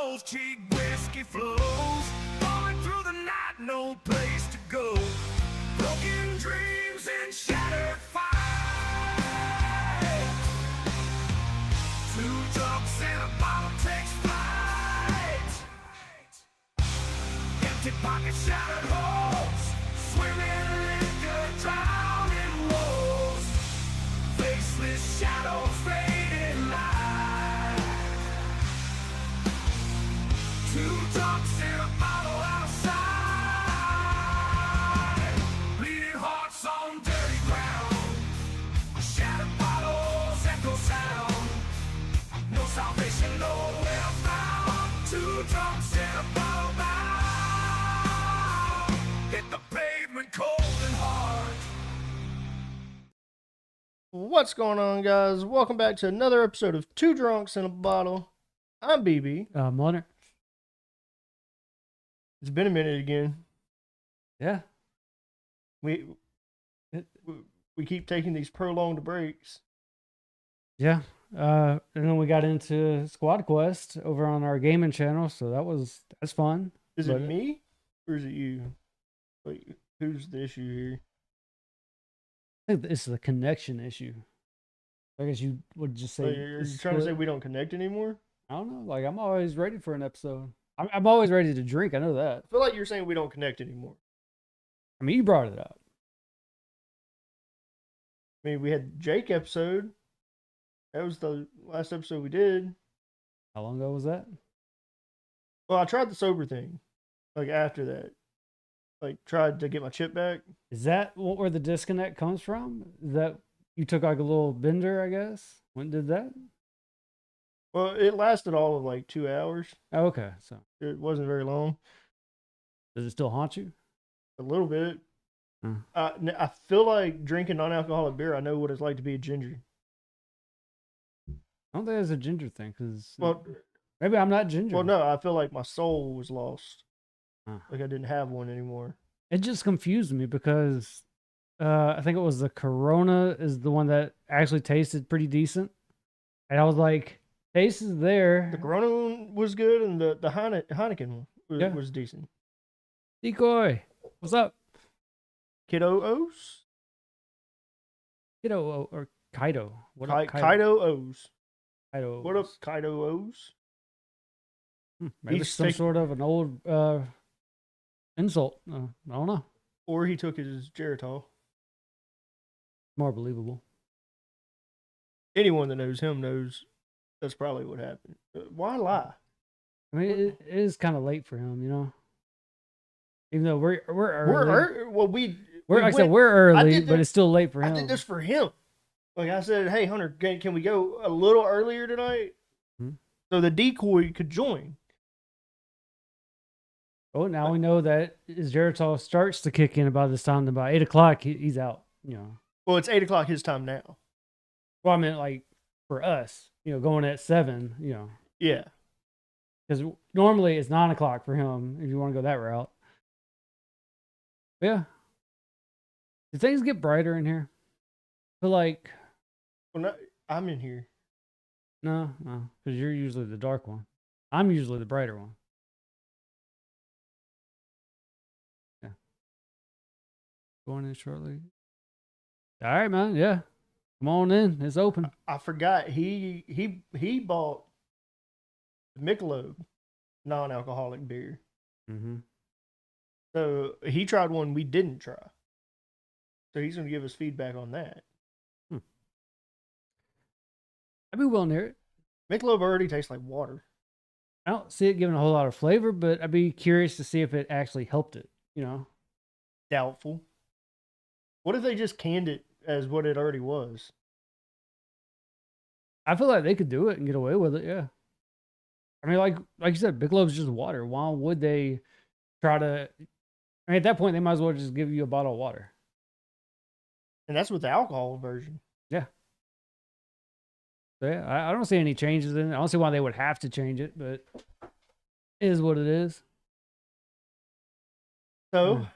bottles, cheap whiskey flows, falling through the night, no place to go. Broken dreams and shattered fight. Two drunks and a bottle takes flight. Empty pockets, shattered holes, swimming liquor, drowning woes. Faceless shadows, fading light. Two drunks and a bottle outside. Bleeding hearts on dirty ground. Shattered bottles, echo sound. No salvation, nowhere found. Two drunks and a bottle bound. Hit the pavement cold and hard. What's going on, guys? Welcome back to another episode of Two Drunks in a Bottle. I'm BB. Leonard. It's been a minute again. Yeah. We keep taking these prolonged breaks. Yeah. And then we got into Squad Quest over on our gaming channel, so that's fun. Is it me or is it you? Like, who's the issue here? I think this is a connection issue. I guess you would just say. Like, are you trying to say we don't connect anymore? I don't know. Like, I'm always ready for an episode. I'm always ready to drink. I know that. I feel like you're saying we don't connect anymore. I mean, you brought it up. I mean, we had Jake episode. That was the last episode we did. How long ago was that? Well, I tried the sober thing. Like, after that. Like, tried to get my chip back. Is that where the disconnect comes from? Is that you took like a little bender, I guess? When did that? Well, it lasted all of like 2 hours. Oh, okay. So It wasn't very long. does it still haunt you? A little bit. Hmm. I feel like drinking non-alcoholic beer. I know what it's like to be a ginger. I don't think it's a ginger thing, because Well, maybe I'm not ginger. well, no, I feel like my soul was lost. Huh. Like I didn't have one anymore. It just confused me because I think it was the Corona is the one that actually tasted pretty decent, and I was like, taste is there. The Corona one was good, and the Heineken one was decent. Decoy, what's up? Kiddo O's? Kiddo or Kaido? What up, Kaido O's. Kaido. What up, Kaido O's? Maybe He's it's some sort of an old insult. I don't know. Or he took his Geritol. More believable. Anyone that knows him knows that's probably what happened. Why lie? I mean, it is kind of late for him, you know. Even though we're early. We're early, but it's still late for him. I did this for him. Like I said, hey Hunter, can we go a little earlier tonight? So the decoy could join. Oh, now we know that his Geritol starts to kick in about this time. About 8 o'clock, he's out. You know. Well, it's 8 o'clock his time now. Well, I mean, like for us, going at 7. Yeah. Because normally it's 9 o'clock for him. If you want to go that route. But yeah. Did things get brighter in here? I feel like. Well, no, I'm in here. No, because you're usually the dark one. I'm usually the brighter one. Yeah. Going in shortly. All right, man. Yeah. Come on in. It's open. I forgot he bought Michelob non-alcoholic beer. Mm-hmm. So he tried one we didn't try. So he's going to give us feedback on that. I'd be willing to hear it. Michelob already tastes like water. I don't see it giving a whole lot of flavor, but I'd be curious to see if it actually helped it, Doubtful. What if they just canned it as what it already was? I feel like they could do it and get away with it, yeah. I mean, like you said, Michelob's just water. Why would they try to... I mean, at that point, they might as well just give you a bottle of water. And that's with the alcohol version. Yeah. So yeah, I don't see any changes in it. I don't see why they would have to change it, but it is what it is. So,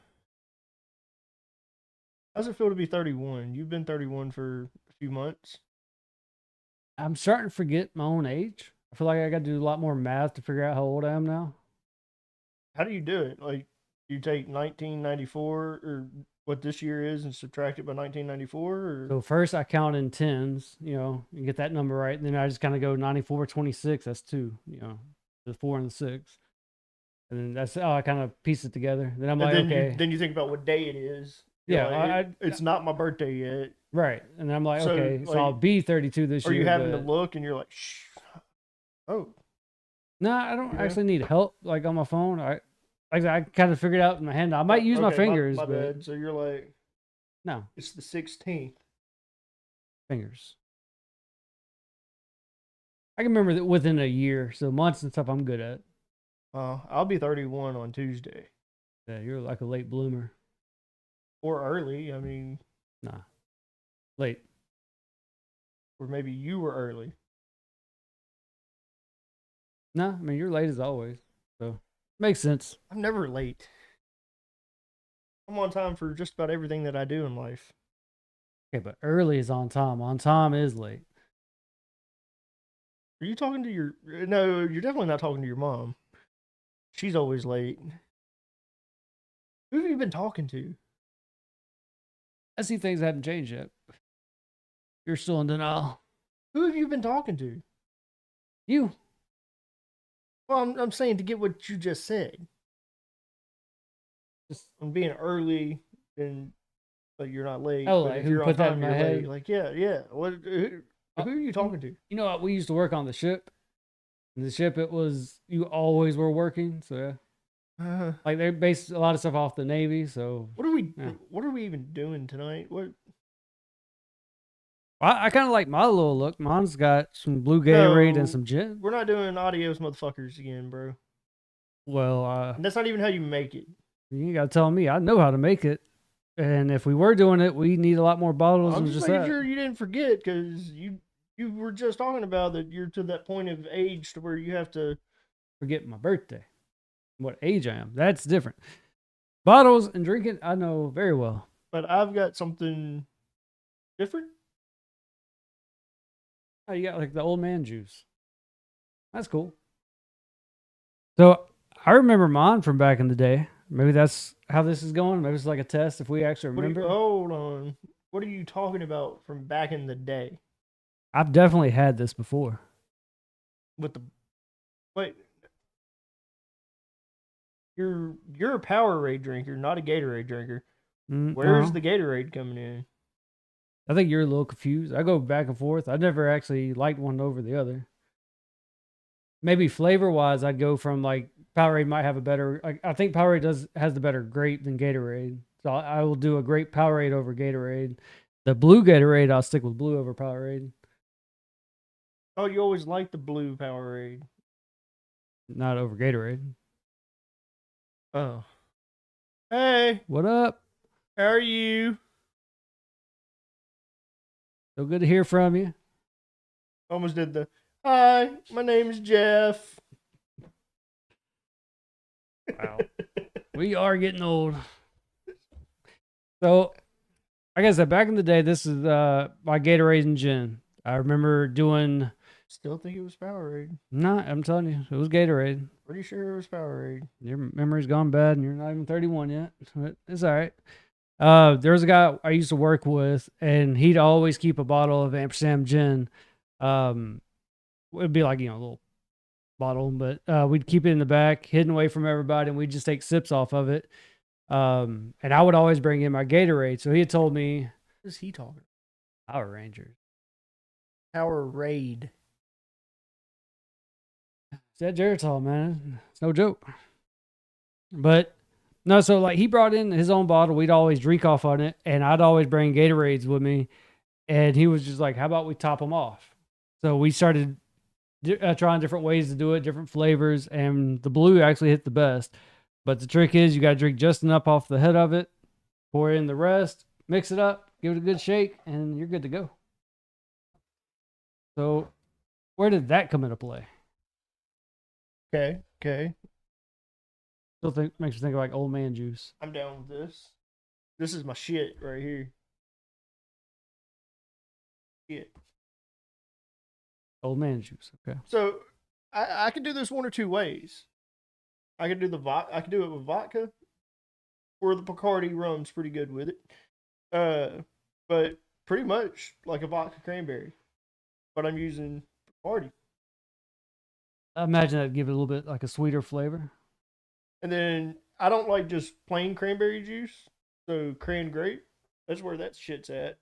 how's it feel to be 31? You've been 31 for a few months. I'm starting to forget my own age. I feel like I got to do a lot more math to figure out how old I am now. How do you do it? Like, you take 1994 or what this year is and subtract it by 1994, or So first I count in tens, you get that number right. And then I just kind of go 94, 26. That's two, the 4 and the 6. And then that's how I kind of piece it together. Then I'm and like, then okay, you think about what day it is. You're yeah, like, it's not my birthday yet. right. And then I'm like, So, okay, so I'll like, be 32 this Are year. you having to but look and you're like, shh? Oh, no, I don't Yeah. actually need help like on my phone. I kind of figured out in my hand. I might use my okay, fingers, My but bad. So you're like, no it's the 16th. fingers. I can remember that within a year, so months and stuff I'm good at. I'll be 31 on Tuesday. Yeah, you're like a late bloomer. Or early. I mean, Nah, late. or maybe you were early. No, I mean you're late as always, so makes sense. I'm never late. I'm on time for just about everything that I do in life. Okay, but early is on time. On time is late. Are you talking to your? No, you're definitely not talking to your mom. She's always late. Who have you been talking to? I see things hadn't changed yet. You're still in denial. Who have you been talking to? You. Well, I'm saying to get what you just said. Just I'm being early and like you're not late. Oh, but like if who you're put on that time, in my you're head? late. Like yeah. What? Who are you talking to? You know what? We used to work on the ship. And the ship, it was you always were working. So yeah. Like they based a lot of stuff off the Navy. So What are we? Yeah. What are we even doing tonight? What? I kind of like my little look. Mine's got some blue Gatorade No. and some gin. We're not doing adios, motherfuckers again, bro. Well, And that's not even how you make it. you got to tell me. I know how to make it. And if we were doing it, we need a lot more bottles I'm than just just making that. sure you didn't forget because you were just talking about that you're to that point of age to where you have to. Forget my birthday. What age I am. That's different. Bottles and drinking, I know very well. But I've got something different. Oh, you got like the old man juice. That's cool. So I remember mine from back in the day. Maybe that's how this is going. Maybe it's like a test if we actually remember. Hold on. What are you talking about from back in the day? I've definitely had this before. With the wait, you're a Powerade drinker, not a Gatorade drinker. Where's No. the Gatorade coming in? I think you're a little confused. I go back and forth. I never actually liked one over the other. Maybe flavor wise, I'd go from like Powerade might have a better. I think Powerade has the better grape than Gatorade. So I will do a grape Powerade over Gatorade. The blue Gatorade, I'll stick with blue over Powerade. Oh, you always liked the blue Powerade. Not over Gatorade. Oh. Hey, What up? how are you? So good to hear from you. Almost did the hi, my name's Jeff. Wow. We are getting old. So, like I said, back in the day, this is my Gatorade and gin. I remember doing. Still think it was Powerade. No, I'm telling you, it was Gatorade. Pretty sure it was Powerade. Your memory's gone bad, and you're not even 31 yet. But it's all right. There was a guy I used to work with, and he'd always keep a bottle of Amsterdam gin. It'd be like a little bottle, but we'd keep it in the back, hidden away from everybody, and we'd just take sips off of it. And I would always bring in my Gatorade. So he had told me, What is he talking about? Power Rangers. Powerade. It's that Geritol, man. It's no joke. But no, so like he brought in his own bottle. We'd always drink off on it, and I'd always bring Gatorades with me. And he was just like, "How about we top them off?" So we started trying different ways to do it, different flavors, and the blue actually hit the best. But the trick is you got to drink just enough off the head of it, pour in the rest, mix it up, give it a good shake, and you're good to go. So where did that come into play? Okay. Still makes me think of like old man juice. I'm down with this. This is my shit right here. Shit. Old man juice. Okay. So I can do this one or two ways. I can do I can do it with vodka, or the Bacardi rum's pretty good with it. But pretty much like a vodka cranberry, but I'm using Bacardi. I imagine that'd give it a little bit like a sweeter flavor. And then I don't like just plain cranberry juice, so cran grape. That's where that shit's at.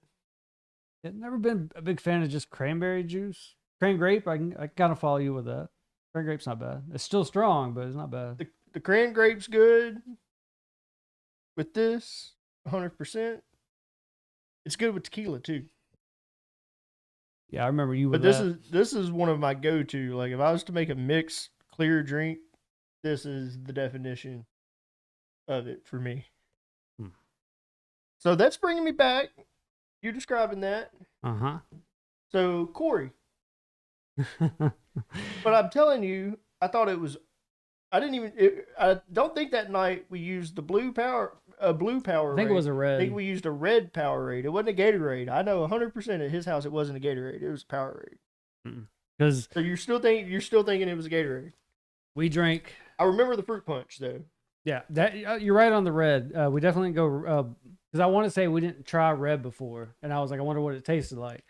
I've never been a big fan of just cranberry juice. Cran grape, I kind of follow you with that. Cran grape's not bad. It's still strong, but it's not bad. The cran grape's good. With this, 100%. It's good with tequila too. Yeah, I remember you with But that. this is one of my go-to. Like if I was to make a mixed clear drink, this is the definition of it for me. Hmm. So that's bringing me back. You describing that. Uh-huh. So Corey, but I'm telling you, I thought it was. I didn't even. I don't think that night we used the blue power. A blue Powerade. I think it was a I red. think we used a red Powerade. It wasn't a Gatorade. I know 100% at his house it wasn't a Gatorade. It was a Powerade. Because So you're still thinking it was a Gatorade. we drank. I remember the fruit punch though. Yeah, that you're right on the red. We definitely go because I want to say we didn't try red before, and I was like, I wonder what it tasted like.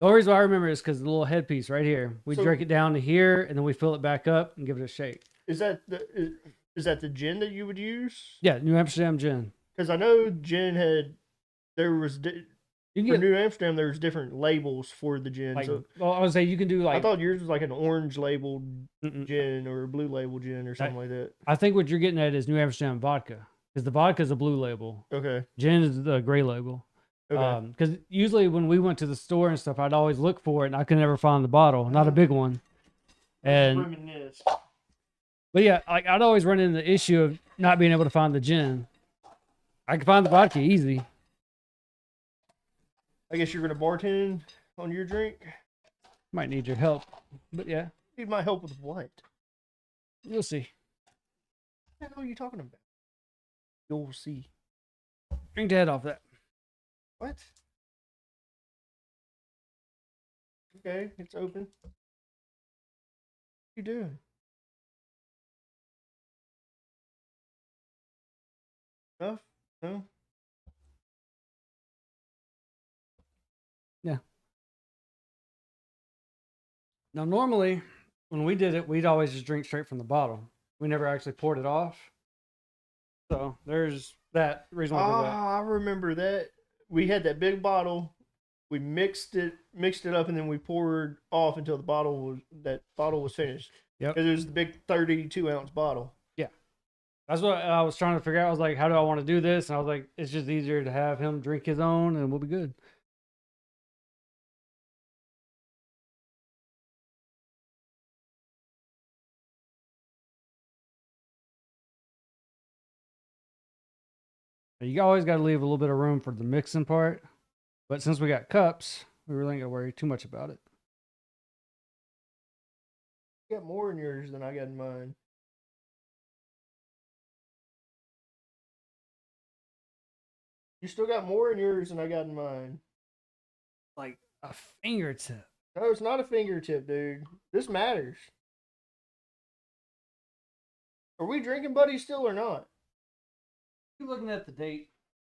The only reason why I remember is because the little headpiece right here. We So- drink it down to here, and then we fill it back up and give it a shake. Is that the gin that you would use? Yeah, New Amsterdam gin. Because I know gin had You for can get New Amsterdam there's different labels for the gin. like, So well, I would say you can do I like. thought yours was like an orange labeled Mm-mm. gin or a blue label gin or something like that. I think what you're getting at is New Amsterdam vodka, because the vodka is a blue label, Okay. gin is the gray label. Okay. Because usually when we went to the store and stuff, I'd always look for it, and I could never find the bottle, not a big one. And Reminisce. but yeah, like I'd always run into the issue of not being able to find the gin. I could find the vodka easy. I guess you're gonna bartend on your drink. Might need your help, but yeah, Need my help with what? you'll see. What the hell are you talking about? You'll see. Drink the head off that. What? Okay, it's open. What you doing? Enough? No? Now, normally when we did it, we'd always just drink straight from the bottle. We never actually poured it off. So there's that reason why I did that. I remember that. We had that big bottle. We mixed it up, and then we poured off until that bottle was finished. Yep. Because it was the big 32-ounce bottle. That's what I was trying to figure out. I was like, how do I want to do this? And I was like, it's just easier to have him drink his own and we'll be good. You always got to leave a little bit of room for the mixing part. But since we got cups, we really ain't got to worry too much about it. You got more in yours than I got in mine. You still got more in yours than I got in mine. Like a fingertip. No, it's not a fingertip, dude. This matters. Are we drinking buddies still or not? You looking at the date?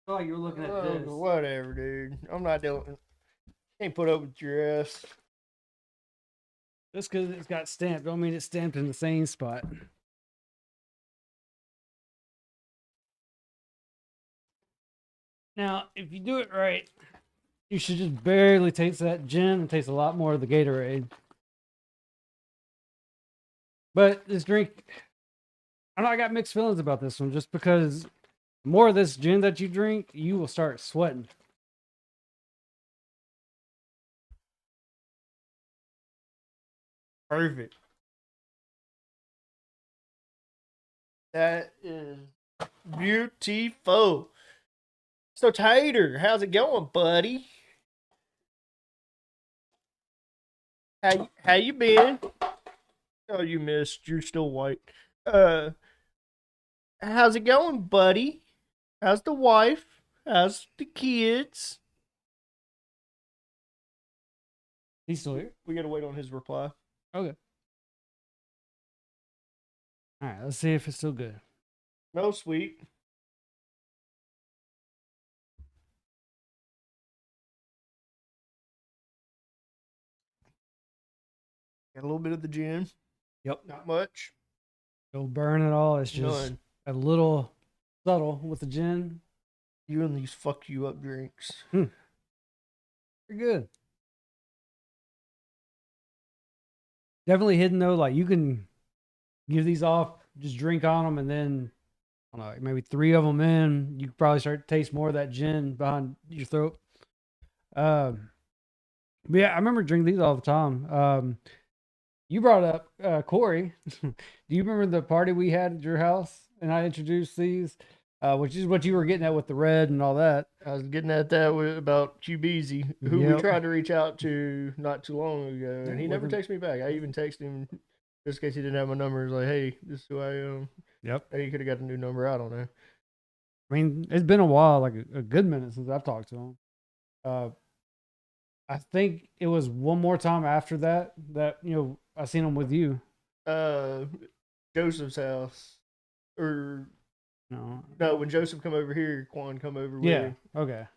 Oh, you were looking at Oh, this. whatever, dude. I'm not dealing. Can't put up with your ass. Just because it's got stamped, don't mean it's stamped in the same spot. Now, if you do it right, you should just barely taste that gin and taste a lot more of the Gatorade. But this drink, I know I got mixed feelings about this one just because the more of this gin that you drink, you will start sweating. Perfect. That is beautiful. So Tater, how's it going, buddy? How you been? Oh, you missed. You're still white. How's it going, buddy? How's the wife? How's the kids? He's still here? We gotta wait on his reply. Okay. All right, let's see if it's still good. No sweet. Got a little bit of the gin. Yep. Not much. Don't burn at all. It's just None. a little subtle with the gin. You and these fuck you up drinks. You're good. Definitely hidden though. Like you can give these off, just drink on them, and then I don't know, like maybe 3 of them in, you could probably start to taste more of that gin behind your throat. But yeah, I remember drinking these all the time. You brought up Corey. Do you remember the party we had at your house and I introduced these, which is what you were getting at with the red and all that? I was getting at that about QBZ, who we Yep. tried to reach out to not too long ago, and he never Wasn't- texted me back. I even texted him just in case he didn't have my number. It's like, hey, this is who I am. Yep. Hey, you could have got a new number. I don't know. I mean, it's been a while, like a good minute since I've talked to him. I think it was one more time after that I seen him with you. Joseph's house, or No. no, when Joseph come over here, Quan come over with Yeah. him. Okay.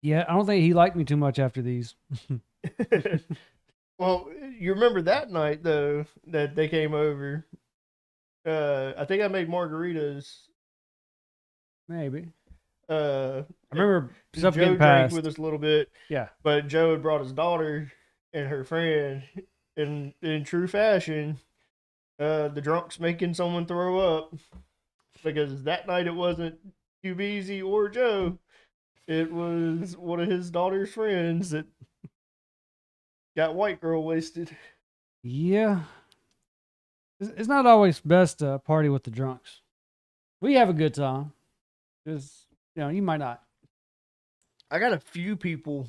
Yeah, I don't think he liked me too much after these. Well, you remember that night though that they came over. I think I made margaritas. Maybe. I I remember stuff Joe getting drank passed. with us a little bit, Yeah. but Joe had brought his daughter and her friend, and in true fashion, the drunks making someone throw up because that night it wasn't QBZ or Joe. It was one of his daughter's friends that got white girl wasted. Yeah. It's not always best to party with the drunks. We have a good time. Just, you might not. I got a few people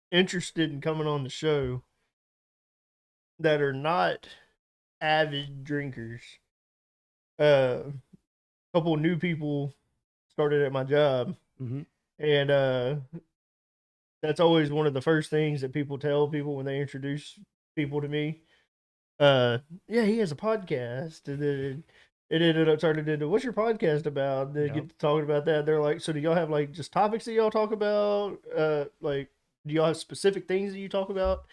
interested in coming on the show that are not avid drinkers. A couple of new people started at my job, Mm-hmm. and that's always one of the first things that people tell people when they introduce people to me. Yeah, he has a podcast, and then it ended up turning into, what's your podcast about? They Yep. get to talking about that. They're like, so do y'all have like just topics that y'all talk about? Like, do y'all have specific things that you talk about?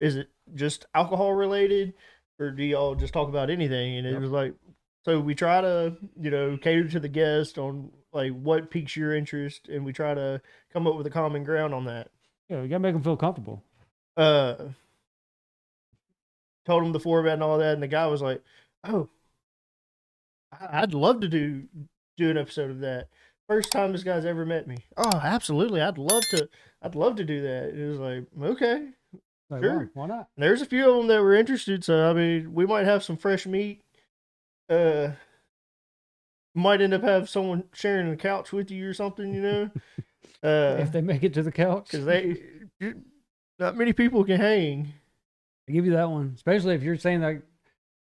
Is it just alcohol related, or do y'all just talk about anything? And it Yep. was like, so we try to, cater to the guest on like what piques your interest, and we try to come up with a common ground on that. Yeah, you gotta make them feel comfortable. Told him the format and all that, and the guy was like, "Oh, I'd love to do an episode of that. First time this guy's ever met me. Oh, absolutely, I'd love to do that." It was like, okay, Like, sure. why not? And there's a few of them that were interested, so I mean, we might have some fresh meat. Might end up have someone sharing the couch with you or something, If they make it to the couch, because not many people can hang. I give you that one, especially if you're saying that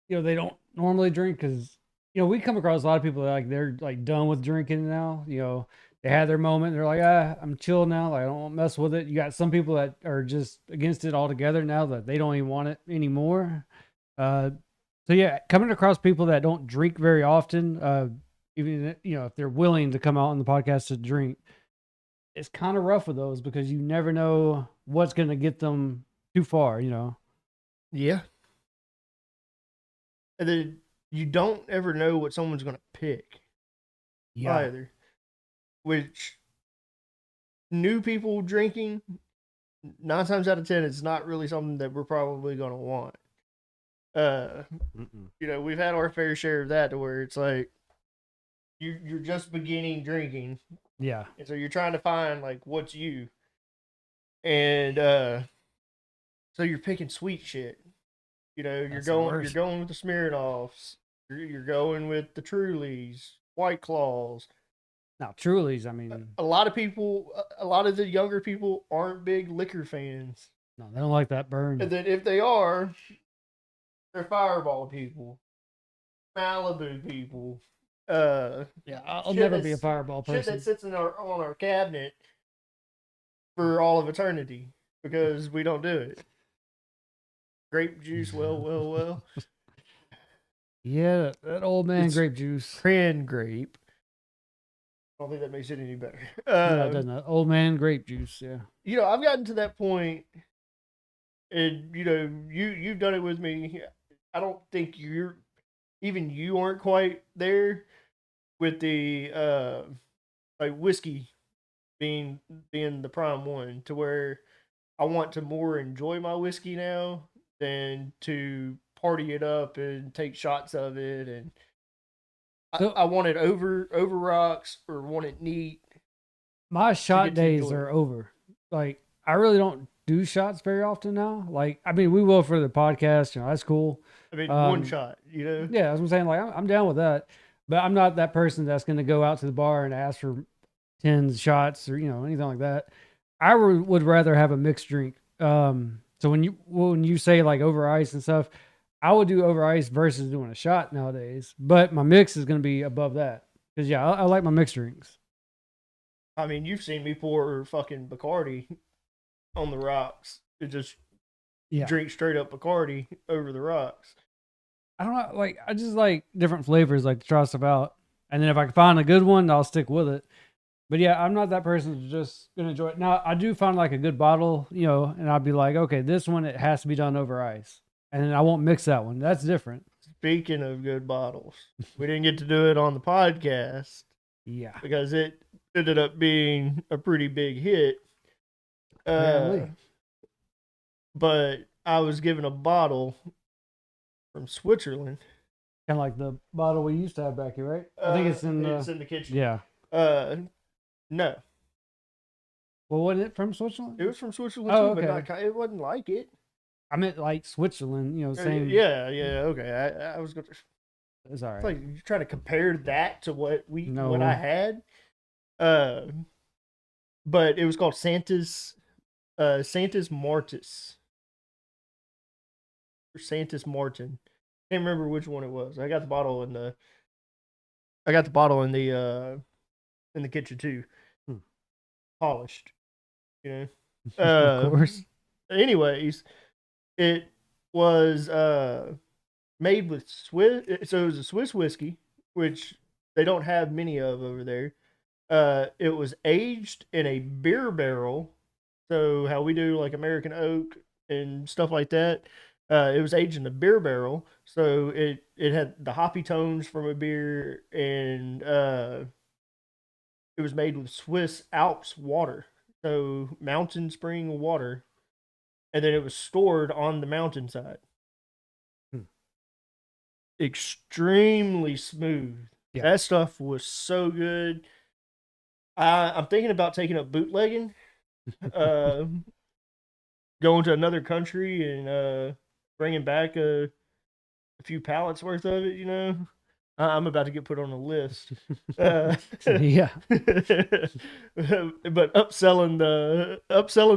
they don't normally drink, because we come across a lot of people that they're like done with drinking now. They had their moment, they're like, I'm chill now, like I don't mess with it. You got some people that are just against it altogether now, that they don't even want it anymore. So yeah, coming across people that don't drink very often, even if they're willing to come out on the podcast to drink, it's kind of rough with those, because you never know what's going to get them too far. Yeah. And then you don't ever know what someone's going to pick either. Which, new people drinking, 9 times out of 10, it's not really something that we're probably going to want. We've had our fair share of that, to where it's like you're just beginning drinking. Yeah. And so you're trying to find like what's you. And so you're picking sweet shit. You're That's the going worst. with the Smirnoffs. You're going with the Trulies, White Claws. Now, Truly's, I mean, A lot of the younger people aren't big liquor fans. no, they don't like that burn. And then if they are, they're Fireball people, Malibu people. Yeah, I'll shit never be a that's- Fireball Shit person. that sits on our cabinet for all of eternity because we don't do it. Grape juice, well. Yeah, that old man It's grape juice. cran grape. I don't think that makes it any better. No, it doesn't. Old man grape juice. Yeah. I've gotten to that point, and you've done it with me. I don't think you aren't quite there with the like whiskey being the prime one, to where I want to more enjoy my whiskey now than to party it up and take shots of it. And So I want it over rocks, or want it neat. my shot get to days enjoy it. are over. Like I really don't do shots very often now. Like I mean, we will for the podcast. That's cool. I mean, one Um, shot, Yeah, as I'm saying, like I'm down with that, but I'm not that person that's going to go out to the bar and ask for 10 shots or anything like that. I would rather have a mixed drink. So when you say like over ice and stuff, I would do over ice versus doing a shot nowadays. But my mix is going to be above that because yeah, I like my mixed drinks. I mean, you've seen me pour fucking Bacardi on the rocks. It just Yeah, drink straight up Bacardi over the rocks. I don't know. Like I just like different flavors, like to try stuff out, and then if I can find a good one, I'll stick with it. But yeah, I'm not that person who's just gonna enjoy it. Now I do find like a good bottle, and I'll be like, okay, this one it has to be done over ice, and then I won't mix that one. That's different. Speaking of good bottles, we didn't get to do it on the podcast Yeah, because it ended up being a pretty big hit. apparently. But I was given a bottle from Switzerland. Kind of like the bottle we used to have back here, right? I think it's in the kitchen. yeah. No, Well, wasn't it from Switzerland? it was from Switzerland Oh, too, okay. but it wasn't like it. I meant like Switzerland. Same. Yeah, okay. I was going to. It's all It's right. like you're trying to compare that to what No. I had. Uh, but it was called Santa's Martis or Santa's Martin. Can't remember which one it was. I got the bottle in the in the kitchen too, Hmm. polished. You know. Of course. Anyways, it was made with Swiss. So it was a Swiss whiskey, which they don't have many of over there. It was aged in a beer barrel. So how we do like American oak and stuff like that. It was aged in a beer barrel, so it had the hoppy tones from a beer, and it was made with Swiss Alps water, so mountain spring water, and then it was stored on the mountainside. Hmm. Extremely smooth. Yeah. That stuff was so good. I'm thinking about taking up bootlegging, uh, going to another country and bringing back a few pallets worth of it. I'm about to get put on a list. Yeah. But upselling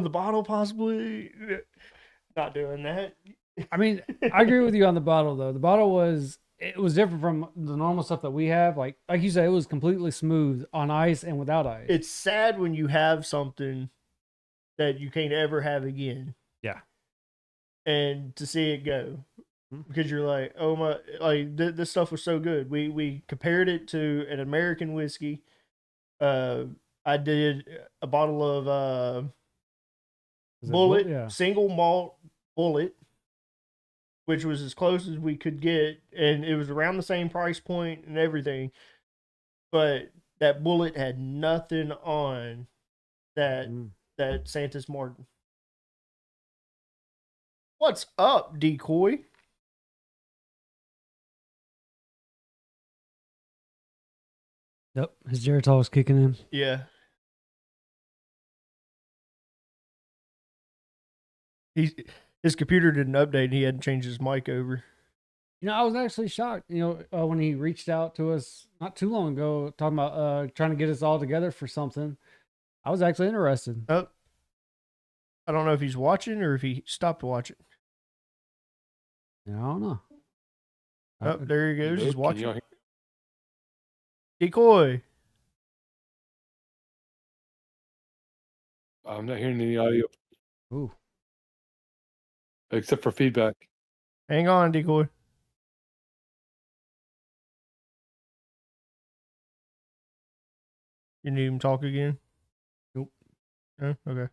the bottle, possibly not doing that. I mean, I agree with you on the bottle though. The bottle was different from the normal stuff that we have. Like you said, it was completely smooth on ice and without ice. It's sad when you have something that you can't ever have again. Yeah. And to see it go, because you're like, oh my, like this stuff was so good. We compared it to an American whiskey. I did a bottle of Bullet single malt Bullet, which was as close as we could get, and it was around the same price point and everything. But that Bullet had nothing on that Santa's Martin. What's up, Decoy? Yep, his Geritol was kicking in. Yeah. His computer didn't update and he hadn't changed his mic over. I was actually shocked, when he reached out to us not too long ago, talking about trying to get us all together for something. I was actually interested. Oh, I don't know if he's watching or if he stopped watching. I don't know. Oh, there he goes. He's Can watching. y'all hear- Decoy. I'm not hearing any audio. Ooh. except for feedback. Hang on, Decoy. You need him to talk again? Nope. No? Okay.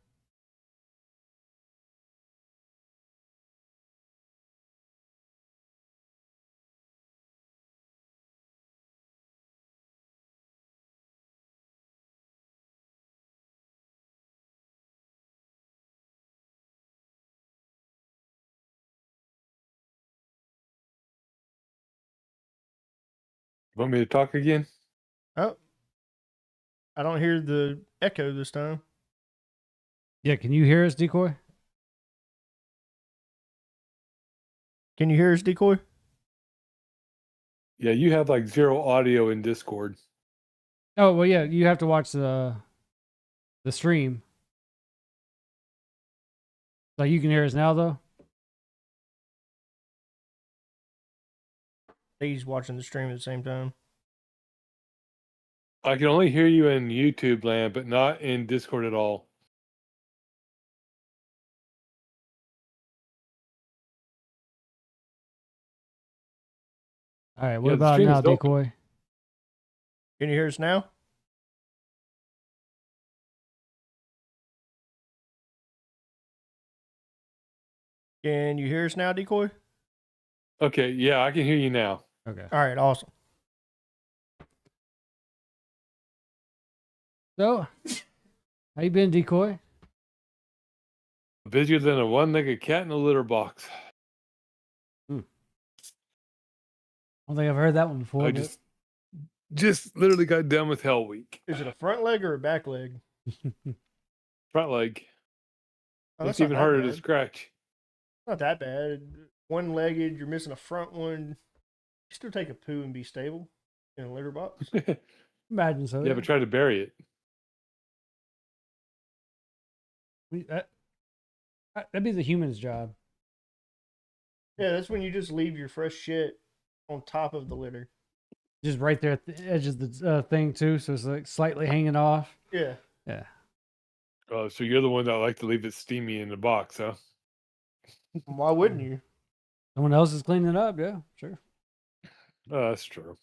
Want me to talk again? Oh. I don't hear the echo this time. Yeah, can you hear us, Decoy? Can you hear us, Decoy? Yeah, you have like 0 audio in Discord. Oh well, yeah. You have to watch the stream. Like you can hear us now, though. He's watching the stream at the same time. I can only hear you in YouTube land, but not in Discord at all. All right. What Yeah, the about stream now, is open. Decoy? Can you hear us now? Can you hear us now, Decoy? Okay, yeah, I can hear you now. Okay. All right, awesome. So, how you been, Decoy? Busier than a one-legged cat in a litter box. I don't think I've heard that one before. I but- just literally got done with Hell Week. Is it a front leg or a back leg? Front leg. Oh, It's that's not even that harder to bad. scratch. Not that bad. One-legged, you're missing a front one. You still take a poo and be stable in a litter box. Imagine so. Yeah, but try to bury it. That'd be the human's job. Yeah, that's when you just leave your fresh shit on top of the litter. Just right there at the edge of the thing too, so it's like slightly hanging off. Yeah. Yeah. Oh, so you're the one that like to leave it steamy in the box, huh? Why wouldn't you? Someone else is cleaning it up. Yeah, sure. Oh, that's true.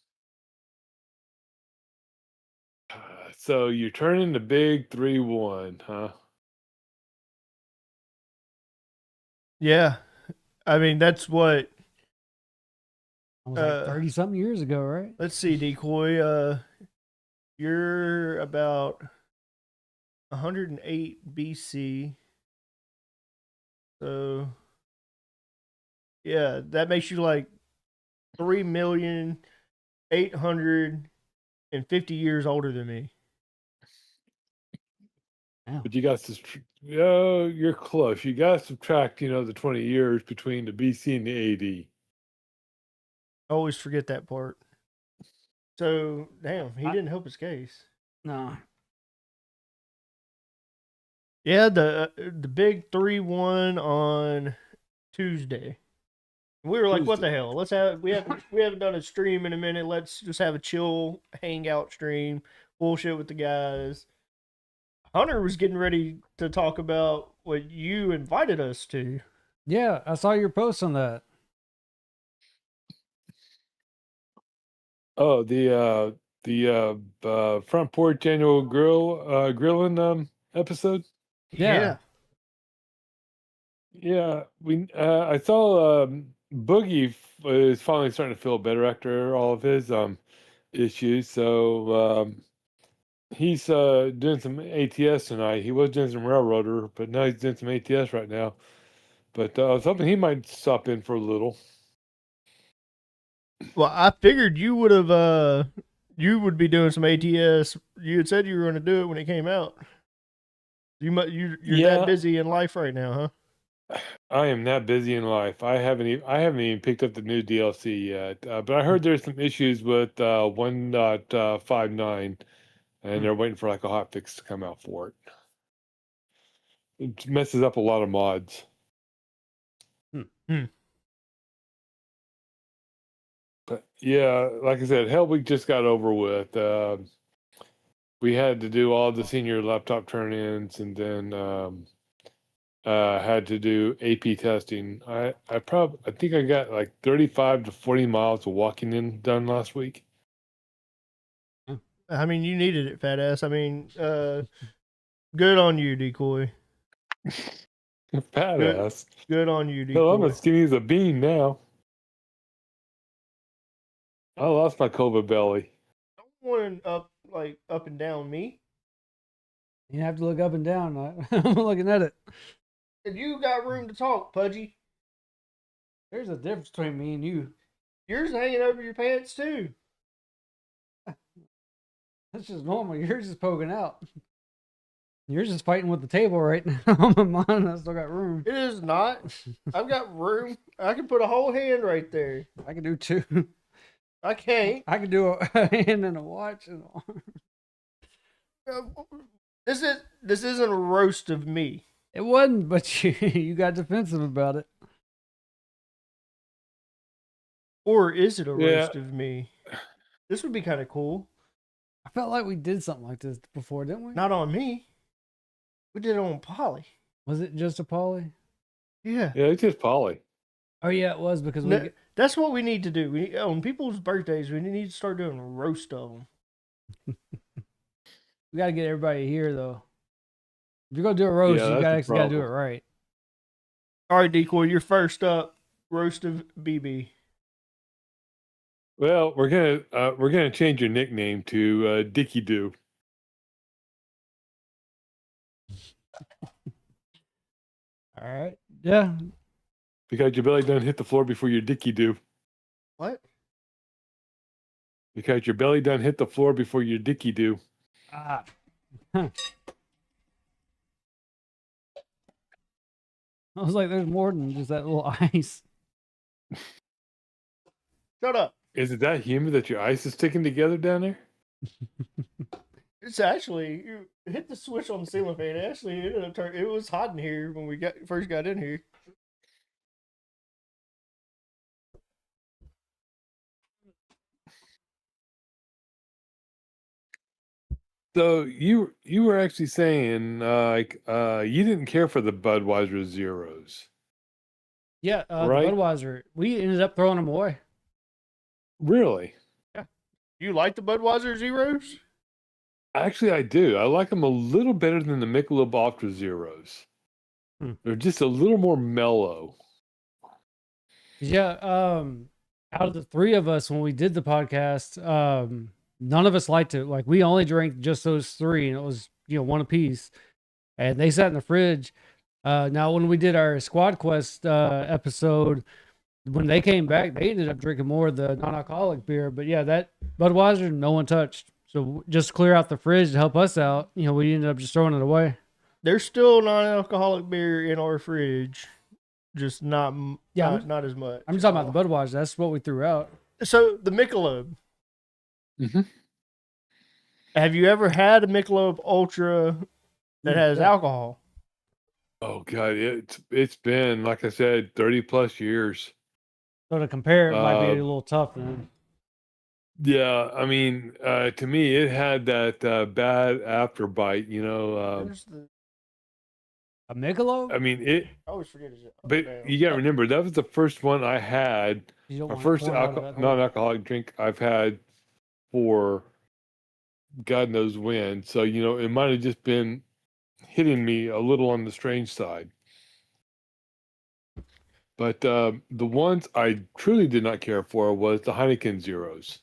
So you're turning the big 3-1, huh? Yeah. I mean, that's what. Almost like 30 something years ago, right? Let's see, Decoy. You're about 108 BC. So, yeah, that makes you like 3,850 years older than me. But you got to, you're close. You got to subtract, the 20 years between the BC and the AD. I always forget that part. So, damn, he didn't help his case. No. Yeah, the big 3-1 on Tuesday. We were like, what the hell? We haven't done a stream in a minute. Let's just have a chill hangout stream, bullshit with the guys. Hunter was getting ready to talk about what you invited us to. Yeah, I saw your post on that. Oh, the front porch annual grilling episode. Yeah. Yeah, I saw Boogie is finally starting to feel better after all of his issues. So he's doing some ATS tonight. He was doing some railroader, but now he's doing some ATS right now. But I was hoping he might stop in for a little. Well, I figured you would have you would be doing some ATS. You had said you were going to do it when it came out. You're that busy in life right now, huh? I am that busy in life. I haven't even picked up the new DLC yet. But I heard there's some issues with 1.59, and they're waiting for like a hot fix to come out for it. It messes up a lot of mods. But yeah, like I said, Hell Week just got over with. We had to do all the senior laptop turn-ins, and then had to do AP testing. I think I got like 35 to 40 miles of walking in done last week. I mean, you needed it, fat ass. I mean, good on you, Decoy. Fat Good, ass. good on you, Hell, I'm Decoy. as skinny as a bean now. I lost my COVID belly. One up and down me. You have to look up and down. I'm looking at it. And you got room to talk, Pudgy. There's a difference between me and you. Yours hanging over your pants too. That's just normal. Yours is poking out. Yours is fighting with the table right now. Mine, I still got room. It is not. I've got room. I can put a whole hand right there. I can do two. I can't. I can do a hand and a watch and an arm. This isn't a roast of me. It wasn't, but you got defensive about it. Or is it a Yeah. roast of me? This would be kind of cool. I felt like we did something like this before, didn't we? Not on me. We did it on Polly. Was it just a Polly? Yeah. Yeah, it's just Polly. Oh yeah, it was because No, that's what we need to do. On people's birthdays, we need to start doing a roast of them. we got to get everybody here though. If you're gonna do a roast, Yeah, you that's the got to do it problem. right. All right, Decoy, you're first up. Roast of BB. Well, we're gonna change your nickname to Dicky Doo. All right. Yeah. Because your belly doesn't hit the floor before your dicky do. What? Because your belly doesn't hit the floor before your dicky do. Ah. I was like, there's more than just that little ice. Shut up. Is it that humid that your ice is sticking together down there? It's actually, you hit the switch on the ceiling fan. Actually, it was hot in here when we first got in here. So you were actually saying you didn't care for the Budweiser Zeros. Yeah, Right. the Budweiser. We ended up throwing them away. Really? You like the Budweiser Zeros? Actually, I do. I like them a little better than the Michelob Ultra Zeros. They're just a little more mellow. Yeah. Out of the three of us, when we did the podcast, none of us liked it. Like we only drank just those three, and it was one apiece. And they sat in the fridge. Now, when we did our Squad Quest episode, when they came back, they ended up drinking more of the non-alcoholic beer. But yeah, that Budweiser, no one touched. So just clear out the fridge to help us out. We ended up just throwing it away. There's still non-alcoholic beer in our fridge, just not not as much. I'm just talking about the Budweiser. That's what we threw out. So the Michelob. Mm-hmm. Have you ever had a Michelob Ultra that has alcohol? Oh God, it's been, like I said, 30 plus years. So to compare, it might be a little tough then. Yeah, I mean, to me, it had that bad afterbite. There's the- A Michelob? I mean, it. I always forget it. But you got to remember, that was the first one I had. You don't My want first pour out of that hole. non-alcoholic drink I've had for God knows when. So it might have just been hitting me a little on the strange side. But the ones I truly did not care for was the Heineken Zeros.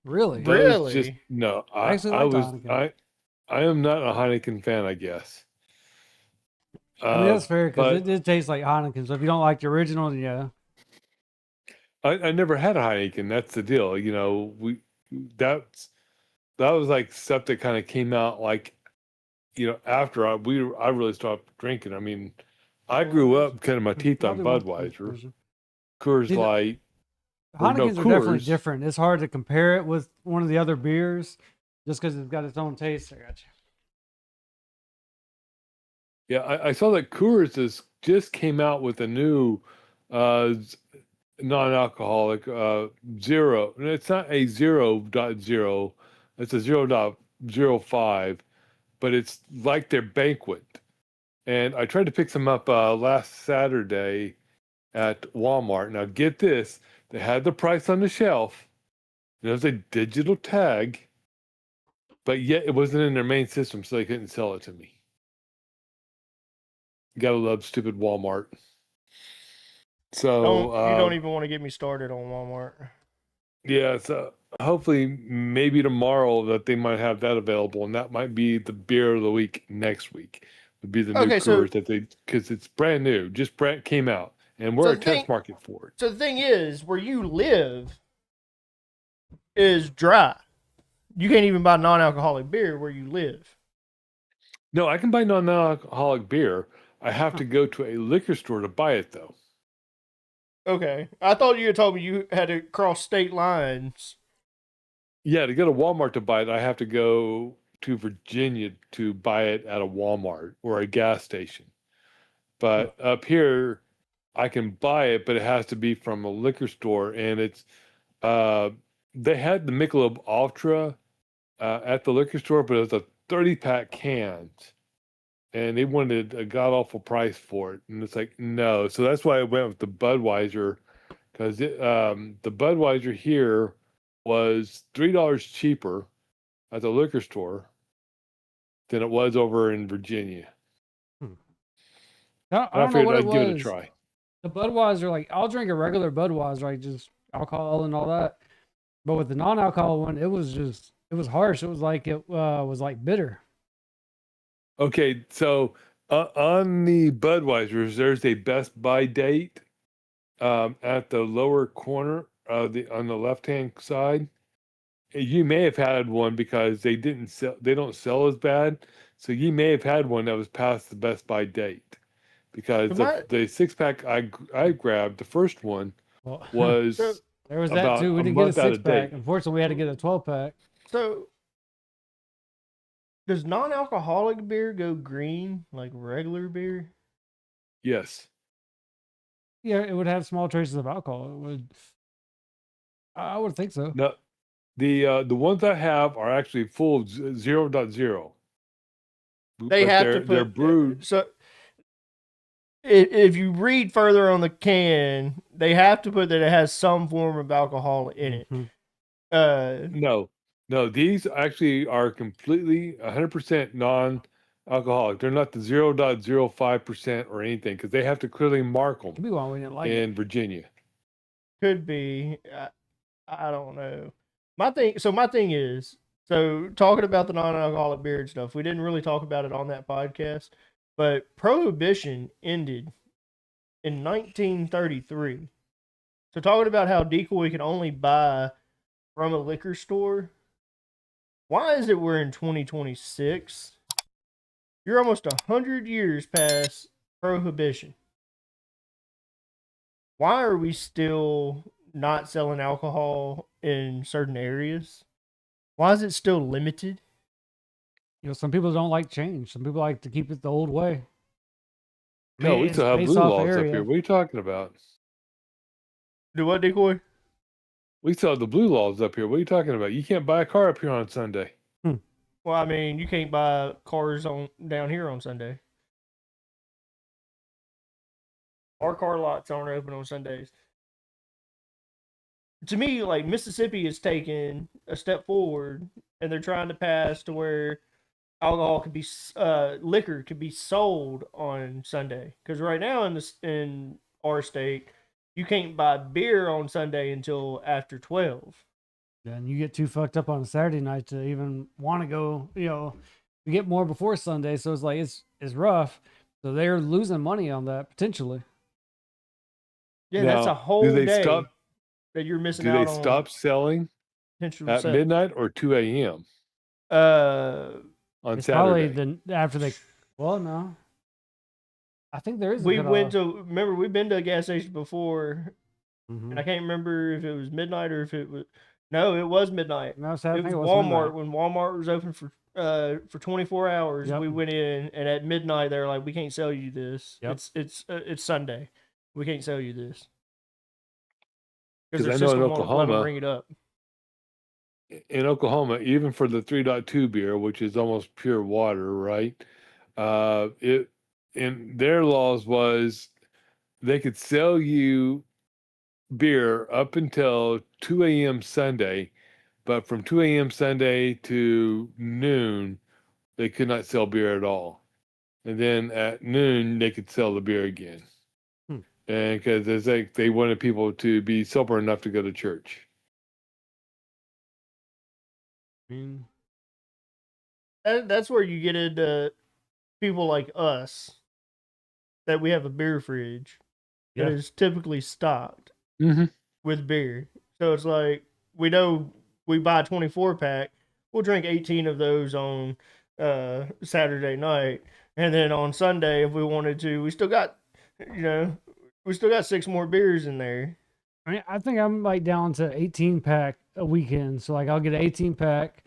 Really? Those just no. I actually like Heineken. I am not a Heineken fan, I guess. I mean, that's fair because it did taste like Heineken. So if you don't like the original, then yeah. I never had a Heineken. That's the deal. That was like stuff that kind of came out like, after I really stopped drinking. I mean, I grew up cutting my teeth on Budweiser, Coors Light. Heinekens are definitely different. It's hard to compare it with one of the other beers just because it's got its own taste. I got you. Yeah, I saw that Coors just came out with a new non-alcoholic zero. And it's not a 0.0. It's a 0.05, but it's like their banquet. and I tried to pick some up last Saturday at Walmart. Now, get this: they had the price on the shelf. There's a digital tag, but yet it wasn't in their main system, so they couldn't sell it to me. Gotta love stupid Walmart. So You don't even want to get me started on Walmart. yeah, so hopefully maybe tomorrow that they might have that available, and that might be the beer of the week next week. Would be the new Okay, so- Coors that they, because it's brand new, just brand came out, and we're So a the test thing- market for it. So the thing is, where you live is dry. You can't even buy non-alcoholic beer where you live. No, I can buy non-alcoholic beer. I have to go to a liquor store to buy it, though. Okay, I thought you had told me you had to cross state lines. Yeah, to go to Walmart to buy it, I have to go to Virginia to buy it at a Walmart or a gas station. But up here, I can buy it, but it has to be from a liquor store, and it's they had the Michelob Ultra at the liquor store, but it was a 30-pack cans, and they wanted a god awful price for it, and it's like no. So that's why I went with the Budweiser, because the Budweiser here was $3 cheaper at the liquor store than it was over in Virginia. I I don't know figured what it I'd give it a was. try. The Budweiser, like I'll drink a regular Budweiser, like just alcohol and all that. But with the non-alcohol one, it was harsh. It was like bitter. Okay, so on the Budweisers, there's a Best Buy date at the lower corner on the left-hand side. You may have had one because they don't sell as bad. So you may have had one that was past the Best Buy date. Because the 6-pack I grabbed, the first one, Well, was there was that about too. We a didn't get a month out of 6-pack. date. Unfortunately, we had to get a 12-pack. So, does non-alcoholic beer go green like regular beer? Yes. Yeah, it would have small traces of alcohol. It would. I would think so. No, the ones I have are actually full of 0.0. They But have to they're put brewed. So, if you read further on the can, they have to put that it has some form of alcohol in it. Mhm. No, these actually are completely 100% non-alcoholic. They're not the 0.05% or anything because they have to clearly mark them Maybe why we didn't like it. in Virginia. Could be. I don't know. My thing is, so talking about the non-alcoholic beer and stuff, we didn't really talk about it on that podcast, but Prohibition ended in 1933. So talking about how Decoy can only buy from a liquor store, why is it we're in 2026? You're almost 100 years past Prohibition. Why are we still not selling alcohol in certain areas? Why is it still limited? Some people don't like change. Some people like to keep it the old way. I No, mean, we it's still have based blue off laws up area. here. What are you talking about? Do what, Decoy? We still have the blue laws up here. What are you talking about? You can't buy a car up here on Sunday. Well, I mean, you can't buy cars down here on Sunday. Our car lots aren't open on Sundays. To me, like Mississippi is taking a step forward, and they're trying to pass to where alcohol could be liquor could be sold on Sunday. Because right now in our state, you can't buy beer on Sunday until after 12. And you get too fucked up on a Saturday night to even want to go. You get more before Sunday, so it's like it's rough. So they're losing money on that potentially. Yeah, that's Now, a whole do they day stop? that you're missing Do out they on stop selling potential at sales. midnight or 2 a.m. On It's Saturday? probably after they. Well, no. I think there is. We've been to a gas station before, Mm-hmm. and I can't remember if it was midnight or if it was. No, it was midnight. No, It was Walmart when Walmart was open for 24 hours. Yep. We went in, and at midnight they were like, "We can't sell you this. Yep. It's Sunday. We can't sell you this." Because 'Cause their I know in system won't let them Oklahoma- bring it up. In Oklahoma, even for the 3.2 beer, which is almost pure water, right? and their laws was they could sell you beer up until 2 a.m. Sunday, but from 2 a.m. Sunday to noon, they could not sell beer at all. And then at noon, they could sell the beer again. Hmm. And because it's like they wanted people to be sober enough to go to church. I mean, That's where you get into people like us that we have a beer fridge that Yeah. is typically stocked Mm-hmm. with beer. So it's like we know we buy a 24 pack, we'll drink 18 of those on Saturday night, and then on Sunday if we wanted to, we still got we still got 6 more beers in there. I mean, I think I'm like down to 18 pack a weekend. So like I'll get an 18 pack,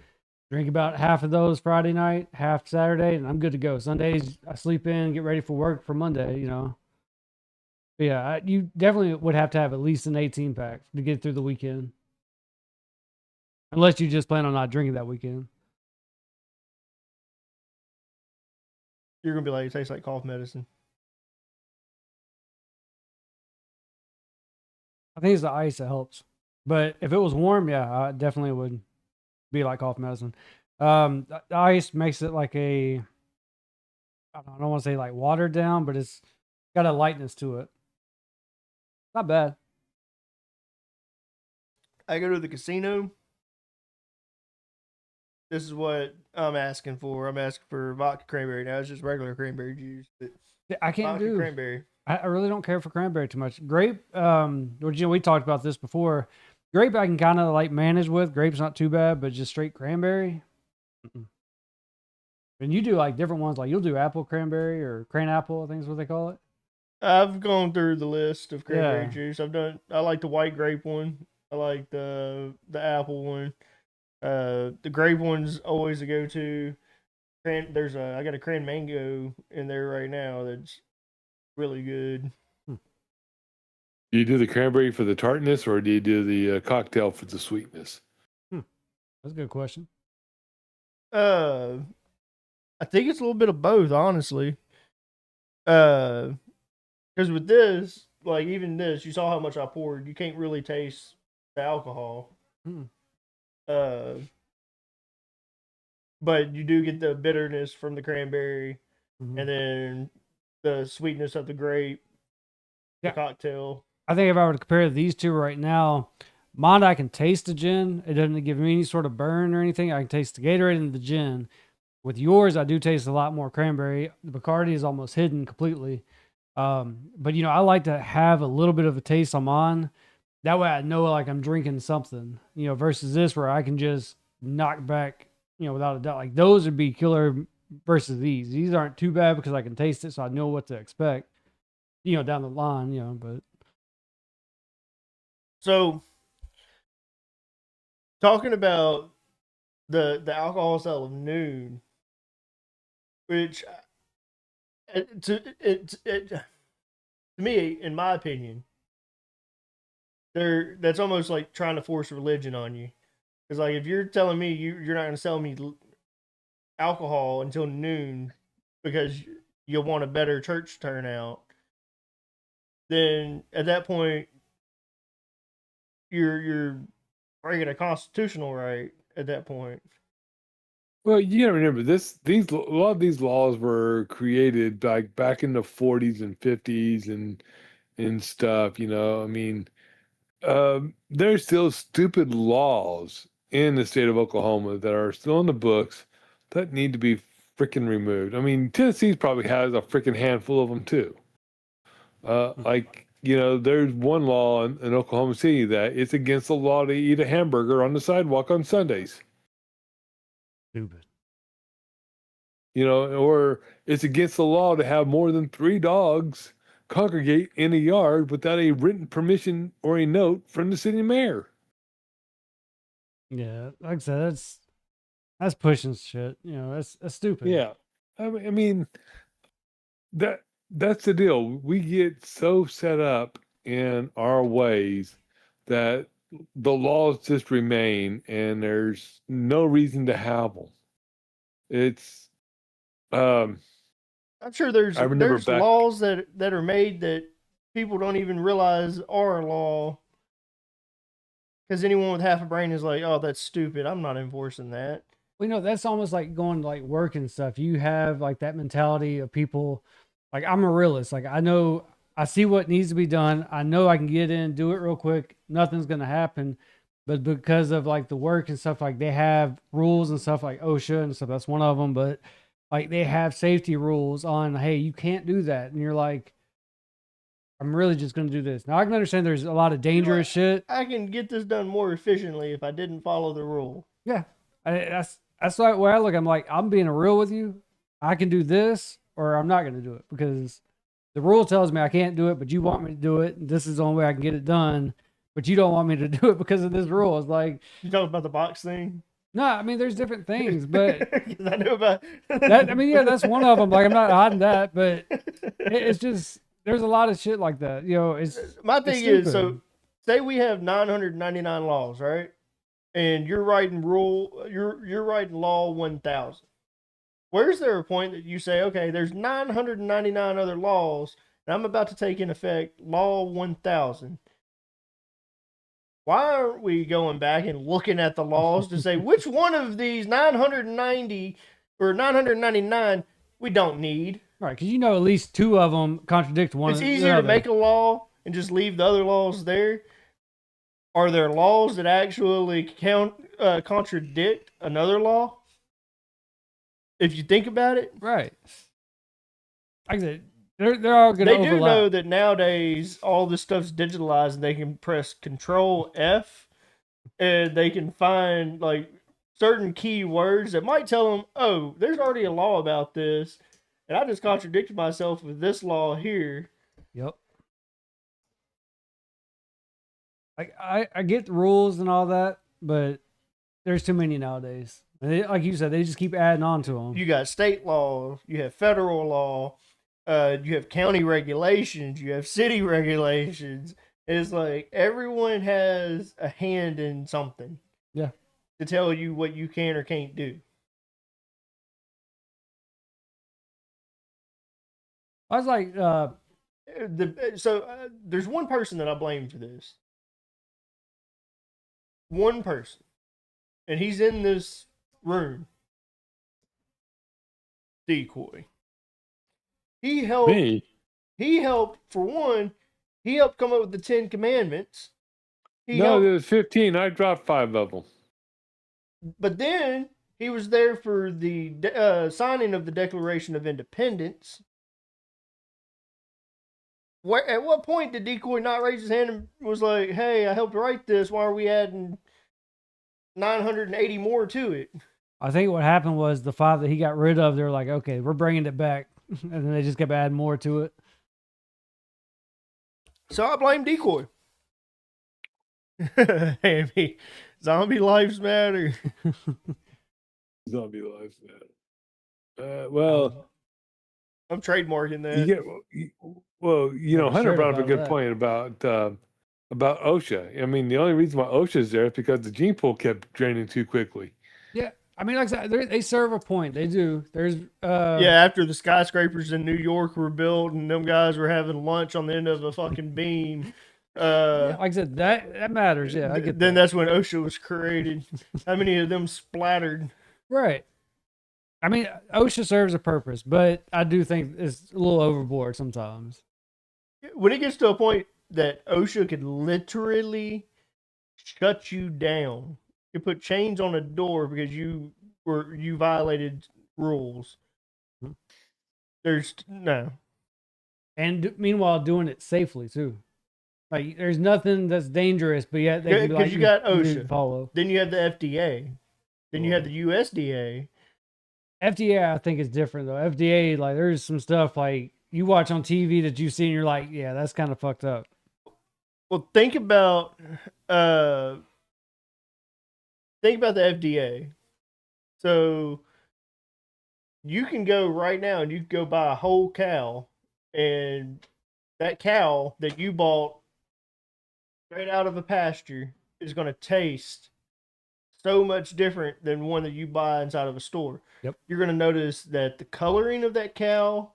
drink about half of those Friday night, half Saturday, and I'm good to go. Sundays I sleep in, get ready for work for Monday, you know. But yeah, you definitely would have to have at least an 18 pack to get through the weekend. Unless you just plan on not drinking that weekend. You're gonna be like, it tastes like cough medicine. I think it's the ice that helps. But if it was warm, yeah, I definitely would be like cough medicine. The ice makes it like I don't want to say like watered down, but it's got a lightness to it. Not bad. I go to the casino. This is what I'm asking for. I'm asking for vodka cranberry. Now it's just regular cranberry juice, but I can't vodka do. cranberry. I really don't care for cranberry too much. Grape, we talked about this before. Grape, I can kind of like manage with. Grape's not too bad, but just straight cranberry. Mm-mm. And you do like different ones, like you'll do apple cranberry or crane apple, I think is what they call it. I've gone through the list of cranberry Yeah. juice. I like the white grape one. I like the apple one. The grape one's always a go to. I got a cran mango in there right now that's really good. Do you do the cranberry for the tartness, or do you do the cocktail for the sweetness? That's a good question. I think it's a little bit of both, honestly. Because with this, like even this, you saw how much I poured. You can't really taste the alcohol. Hmm. But you do get the bitterness from the cranberry, Mhm. and then the sweetness of the grape, Yeah. the cocktail. I think if I were to compare these two right now, mine I can taste the gin. It doesn't give me any sort of burn or anything. I can taste the Gatorade and the gin. With yours, I do taste a lot more cranberry. The Bacardi is almost hidden completely. But I like to have a little bit of a taste on mine. That way I know like I'm drinking something, versus this where I can just knock back, without a doubt. Like those would be killer versus these. These aren't too bad because I can taste it, so I know what to expect, down the line, but So, talking about the alcohol style of noon, which to me, in my opinion, that's almost like trying to force religion on you. Because like if you're telling me you're not going to sell me alcohol until noon because you want a better church turnout, then at that point you're breaking a constitutional right at that point. Well, you gotta remember a lot of these laws were created like back in the 40s and 50s and stuff. I mean, there's still stupid laws in the state of Oklahoma that are still in the books that need to be freaking removed. I mean, Tennessee probably has a freaking handful of them too. There's one law in Oklahoma City that it's against the law to eat a hamburger on the sidewalk on Sundays. stupid. Or it's against the law to have more than 3 dogs congregate in a yard without a written permission or a note from the city mayor. Yeah, like I said, that's pushing shit. That's stupid. Yeah. I mean that's the deal. We get so set up in our ways that the laws just remain and there's no reason to have them. It's I'm sure there's I remember back. laws that are made that people don't even realize are a law. Because anyone with half a brain is like, oh, that's stupid. I'm not enforcing that. Well, that's almost like going to like work and stuff. You have like that mentality of people. Like I'm a realist. Like I see what needs to be done. I know I can get in, do it real quick. Nothing's gonna happen. But because of like the work and stuff, like they have rules and stuff like OSHA and stuff. That's one of them. But like they have safety rules on, hey, you can't do that. And you're like, I'm really just gonna do this. Now I can understand there's a lot of dangerous shit. I can get this done more efficiently if I didn't follow the rule. Yeah, that's like where I look. I'm like, I'm being real with you. I can do this, or I'm not going to do it because the rule tells me I can't do it, but you want me to do it. And this is the only way I can get it done, but you don't want me to do it because of this rule. It's like you talking about the box thing. No, I mean there's different things, but I know about that. I mean, yeah, that's one of them. Like I'm not hiding that, but it's just there's a lot of shit like that. It's my thing is so. Say we have 999 laws, right? And you're writing you're writing law 1000. Where's there a point that you say, okay, there's 999 other laws, and I'm about to take in effect law 1000? Why aren't we going back and looking at the laws to say which one of these 990 or 999 we don't need? Right, because at least two of them contradict one. It's easier to make a law and just leave the other laws there. Are there laws that actually contradict another law? If you think about it, right? Like I said, they're all going to overlap. They do know that nowadays all this stuff's digitalized, and they can press Control F, and they can find like certain key words that might tell them, "Oh, there's already a law about this, and I just contradicted myself with this law here." Yep. I get the rules and all that, but there's too many nowadays. And like you said, they just keep adding on to them. You got state law, you have federal law, you have county regulations, you have city regulations. It's like everyone has a hand in something. Yeah. To tell you what you can or can't do. I was like, there's one person that I blame for this. One person. And he's in this room. Decoy. He helped. Me? He helped, for one, he helped come up with the 10 Commandments. There was 15. I dropped 5 of them. But then he was there for the signing of the Declaration of Independence. At what point did Decoy not raise his hand and was like, hey, I helped write this. Why are we adding 980 more to it? I think what happened was the 5 that he got rid of, they were like, okay, we're bringing it back. And then they just kept adding more to it. So I blame Decoy. Hey, zombie lives matter. Zombie lives matter. Well, I'm trademarking that. Hunter brought up a good point about OSHA. I mean, the only reason why OSHA is there is because the gene pool kept draining too quickly. Yeah, I mean, like I said, they serve a point. They do. There's after the skyscrapers in New York were built and them guys were having lunch on the end of a fucking beam. Like I said, that matters. Yeah, I get then that's when OSHA was created. How many of them splattered? Right. I mean, OSHA serves a purpose, but I do think it's a little overboard sometimes. When it gets to a point that OSHA could literally shut you down, you put chains on a door because you violated rules. There's no. And meanwhile, doing it safely too. Like there's nothing that's dangerous, but yet they because you got OSHA. Follow. Then you have the FDA. Then you have the USDA. FDA, I think, is different though. FDA, like there's some stuff like you watch on TV that you see and you're like, yeah, that's kind of fucked up. Well, think about the FDA. So you can go right now and you can go buy a whole cow, and that cow that you bought straight out of a pasture is going to taste so much different than one that you buy inside of a store. Yep. You're going to notice that the coloring of that cow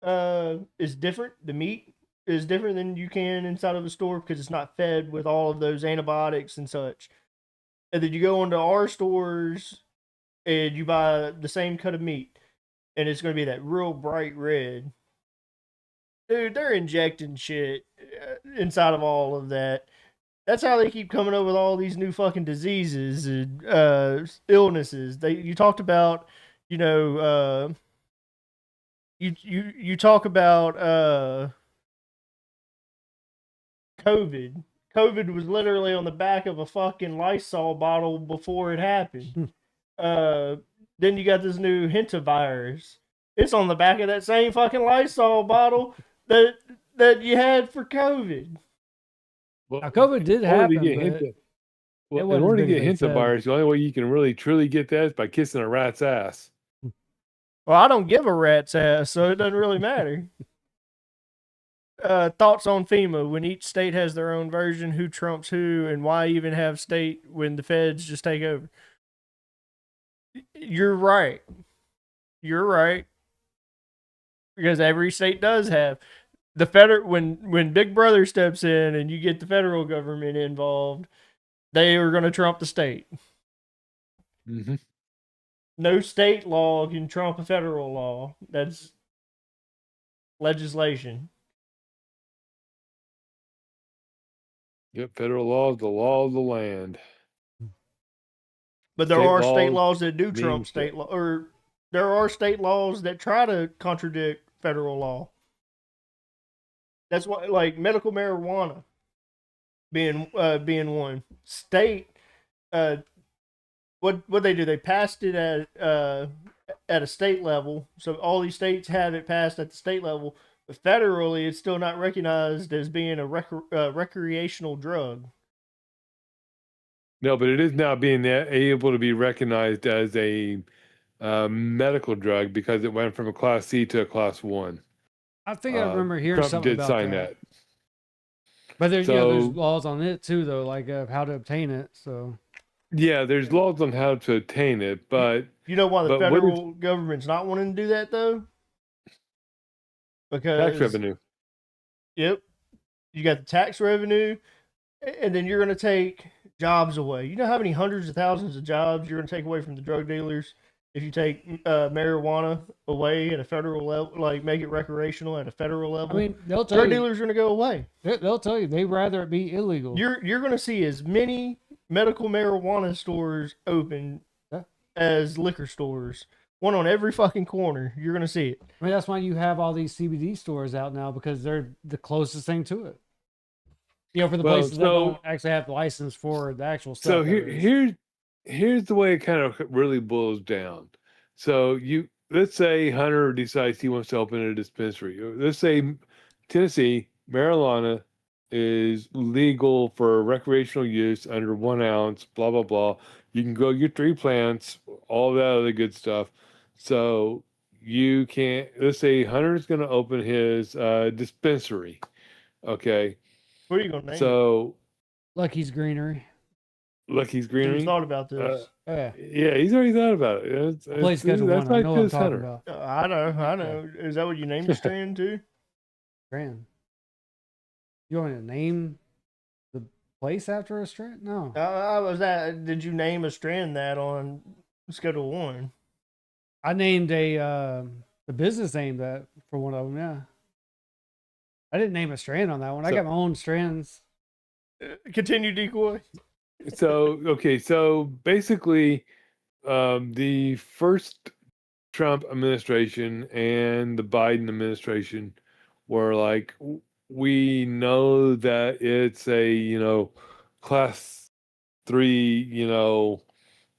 is different. The meat is different than you can inside of a store because it's not fed with all of those antibiotics and such. And then you go into our stores and you buy the same cut of meat, and it's going to be that real bright red. Dude, they're injecting shit inside of all of that. That's how they keep coming up with all these new fucking diseases and illnesses. You talked about, you know, you talk about COVID. COVID was literally on the back of a fucking Lysol bottle before it happened. Then you got this new hantavirus. It's on the back of that same fucking Lysol bottle that you had for COVID. Well, Now, COVID did in order to happen, get but Hinta, well, in wasn't as order to big as get they said. hantavirus, the only way you can really truly get that is by kissing a rat's ass. Well, I don't give a rat's ass, so it doesn't really matter. Thoughts on FEMA when each state has their own version, who trumps who, and why even have state when the feds just take over? You're right. You're right. Because every state does have the federal when Big Brother steps in and you get the federal government involved, they are going to trump the state. Mm-hmm. No state law can trump a federal law. That's legislation. Yep, federal law is the law of the land. But there State are state laws laws that do trump means state law, or there are state laws that try to contradict federal law. That's why, like medical marijuana being one state. What they do? They passed it at a state level, so all these states have it passed at the state level. But federally, it's still not recognized as being a recreational drug. No, but it is now being able to be recognized as a medical drug because it went from a class C to a class 1. I think I remember hearing Trump something did about sign that. that. But there's So- laws on it too, though, like how to obtain it. So Yeah, there's laws on how to attain it, but You know why the But what federal government's not wanting to do that though? Because tax revenue. Yep, you got the tax revenue, and then you're going to take jobs away. You know how many hundreds of thousands of jobs you're going to take away from the drug dealers if you take marijuana away at a federal level, like make it recreational at a federal I level. mean, they'll tell Drug you dealers are going to go away. they'll tell you they'd rather it be illegal. You're going to see as many medical marijuana stores open Yeah. as liquor stores. One on every fucking corner. You're going to see it. I mean, that's why you have all these CBD stores out now because they're the closest thing to it. You know, for the Well, places that don't actually have the license for the actual stuff. So that is. here's the way it kind of really boils down. So let's say Hunter decides he wants to open a dispensary. Let's say Tennessee marijuana is legal for recreational use under 1 ounce. Blah blah blah. You can grow your 3 plants, all that other good stuff. So you can't. Let's say Hunter's going to open his dispensary. Okay, What are you going to name it? so Lucky's Greenery. Lucky's Who's Greenery. thought about this? Yeah. Yeah, he's already thought about it. Play Schedule 1. I know what I'm talking Hunter. about. I know. Is that what you named your strand too? Strand. You want me to name the place after a strand? No. I was that. Did you name a strand that on Schedule 1? I named the business name that for one of them, yeah. I didn't name a strand on that one. I got my own strands. Continue, decoy. So okay, so basically, the first Trump administration and the Biden administration were like, we know that it's a class 3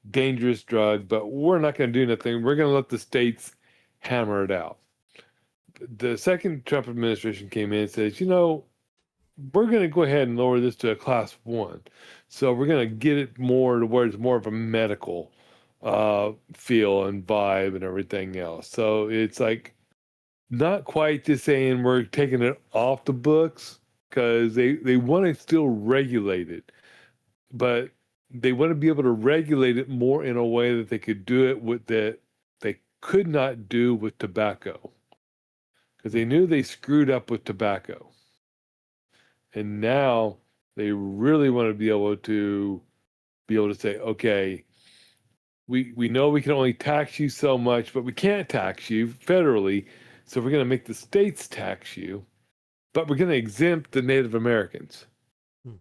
dangerous drug, but we're not going to do nothing. We're going to let the states hammer it out. The second Trump administration came in and says, we're going to go ahead and lower this to a class 1. So we're going to get it more to where it's more of a medical feel and vibe and everything else. So it's like not quite just saying we're taking it off the books because they want to still regulate it, but they want to be able to regulate it more in a way that they could do it with that they could not do with tobacco. because they knew they screwed up with tobacco. And now they really want to be able to say, okay, we know we can only tax you so much, but we can't tax you federally. So we're going to make the states tax you, but we're going to exempt the Native Americans. If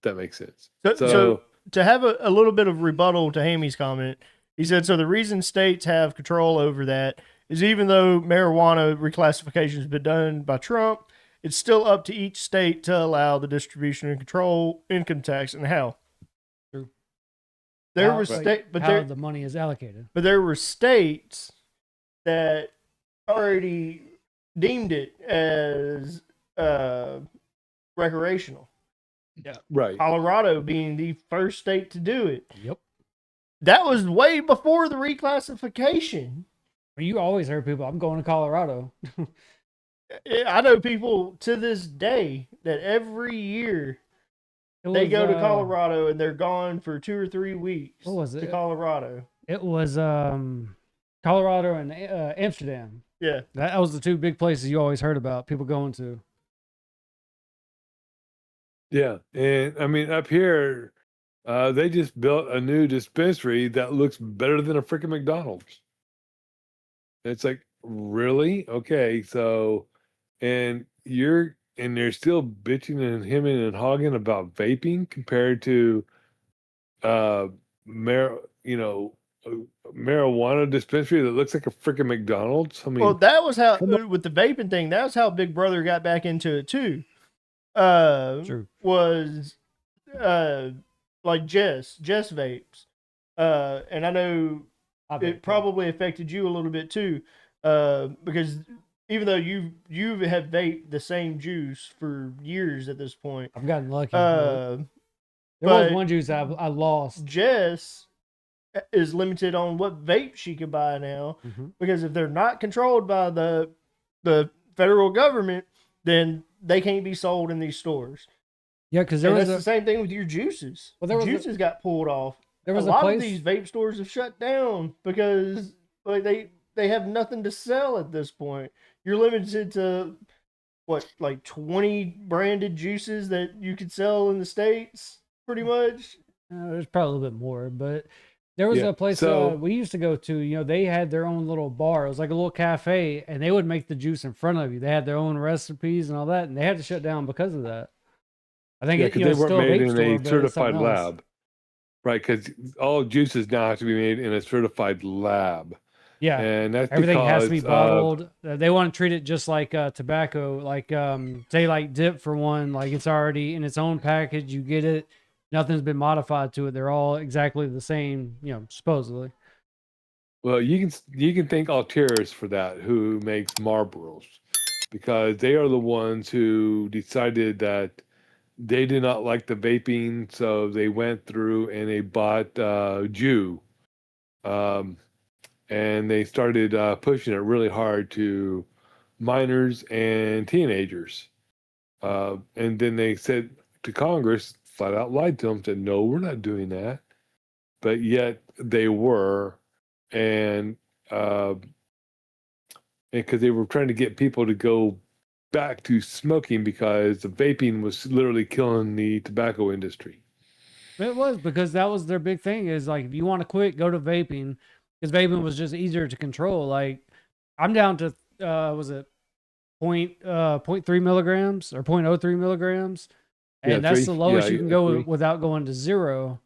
that makes sense. So to have a little bit of rebuttal to Hamy's comment, he said, so the reason states have control over that is even though marijuana reclassification has been done by Trump, it's still up to each state to allow the distribution and control income tax and how. True. There How- were like, state, but how there, the money is allocated. but there were states that already deemed it as recreational. Right. Colorado being the first state to do it. Yep. That was way before the reclassification. You always heard people, I'm going to Colorado. I know people to this day that every year It they was, go to Colorado and they're gone for 2 or 3 weeks. What was to it? Colorado? It was Colorado and Amsterdam. Yeah. That was the two big places you always heard about people going to. Yeah. And I mean, up here, they just built a new dispensary that looks better than a freaking McDonald's. It's like, really? Okay. So, and they're still bitching and hemming and hogging about vaping compared to, uh, mar, you know, a marijuana dispensary that looks like a freaking McDonald's. I mean, Well, that was how come on. with the vaping thing. That was how Big Brother got back into it too. True. Was like Jess vapes, and I know I bet it probably affected you a little bit too, because even though you have vaped the same juice for years at this point, I've gotten lucky. uh, there was but- one juice I lost. Jess is limited on what vape she can buy now Mhm. because if they're not controlled by the federal government, then they can't be sold in these stores. Yeah, because And there that's was the same thing with your juices. Well, there was a- juices got pulled off. there was a a lot place. of these vape stores have shut down because like they have nothing to sell at this point. You're limited to what, like 20 branded juices that you could sell in the States, pretty much. There's probably a little bit more, but there was Yeah, a place so- we used to go to. You know, they had their own little bar. It was like a little cafe, and they would make the juice in front of you. They had their own recipes and all that, and they had to shut down because of that. I think Yeah, it, because you know, they it's weren't still a made vape in store, a but it's certified something else. lab. Right, because all juices now have to be made in a certified lab. Yeah, And that's everything has to be because bottled. They want to treat it just like tobacco, like say like dip for one, like it's already in its own package. You get it, nothing's been modified to it. They're all exactly the same, you know, supposedly. well, you can thank Altiris for that, who makes Marlboros, because they are the ones who decided that they did not like the vaping, so they went through and they bought Jew, and they started pushing it really hard to minors and teenagers. And then they said to Congress, flat out lied to them, said, no, we're not doing that. But yet they were. And because they were trying to get people to go back to smoking because the vaping was literally killing the tobacco industry. It was because that was their big thing is like, if you want to quit, go to vaping because vaping was just easier to control. Like I'm down to, was it 0.3 milligrams or 0.03 milligrams? And Yeah, that's the lowest you can go three. without going to zero.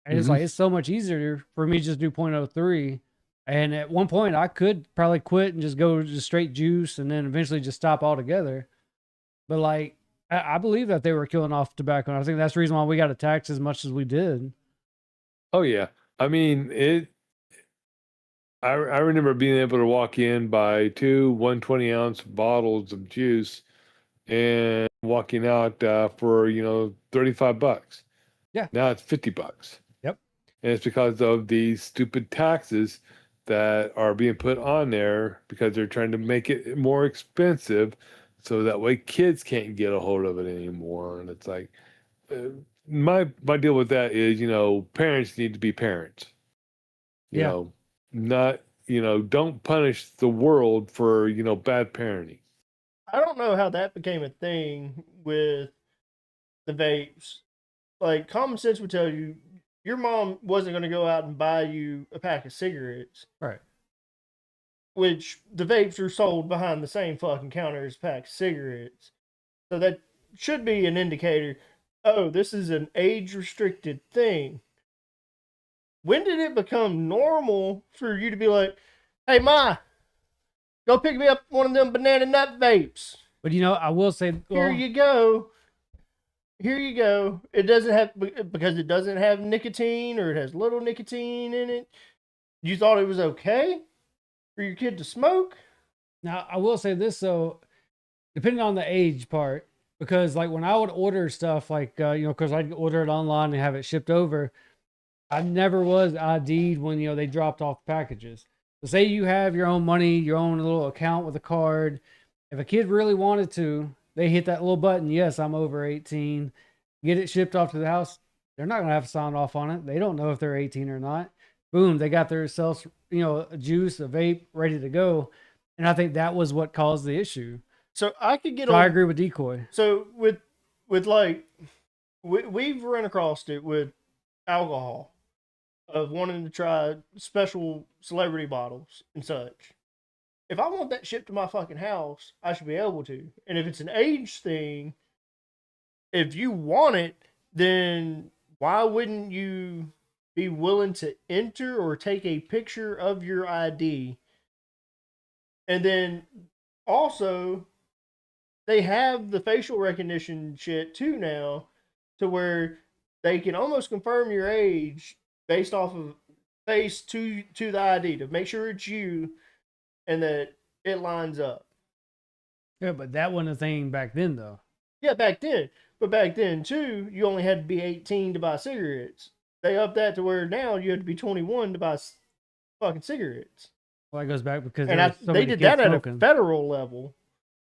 And it's Mhm. like, it's so much easier for me to just do 0.03. And at one point I could probably quit and just go just straight juice and then eventually just stop altogether. But like, I believe that they were killing off tobacco. And I think that's the reason why we got attacked as much as we did. Oh yeah. I mean, I remember being able to walk in, buy two 120-ounce bottles of juice and walking out for, $35. Yeah. Now it's $50. Yep. And it's because of these stupid taxes that are being put on there because they're trying to make it more expensive so that way kids can't get a hold of it anymore. And it's like, my deal with that is, parents need to be parents. You Yeah. know, not don't punish the world for, bad parenting. I don't know how that became a thing with the vapes. Like, common sense would tell you your mom wasn't going to go out and buy you a pack of cigarettes, Right. which the vapes are sold behind the same fucking counter as a pack of cigarettes. So that should be an indicator. Oh, this is an age restricted thing. When did it become normal for you to be like, hey, Ma, go pick me up one of them banana nut vapes? But I will say, Here you go. Here you go. It doesn't have, because it doesn't have nicotine or it has little nicotine in it. You thought it was okay for your kid to smoke? now I will say this though, depending on the age part, because like when I would order stuff, like because I'd order it online and have it shipped over, I never was ID'd when they dropped off packages. So say you have your own money, your own little account with a card. If a kid really wanted to, they hit that little button. Yes, I'm over 18. Get it shipped off to the house. They're not gonna have to sign off on it. They don't know if they're 18 or not. Boom, they got their self, a juice, a vape, ready to go. And I think that was what caused the issue. So I could get So on. I agree with Decoy. So with like, we've run across it with alcohol of wanting to try special celebrity bottles and such. If I want that shipped to my fucking house, I should be able to. And if it's an age thing, if you want it, then why wouldn't you be willing to enter or take a picture of your ID? And then also, they have the facial recognition shit too now, to where they can almost confirm your age based off of face to the ID to make sure it's you and that it lines up. Yeah, but that wasn't a thing back then, though. Yeah, back then. But back then too, you only had to be 18 to buy cigarettes. They upped that to where now you have to be 21 to buy fucking cigarettes. Well, that goes back because And they did that at a federal level.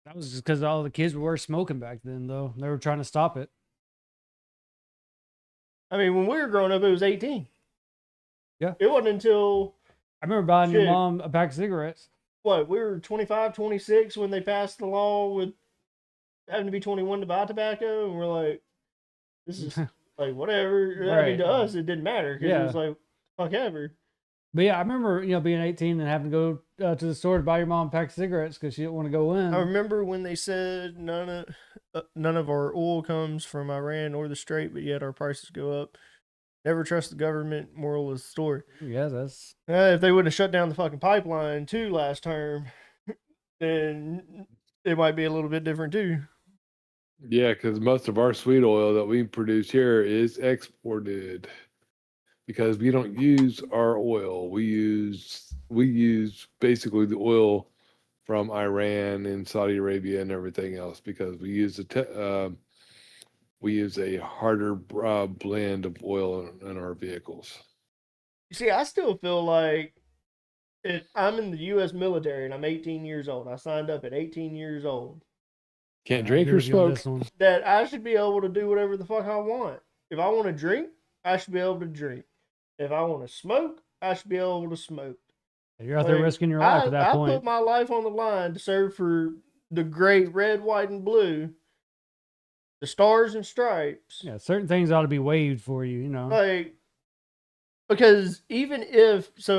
That was just because all the kids were smoking back then, though. They were trying to stop it. I mean, when we were growing up, it was 18. Yeah. It wasn't until, I remember buying your mom a pack of cigarettes. what, we were 25, 26 when they passed the law with having to be 21 to buy tobacco. And we're like, this is like, whatever. I mean, Right. to us, it didn't matter because it Yeah. was like, fuck ever. But yeah, I remember, being 18 and having to go to the store to buy your mom a pack of cigarettes because she didn't want to go in. I remember when they said none of our oil comes from Iran or the Strait, but yet our prices go up. Never trust the government. Moral of the story. Yeah, that's... If they wouldn't have shut down the fucking pipeline too last term, then it might be a little bit different too. Yeah, because most of our sweet oil that we produce here is exported because we don't use our oil. We use basically the oil from Iran and Saudi Arabia and everything else because we use a harder blend of oil in our vehicles. You see, I still feel like I'm in the U.S. military and I'm 18 years old. I signed up at 18 years old. Can't drink or smoke. That I should be able to do whatever the fuck I want. If I want to drink, I should be able to drink. If I want to smoke, I should be able to smoke. You're out there risking your life at that point. I put my life on the line to serve for the great red, white, and blue, the stars and stripes. Yeah, certain things ought to be waived for you, Like, because even if they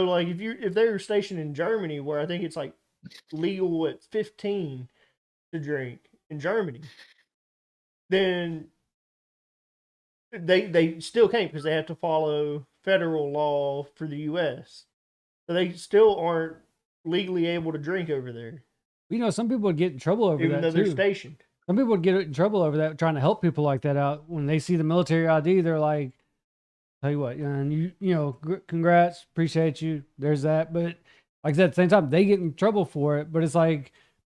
were stationed in Germany, where I think it's like legal at 15 to drink in Germany, then they still can't because they have to follow federal law for the U.S. So they still aren't legally able to drink over there. Some people would get in trouble over even that though they're too. stationed. Some people would get in trouble over that, trying to help people like that out. When they see the military ID, they're like, "Tell you what, and congrats, appreciate you." There's that, but like I said, at the same time, they get in trouble for it. But it's like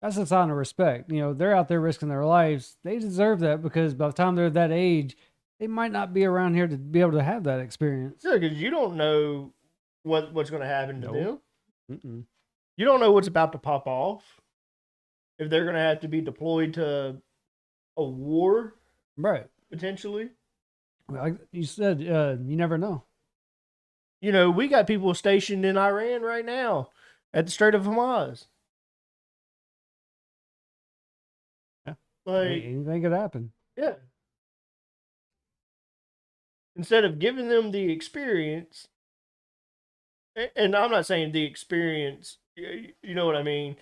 that's a sign of respect. They're out there risking their lives. They deserve that because by the time they're that age, they might not be around here to be able to have that experience. Yeah, because you don't know what's going to happen to them. Mm-mm. You don't know what's about to pop off. If they're going to have to be deployed to a war, Right? potentially. Like you said, you never know. We got people stationed in Iran right now at the Strait of Hamas. Yeah. Like, Anything could happen. yeah. Instead of giving them the experience, and I'm not saying the experience, you know what I mean?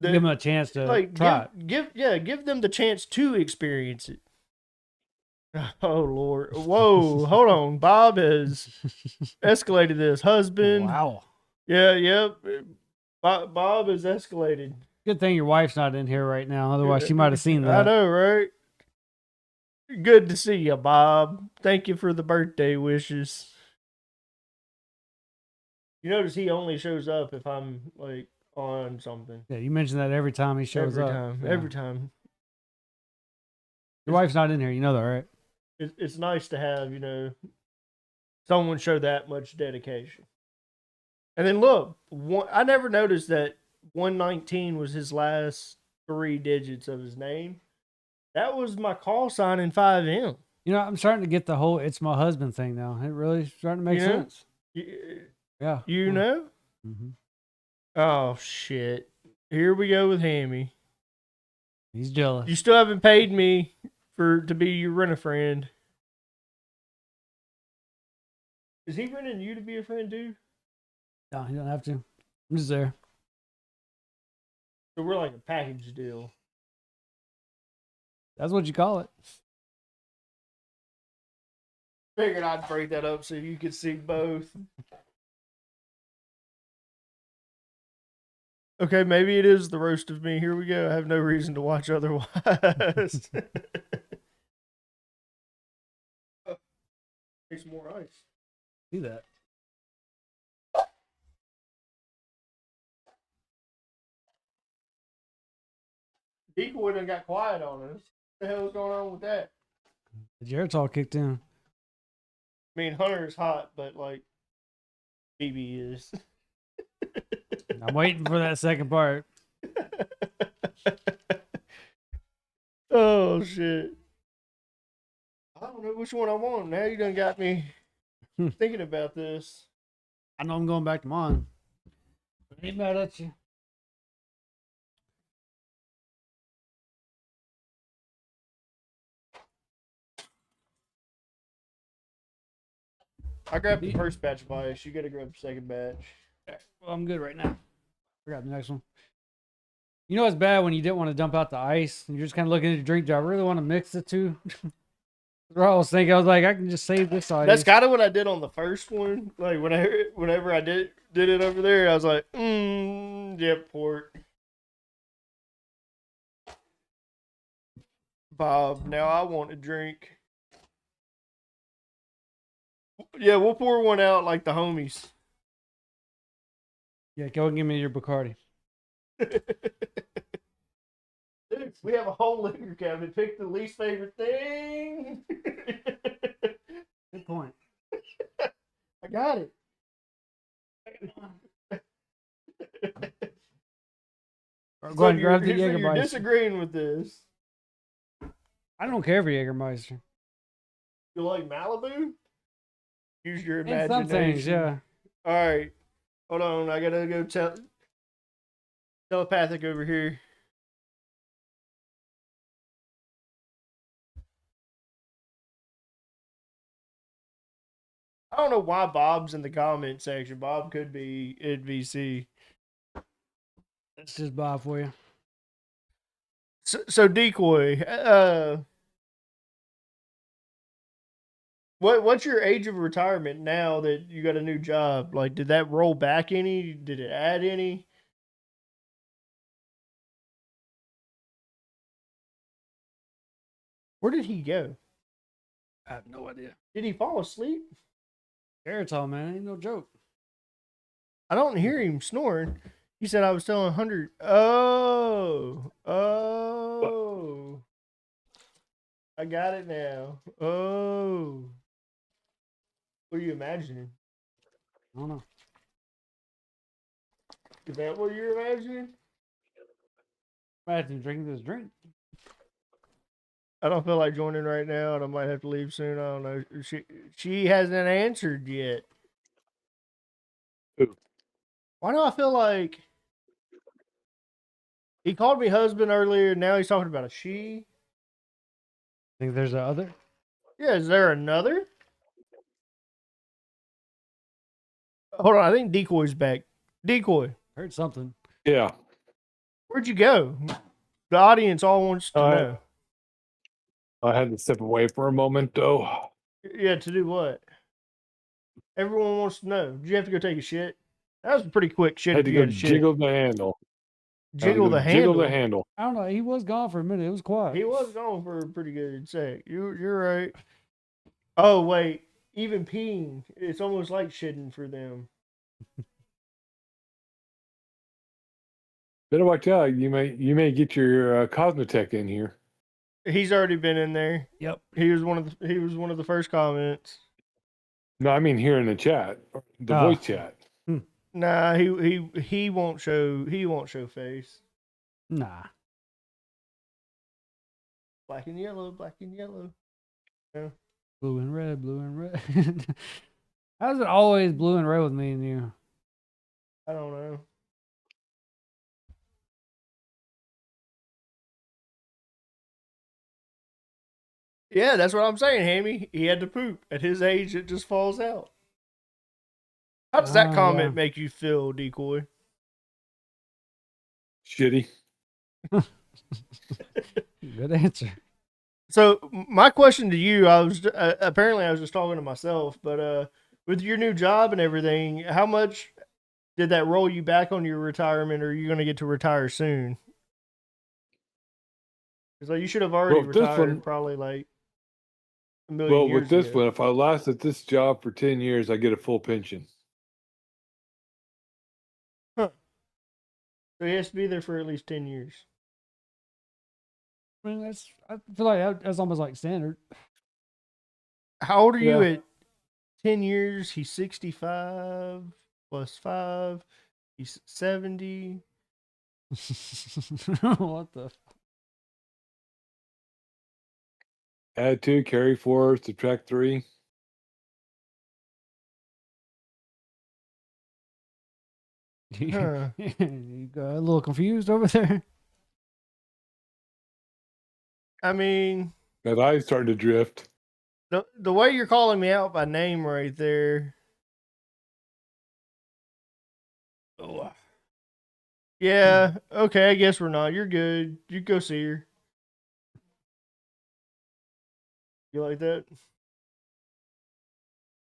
Give them a chance to Like, try it. give them the chance to experience it. Oh Lord! Whoa, hold on. Bob has escalated this. Husband. Wow. Yeah, yep. Bob has escalated. Good thing your wife's not in here right now. Otherwise, she might have seen I that. know, right? Good to see you, Bob. Thank you for the birthday wishes. You notice he only shows up if I'm like on something. Yeah, you mention that every time he shows Every up. time. Yeah. Every time. Your wife's not in here. You know that, right? It's nice to have, someone show that much dedication. And then look, I never noticed that 119 was his last 3 digits of his name. That was my call sign in 5M. You know, I'm starting to get the whole "it's my husband" thing now. It really starting to make You know? sense. Yeah. You know? Mm-hmm. Oh, shit. Here we go with Hammy. He's jealous. You still haven't paid me to be your rent-a-friend. Is he renting you to be a friend too? No, you don't have to. I'm just there. So we're like a package deal. That's what you call it. Figured I'd break that up so you could see both. Okay, maybe it is the roast of me. Here we go. I have no reason to watch otherwise. Take some more ice. See that? Decoy done got quiet on us. What the hell is going on with that? The Geritol kicked in. I mean, Hunter is hot, but like, BB is. I'm waiting for that second part. Oh shit! I don't know which one I want. Now you done got me thinking about this. I know I'm going back to mine. I ain't mad at you. I grabbed the first batch of ice. You gotta grab the second batch. Well, I'm good right now. Grab the next one. You know it's bad when you didn't want to dump out the ice and you're just kind of looking at your drink. Do I really want to mix the two? That's what I was thinking. I was like, I can just save this ice. That's kind of what I did on the first one. Like whenever I did it over there, I was like, yep, port. Bob, now I want a drink. Yeah, we'll pour one out like the homies. Yeah, go and give me your Bacardi. Dude, we have a whole liquor cabinet. Pick the least favorite thing. Good point. I got it. Go ahead and grab the So you're Jägermeister. disagreeing with this. I don't care for Jägermeister. You like Malibu? Use your And imagination. some things, yeah. All right. Hold on. I gotta go telepathic over here. I don't know why Bob's in the comment section. Bob could be in VC. That's just Bob for you. So Decoy, what's your age of retirement now that you got a new job? Like, did that roll back any? Did it add any? Where did he go? I have no idea. Did he fall asleep? Geritol, man, ain't no joke. I don't hear him snoring. He said I was telling 100. Oh. I got it now. Oh. What are you imagining? I don't know. Is that what you're imagining? Imagine drinking this drink. I don't feel like joining right now, and I might have to leave soon. I don't know. She hasn't answered yet. Who? Why do I feel like he called me husband earlier? Now he's talking about a she. Think there's a other? Yeah, is there another? Hold on, I think Decoy's back. Decoy, Heard something. Yeah. where'd you go? The audience all wants to know. I had to step away for a moment, though. Yeah, to do what? Everyone wants to know. Did you have to go take a shit? That was a pretty quick shit. I had If to you go had a shit. jiggle the handle. I had to Jiggle go the jiggle handle. the handle. I don't know. He was gone for a minute. It was quiet. He was gone for a pretty good sec. You're right. Oh wait, even peeing, it's almost like shitting for them. Better watch out. You may get your Cosmetech in here. He's already been in there. Yep. He was one of the first comments. No, I mean here in the chat, the Ah. voice chat. Nah, he won't show face. Nah. Black and yellow, black and yellow. Blue and red, blue and red. How's it always blue and red with me and you? I don't know. Yeah, that's what I'm saying, Hammy. He had to poop. At his age, it just falls out. How does that Oh, comment yeah. make you feel, Decoy? Shitty. Good answer. So my question to you, I was apparently I was just talking to myself, but with your new job and everything, how much did that roll you back on your retirement, or are you going to get to retire soon? Because like, you should have already Well, with this retired one- probably like a million Well, years with this ago. one, if I last at this job for 10 years, I get a full pension. So he has to be there for at least 10 years. I mean, I feel like that's almost like standard. How old are you Yeah. at 10 years? He's 65 plus 5. He's 70. What the? Add 2, carry 4, subtract 3. Huh. You got a little confused over there. I mean, My eyes starting to drift. the way you're calling me out by name right there. Oh. Yeah, okay, I guess we're not. You're good. You go see her. You like that?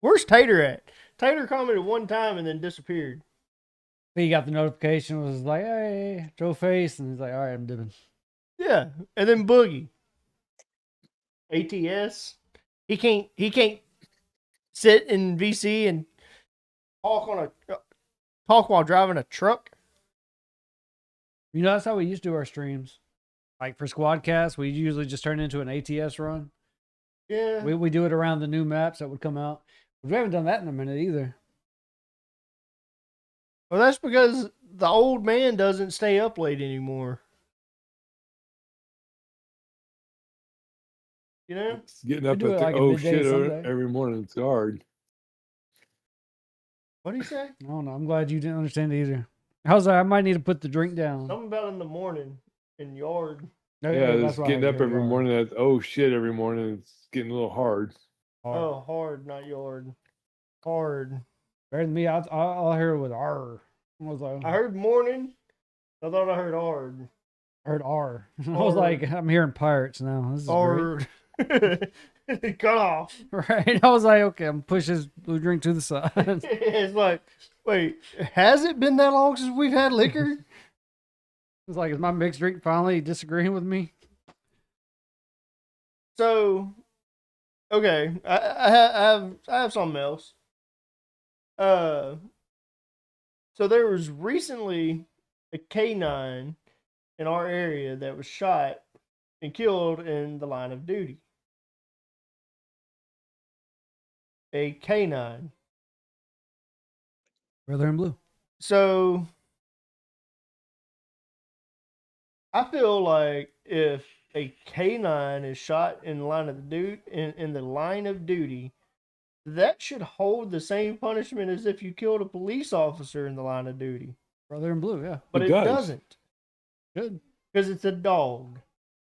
Where's Tater at? Tater commented one time and then disappeared. He got the notification, was like, hey, Joe Face, and he's like, all right, I'm dipping. Yeah, and then Boogie. ATS. He can't sit in VC and talk while driving a truck. You know, that's how we used to do our streams. Like for Squadcast, we usually just turn into an ATS run. Yeah. We do it around the new maps that would come out. We haven't done that in a minute either. Well, that's because the old man doesn't stay up late anymore. You know? It's getting up do at it the like a oh midday shit Sunday. every morning. It's hard. What do you say? I don't know. I'm glad you didn't understand it either. How's that? I might need to put the drink down. Something about in the morning in yard. Yeah, that's it's why I getting had up to go every yard. morning. At oh shit every morning. It's getting a little hard. Hard. Oh, hard, not yard. Hard. Better than me. I'll hear it with R. I was like, I heard morning. I thought I heard hard. I heard R. I was like, I'm hearing pirates now. This is Hard. Cut off. great. Right. I was like, okay, I'm push this blue drink to the side. It's like, wait, has it been that long since we've had liquor? It's like, is my mixed drink finally disagreeing with me? So, okay, I have something else. So there was recently a K9 in our area that was shot and killed in the line of duty. A K9. Brother in blue. So I feel like if a K9 is shot in the line of in the line of duty, that should hold the same punishment as if you killed a police officer in the line of duty. Brother in blue, yeah. But It it does. doesn't Good. because it's a dog.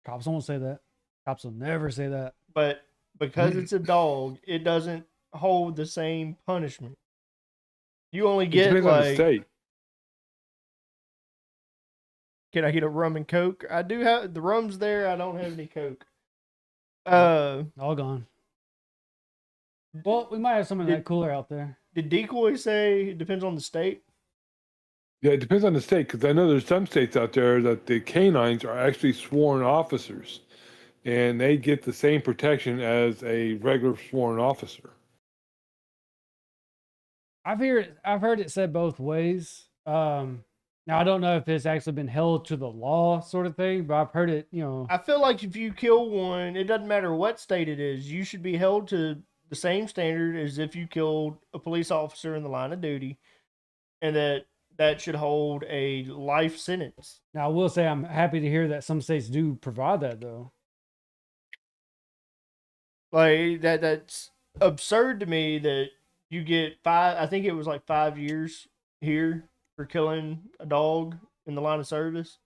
Cops won't say that. Cops will never say that. But because it's a dog, it doesn't hold the same punishment. You only It get depends on the like, state. can I get a rum and coke? I do have the rum's there. I don't have any coke. All gone. Well, we might have some in Did- that cooler out there. Did Decoy say it depends on the state? Yeah, it depends on the state, because I know there's some states out there that the canines are actually sworn officers, and they get the same protection as a regular sworn officer. I've heard it said both ways. Now I don't know if it's actually been held to the law sort of thing, but I've heard it, I feel like if you kill one, it doesn't matter what state it is, you should be held to the same standard as if you killed a police officer in the line of duty, and that should hold a life sentence. Now I will say I'm happy to hear that some states do provide that though. Like that's absurd to me that you get I think it was like 5 years here for killing a dog in the line of service.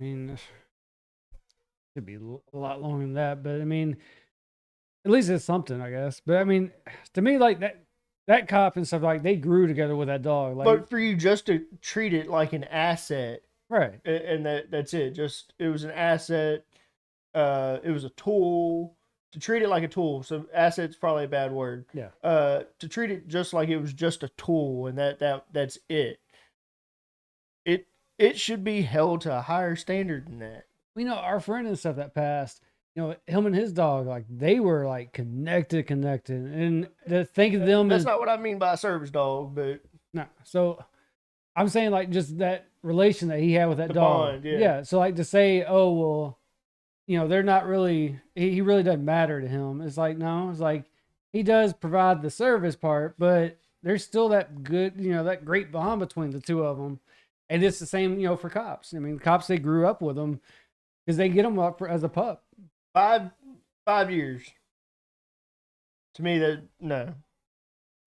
I mean, could be a lot longer than that, but I mean, at least it's something, I guess. But I mean, to me, like that cop and stuff, like they grew together with that dog. Like, But for you just to treat it like an asset, right? and that's it. Just it was an asset. It was a tool. To treat it like a tool. So asset's probably a bad word. Yeah. To treat it just like it was just a tool, and that's it. It should be held to a higher standard than that. You know, our friend and stuff that passed, you know, him and his dog, like they were like connected, and to think of them That's as not what I mean by a service dog, but no. So I'm saying like just that relation that he had with that The dog. bond, yeah. So like to say, oh well, you know, they're not really. He really doesn't matter to him. It's like no. It's like he does provide the service part, but there's still that good, you know, that great bond between the two of them. And it's the same, you know, for cops. I mean, cops, they grew up with them because they get them up as a pup. 5 years. To me, that no,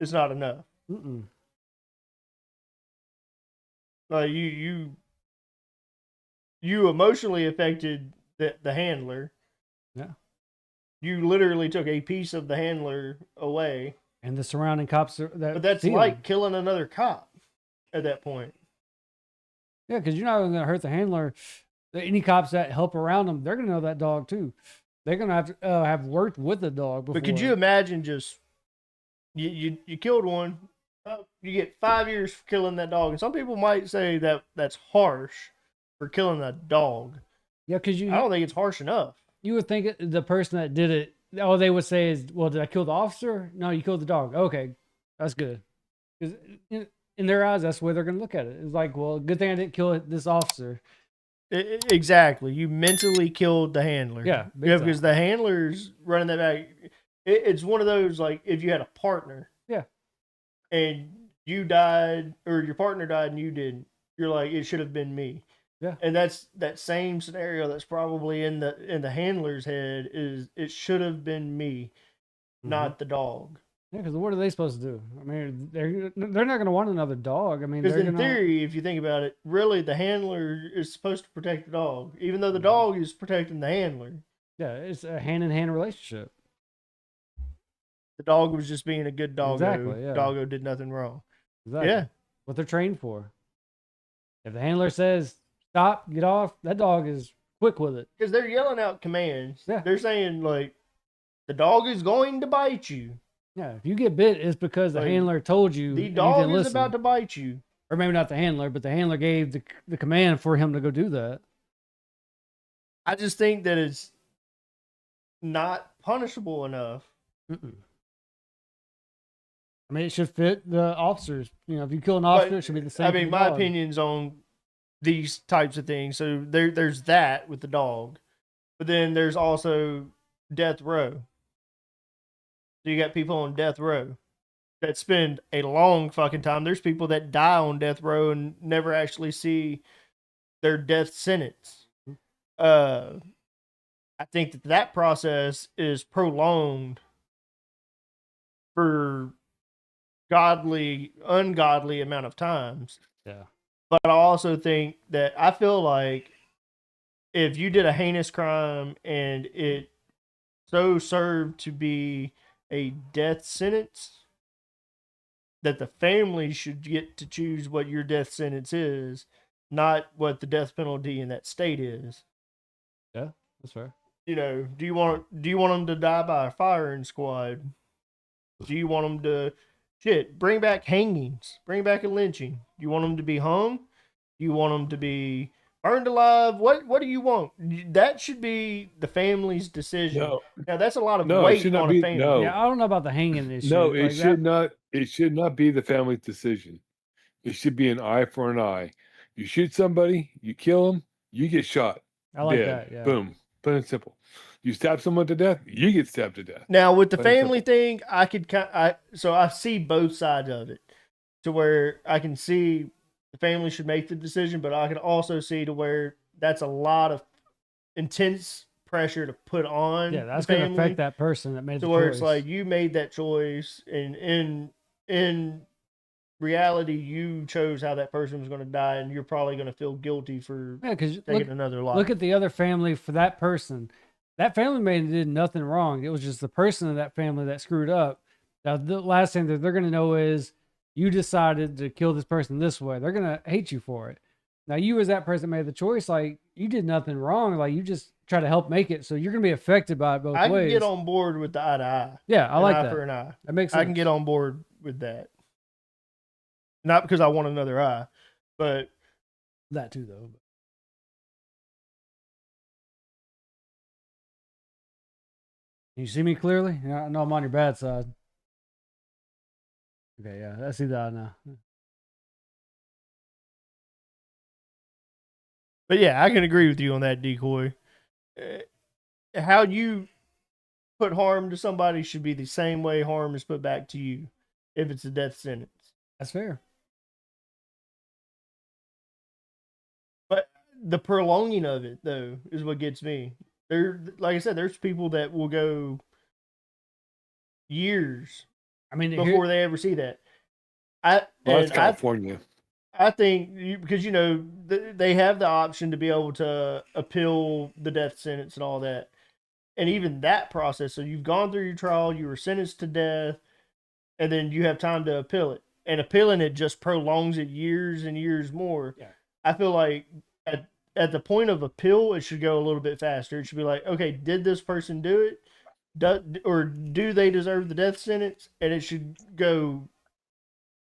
it's not enough. Mm-mm. Like you emotionally affected the handler. Yeah. You literally took a piece of the handler away. And the surrounding cops But that's see 'em. like killing another cop at that point. Yeah, because you're not going to hurt the handler. Any cops that help around them, they're going to know that dog too. They're going to have worked with the dog before. But could you imagine just you killed one, you get 5 years for killing that dog, and some people might say that that's harsh for killing a dog. Yeah, because I don't think it's harsh enough. you would think the person that did it, all they would say is, well, did I kill the officer? No, you killed the dog. Okay, that's good. Because in their eyes, that's the way they're going to look at it. It's like, well, good thing I didn't kill this officer. Exactly. You mentally killed the handler. Yeah, big Yeah, time. because the handler's running that back. It's one of those, like, if you had a partner. Yeah. And you died, or your partner died and you didn't, you're like, it should have been me. Yeah. And that's that same scenario that's probably in the handler's head is it should have been me, not the dog. Yeah, because what are they supposed to do? I mean, they're not going to want another dog. I mean, Because they're in gonna, theory, if you think about it, really the handler is supposed to protect the dog, even though the dog is protecting the handler. yeah, it's a hand-in-hand relationship. The dog was just being a good doggo. Exactly, yeah. Doggo did nothing wrong. Exactly. Yeah. What they're trained for. If the handler says, stop, get off, that dog is quick with it. Because they're yelling out commands. Yeah. They're saying, like, the dog is going to bite you. Yeah, if you get bit, it's because the Like, handler told you. The and you dog didn't is listen. about to bite you. Or maybe not the handler, but the handler gave the command for him to go do that. I just think that it's not punishable enough. Mm-mm. I mean, it should fit the officers. You know, if you kill an officer, it should be the same. I for mean, the my dog. opinions on these types of things. So there's that with the dog. But then there's also death row. So you got people on death row that spend a long fucking time. There's people that die on death row and never actually see their death sentence. I think that process is prolonged for ungodly amount of times. Yeah. But I also think that I feel like if you did a heinous crime and it so served to be a death sentence, that the family should get to choose what your death sentence is, not what the death penalty in that state is. Yeah, that's fair. You know, do you want them to die by a firing squad? Do you want them to bring back hangings, bring back a lynching? Do you want them to be hung? Do you want them to be burned alive? What do you want? That should be the family's decision. No, Now that's a lot of no, it weight should not on a be. family. No, Yeah, I don't know about the hanging issue. no, it like should that. not. It should not be the family's decision. It should be an eye for an eye. You shoot somebody, you kill them, you get shot, I like dead. that. Yeah. Boom, plain and simple. You stab someone to death, you get stabbed to death. Now with the Plain and family thing, so I see both sides of it, to where I can see the family should make the decision, but I can also see to where that's a lot of intense pressure to put on. Yeah, that's the going to family, affect that person that made the to where choice. it's like you made that choice, and in reality, you chose how that person was going to die, and you're probably going to feel guilty for yeah, because taking another life. look at the other family for that person. That family man did nothing wrong. It was just the person of that family that screwed up. Now, the last thing that they're going to know is you decided to kill this person this way. They're going to hate you for it. Now, you as that person made the choice, like, you did nothing wrong. Like, you just try to help make it. So you're going to be affected by it both I ways. can get on board with the eye to eye. Yeah, I An like eye that. for an eye. That makes sense. I can get on board with that. Not because I want another eye, but that too, though. Can you see me clearly? Yeah, I know I'm on your bad side. Okay, yeah, I see that now. but yeah, I can agree with you on that, Decoy. How you put harm to somebody should be the same way harm is put back to you, if it's a death sentence. That's fair. But the prolonging of it, though, is what gets me. There, like I said, there's people that will go years I mean, before they ever see that. Well, that's I California. think because they have the option to be able to appeal the death sentence and all that, and even that process. So you've gone through your trial, you were sentenced to death, and then you have time to appeal it. And appealing it just prolongs it years and years more. Yeah. I feel like at the point of appeal, it should go a little bit faster. It should be like, okay, did this person do it? Do they deserve the death sentence? And it should go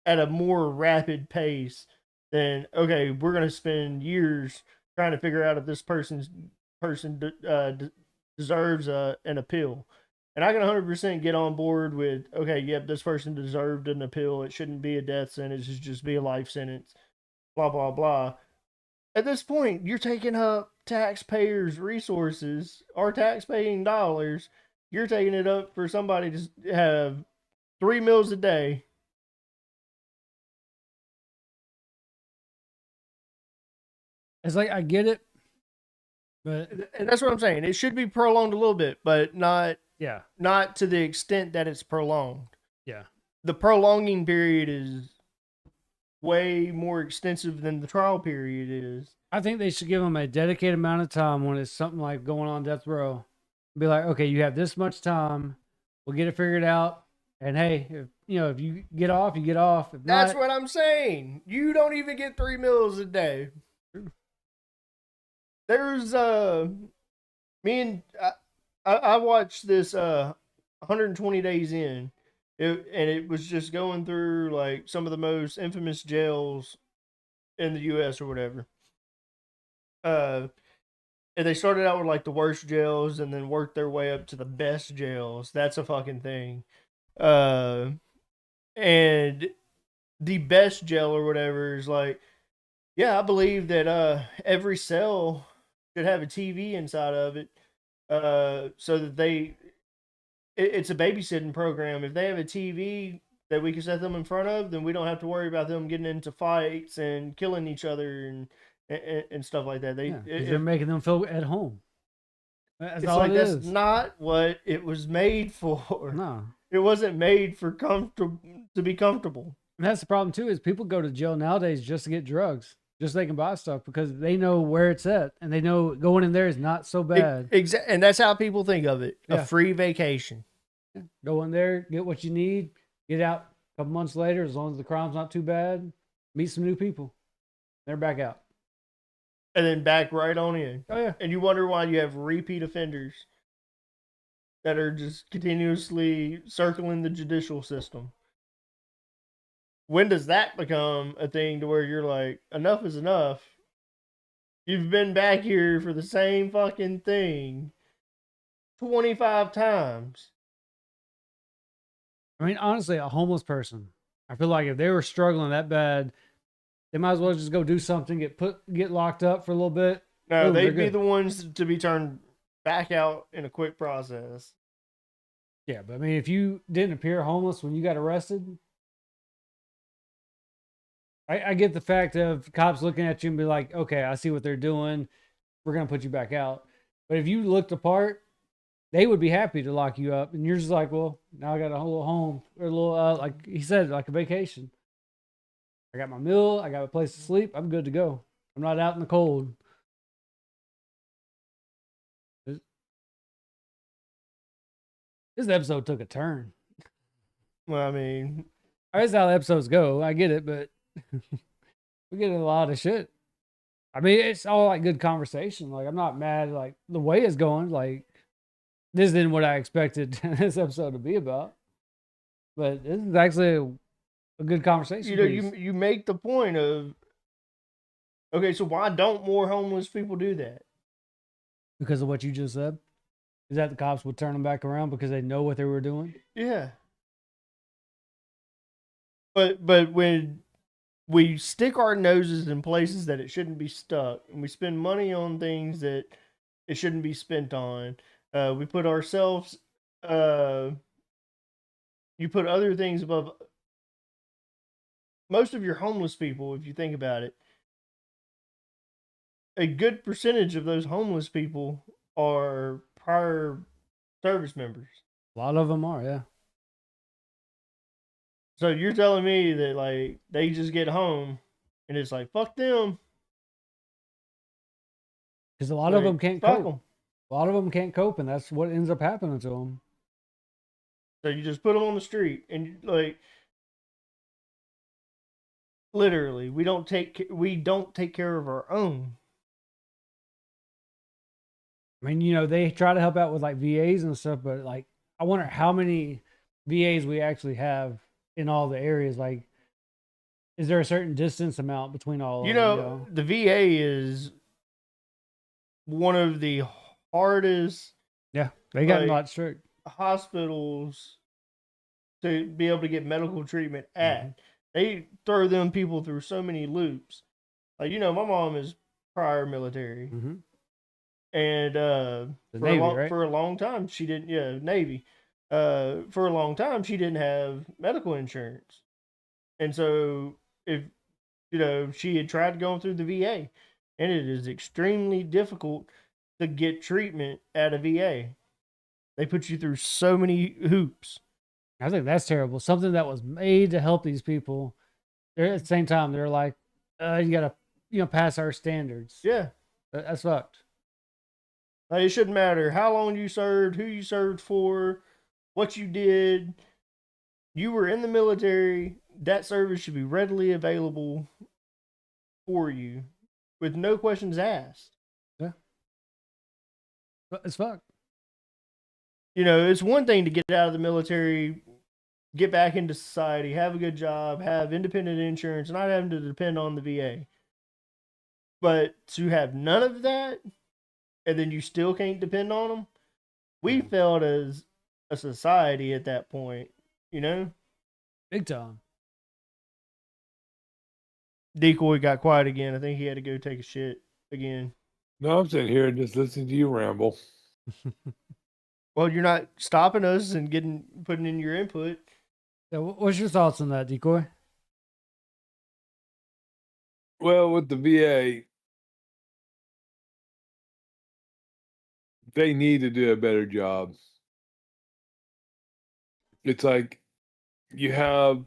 at a more rapid pace than, okay, we're going to spend years trying to figure out if this person deserves an appeal. And I can 100% get on board with, okay, yep, this person deserved an appeal. It shouldn't be a death sentence. It should just be a life sentence. Blah, blah, blah. At this point, you're taking up taxpayers' resources, our tax-paying dollars. You're taking it up for somebody to have 3 meals a day. It's like, I get it, but And that's what I'm saying. It should be prolonged a little bit, but not yeah, to the extent that it's prolonged. yeah. The prolonging period is way more extensive than the trial period is. I think they should give them a dedicated amount of time when it's something like going on death row. Be like, okay, you have this much time. We'll get it figured out. And hey, if you get off, you get off. If That's not, what I'm saying. You don't even get 3 meals a day. There's me and I watched this 120 Days In. And it was just going through like some of the most infamous jails in the US or whatever. And they started out with like the worst jails and then worked their way up to the best jails. That's a fucking thing. And the best jail or whatever is like, yeah, I believe that every cell should have a TV inside of it, so that it's a babysitting program. If they have a TV that we can set them in front of, then we don't have to worry about them getting into fights and killing each other and stuff like that. they're making them feel at home. That's It's all like it that's is. not what it was made for. No. It wasn't made for comfortable to be comfortable. And that's the problem too, is people go to jail nowadays just to get drugs, just so they can buy stuff because they know where it's at and they know going in there is not so bad. And that's how people think of it. Yeah. A free vacation. Go in there, get what you need, get out a couple months later, as long as the crime's not too bad, meet some new people. They're back out. And then back right on in. Oh yeah. And you wonder why you have repeat offenders that are just continuously circling the judicial system. When does that become a thing to where you're like, enough is enough? You've been back here for the same fucking thing 25 times. I mean, honestly, a homeless person, I feel like if they were struggling that bad, they might as well just go do something, get locked up for a little bit. No, Boom, they're they'd be good. the ones to be turned back out in a quick process. Yeah, but I mean, if you didn't appear homeless when you got arrested, I get the fact of cops looking at you and be like, okay, I see what they're doing. We're going to put you back out. But if you looked apart, they would be happy to lock you up. And you're just like, well, now I got a little home or a little, like he said, like a vacation. I got my meal. I got a place to sleep. I'm good to go. I'm not out in the cold. This episode took a turn. Well, I mean, That's how episodes go. I get it, but we get a lot of shit. I mean, it's all like good conversation. Like, I'm not mad. Like, the way it's going, like, this isn't what I expected this episode to be about. But this is actually a good conversation. you know, you make the point of, okay, so why don't more homeless people do that? Because of what you just said. Is that the cops would turn them back around because they know what they were doing? Yeah. But when we stick our noses in places that it shouldn't be stuck, and we spend money on things that it shouldn't be spent on, we put ourselves, you put other things above. Most of your homeless people, if you think about it, a good percentage of those homeless people are prior service members. A lot of them are, yeah. So you're telling me that like they just get home and it's like fuck them. Because a lot of Like, them can't fuck cope. 'em. A lot of them can't cope, and that's what ends up happening to them. So you just put them on the street and like literally we don't take care of our own. I mean, you know, they try to help out with like VAs and stuff, but like, I wonder how many VAs we actually have in all the areas. Like, is there a certain distance amount between all You of them? know, the VA is one of the hardest Yeah, they got like, a lot strict. hospitals to be able to get medical treatment at. Mm-hmm. They throw them people through so many loops. Like, you know, my mom is prior military. Mm-hmm. And The Navy, right? for a long time she didn't, yeah, Navy. For a long time she didn't have medical insurance. And so if you know, she had tried going through the VA, and it is extremely difficult to get treatment at a VA. They put you through so many hoops. I think that's terrible. Something that was made to help these people. They're at the same time, they're like, you gotta, pass our standards. Yeah. That's fucked. Like, it shouldn't matter how long you served, who you served for, what you did. You were in the military. That service should be readily available for you with no questions asked. Yeah. It's fucked. You know, it's one thing to get out of the military, get back into society, have a good job, have independent insurance, not having to depend on the VA. But to have none of that, and then you still can't depend on them, we failed as a society at that point, you know? Big time. Decoy got quiet again. I think he had to go take a shit again. No, I'm sitting here and just listening to you ramble. Well, you're not stopping us and putting in your input. So what's your thoughts on that, Decoy? Well, with the VA, they need to do a better job. It's like you have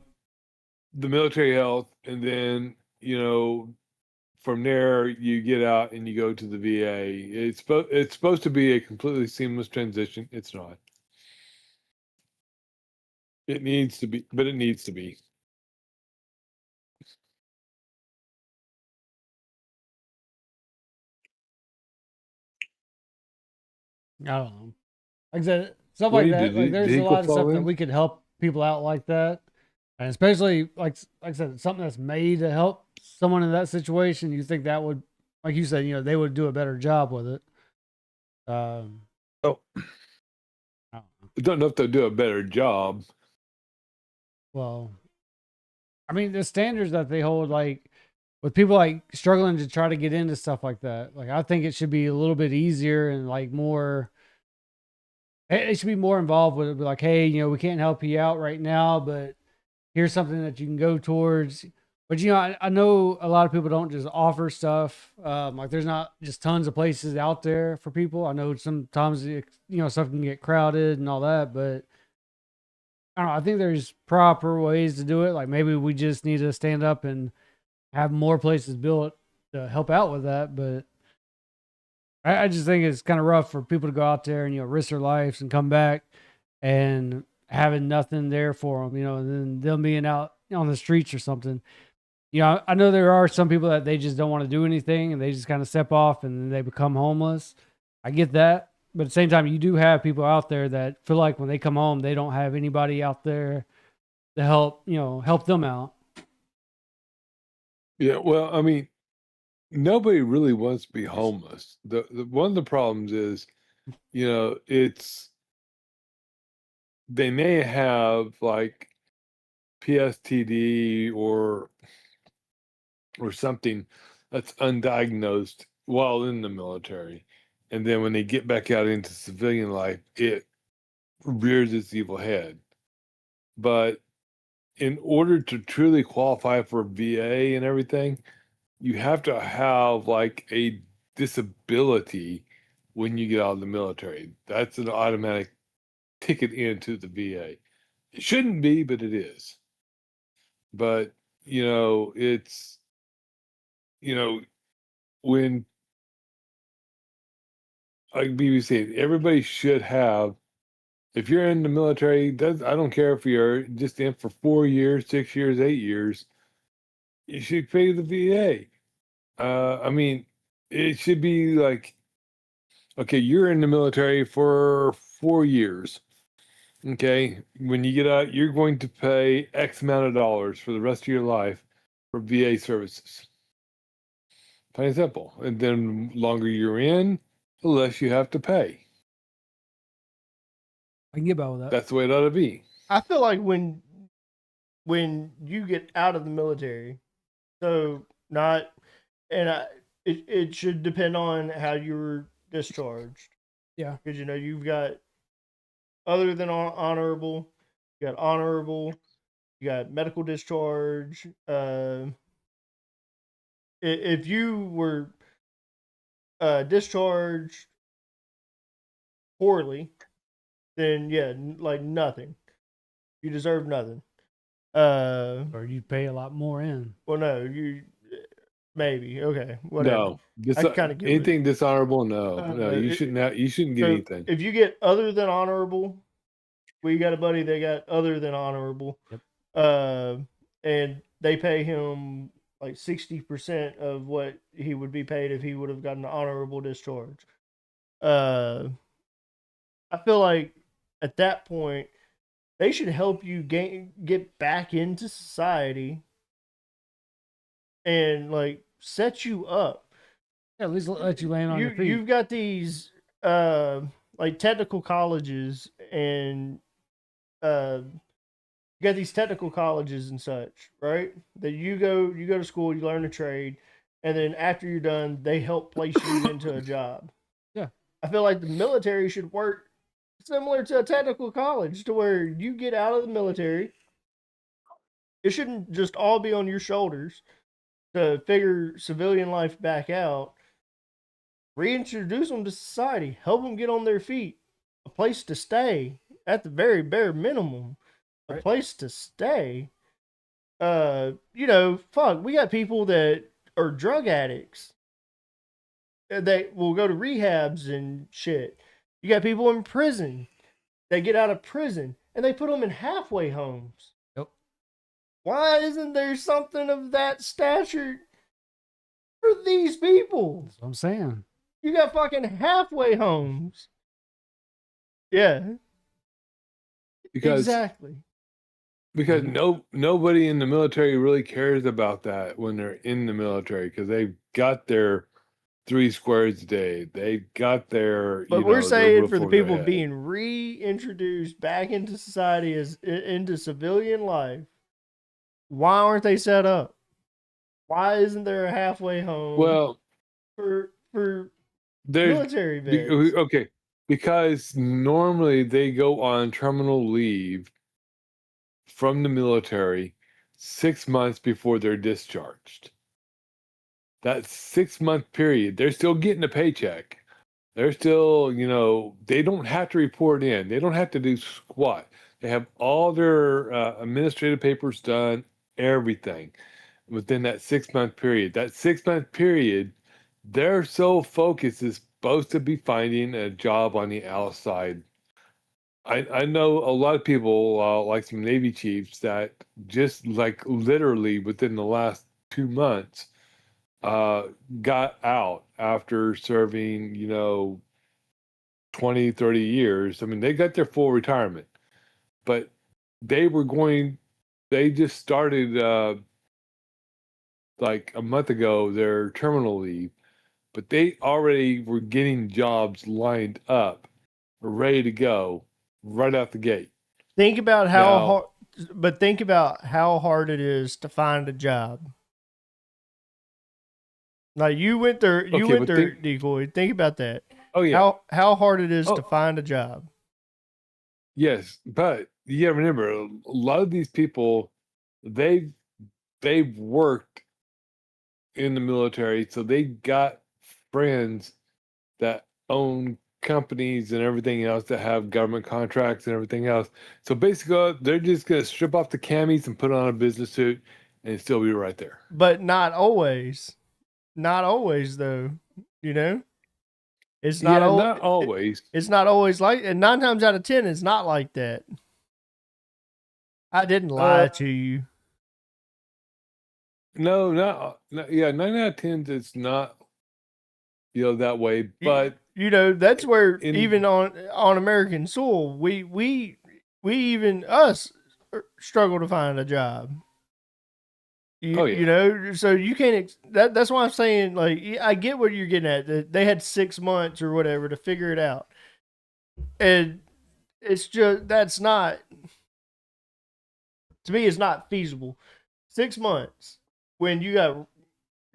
the military health, and then from there you get out and you go to the VA. It's supposed to be a completely seamless transition. It's not. It needs to be, but it needs to be. I don't know. Like I said, stuff What like do you that. do? Like Did there's a Eagle lot of stuff fall that in? we could help people out like that, and especially like I said, something that's made to help someone in that situation. You think that would, like you said, they would do a better job with it. Oh, I don't know. I don't know if they'll do a better job. Well, I mean, the standards that they hold, like with people like struggling to try to get into stuff like that, like I think it should be a little bit easier and like more. It should be more involved with it. Be like, hey, we can't help you out right now, but here's something that you can go towards. But I know a lot of people don't just offer stuff. Like there's not just tons of places out there for people. I know sometimes stuff can get crowded and all that, but I don't know. I think there's proper ways to do it. Like maybe we just need to stand up and have more places built to help out with that. But I just think it's kind of rough for people to go out there and risk their lives and come back and having nothing there for them. And then them being out on the streets or something. I know there are some people that they just don't want to do anything and they just kind of step off and then they become homeless. I get that. But at the same time, you do have people out there that feel like when they come home, they don't have anybody out there to help them out. Yeah, well, I mean, nobody really wants to be homeless. The one of the problems is, it's they may have like PSTD or something that's undiagnosed while in the military. And then when they get back out into civilian life, it rears its evil head. But in order to truly qualify for VA and everything, you have to have like a disability when you get out of the military. That's an automatic ticket into the VA. It shouldn't be, but it is. But, it's, you know, when, like BB said, everybody should have, if you're in the military, I don't care if you're just in for 4 years, 6 years, 8 years, you should pay the VA. I mean, it should be like, okay, you're in the military for 4 years. Okay, when you get out, you're going to pay X amount of dollars for the rest of your life for VA services. Plain and simple. And then longer you're in, the less you have to pay. I can get by with that. That's the way it ought to be. I feel like when you get out of the military, so not, and it should depend on how you were discharged. Yeah. Because you've got other than honorable, you got honorable, you got medical discharge. If you were discharged poorly, then yeah, like nothing. You deserve nothing. Or you pay a lot more in. Well, no, you maybe okay, whatever. No, I kind of get what anything dishonorable. No, you shouldn't have. You shouldn't get so anything. if you get other than honorable, we got a buddy that got other than honorable. Yep. And they pay him like 60% of what he would be paid if he would have gotten an honorable discharge. I feel like at that point they should help you get back into society and like set you up. Yeah, at least let you land on your feet. You've got these like technical colleges and you got these technical colleges and such, right? That you go to school, you learn a trade, and then after you're done, they help place you into a job. Yeah. I feel like the military should work similar to a technical college to where you get out of the military. It shouldn't just all be on your shoulders to figure civilian life back out. Reintroduce them to society, help them get on their feet, a place to stay at the very bare minimum. a Right. place to stay. Fuck, we got people that are drug addicts that will go to rehabs and shit. You got people in prison that get out of prison and they put them in halfway homes. Yep. Why isn't there something of that stature for these people? That's what I'm saying. You got fucking halfway homes. Yeah, because exactly. because nobody in the military really cares about that when they're in the military because they've got their 3 squares a day. They got their But we're their saying roof for the over their people head. being reintroduced back into society as into civilian life, why aren't they set up? Why isn't there a halfway home Well, for there's military vets? okay, because normally they go on terminal leave from the military 6 months before they're discharged. That 6 month period, they're still getting a paycheck. They're still, they don't have to report in. They don't have to do squat. They have all their administrative papers done, everything within that 6 month period. That 6 month period, their sole focus is supposed to be finding a job on the outside. I know a lot of people, like some Navy chiefs, that just like literally within the last 2 months uh, got out after serving, 20, 30 years. I mean, they got their full retirement, but they just started like a month ago their terminal leave, but they already were getting jobs lined up, ready to go right out the gate. Think about how Now, hard, but think about how hard it is to find a job. Like you okay, went but there, decoy. Think about that. oh yeah, How hard it is to oh find a job. yes, but you gotta remember, a lot of these people, they've they've worked in the military, so they got friends that own companies and everything else that have government contracts and everything else. So basically, they're just gonna strip off the camis and put on a business suit and still be right there. But not always. Not always though. You know? It's not Yeah, al- not always. it's not always like, and 9 times out of 10 it's not like that. I didn't Uh, lie to you. no, yeah, 9 out of 10 is not that way, You, but you know, that's where even in on American soil, we even us struggle to find a job. oh You yeah, know, so you can't. That's why I'm saying, like, I get what you're getting at. That they had 6 months or whatever to figure it out, and it's just that's not, to me. It's not feasible. 6 months when you got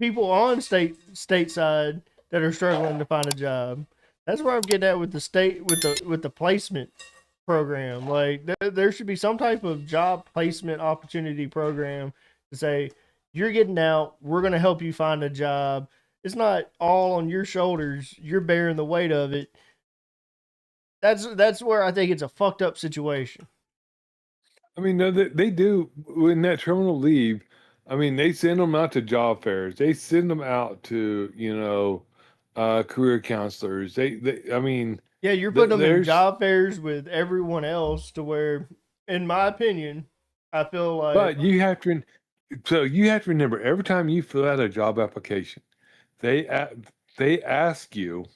people on stateside that are struggling to find a job. That's where I'm getting at with the state with the placement program. Like there should be some type of job placement opportunity program to say you're getting out. We're going to help you find a job. It's not all on your shoulders. You're bearing the weight of it. That's where I think it's a fucked up situation. I mean, no, they do when that terminal leave. I mean, they send them out to job fairs. They send them out to career counselors. I mean, Yeah, you're putting them in there's, job fairs with everyone else to where, in my opinion, I feel like but you have to remember every time you fill out a job application, they they ask you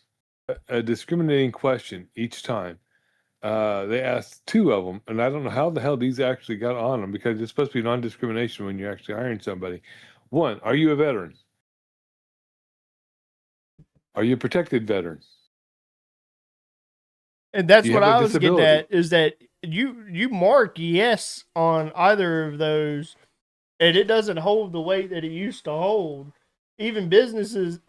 a discriminating question each time. They asked 2 of them, and I don't know how the hell these actually got on them because it's supposed to be non-discrimination when you're actually hiring somebody. One, are you a veteran? Are you a protected veteran? and that's Do you what have a I was getting disability? at is that you mark yes on either of those, and it doesn't hold the weight that it used to hold. Even businesses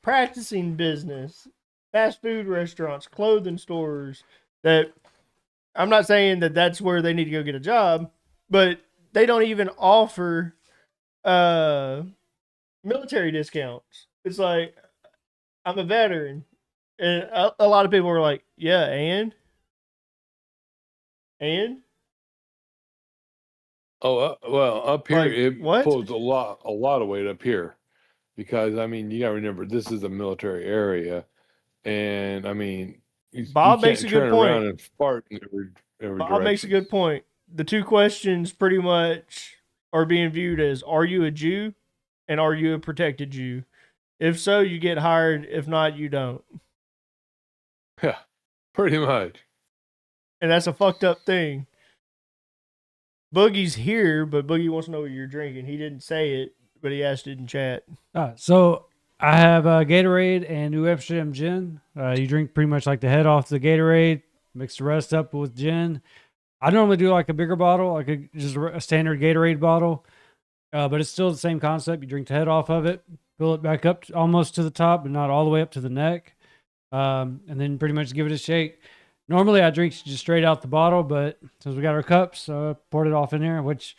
practicing business, fast food restaurants, clothing stores. That I'm not saying that that's where they need to go get a job, but they don't even offer uh military discounts. It's like I'm a veteran, and a lot of people are like, yeah, and Oh, well, up here Like, it what? pulls a lot of weight up here because I mean you got to remember this is a military area, and I mean you Bob makes can't a good turn around point. and fart in every Bob makes a direction. good point. The two questions pretty much are being viewed as: are you a Jew, and are you a protected Jew? If so, you get hired. If not, you don't. Yeah, pretty much. And that's a fucked up thing. Boogie's here, but Boogie wants to know what you're drinking. He didn't say it, but he asked it in chat. So I have Gatorade and New Amsterdam gin. You drink pretty much like the head off the Gatorade, mix the rest up with gin. I normally do like a bigger bottle, like just a standard Gatorade bottle, but it's still the same concept. You drink the head off of it, fill it back up almost to the top, but not all the way up to the neck, and then pretty much give it a shake. Normally, I drink just straight out the bottle, but since we got our cups, poured it off in there, which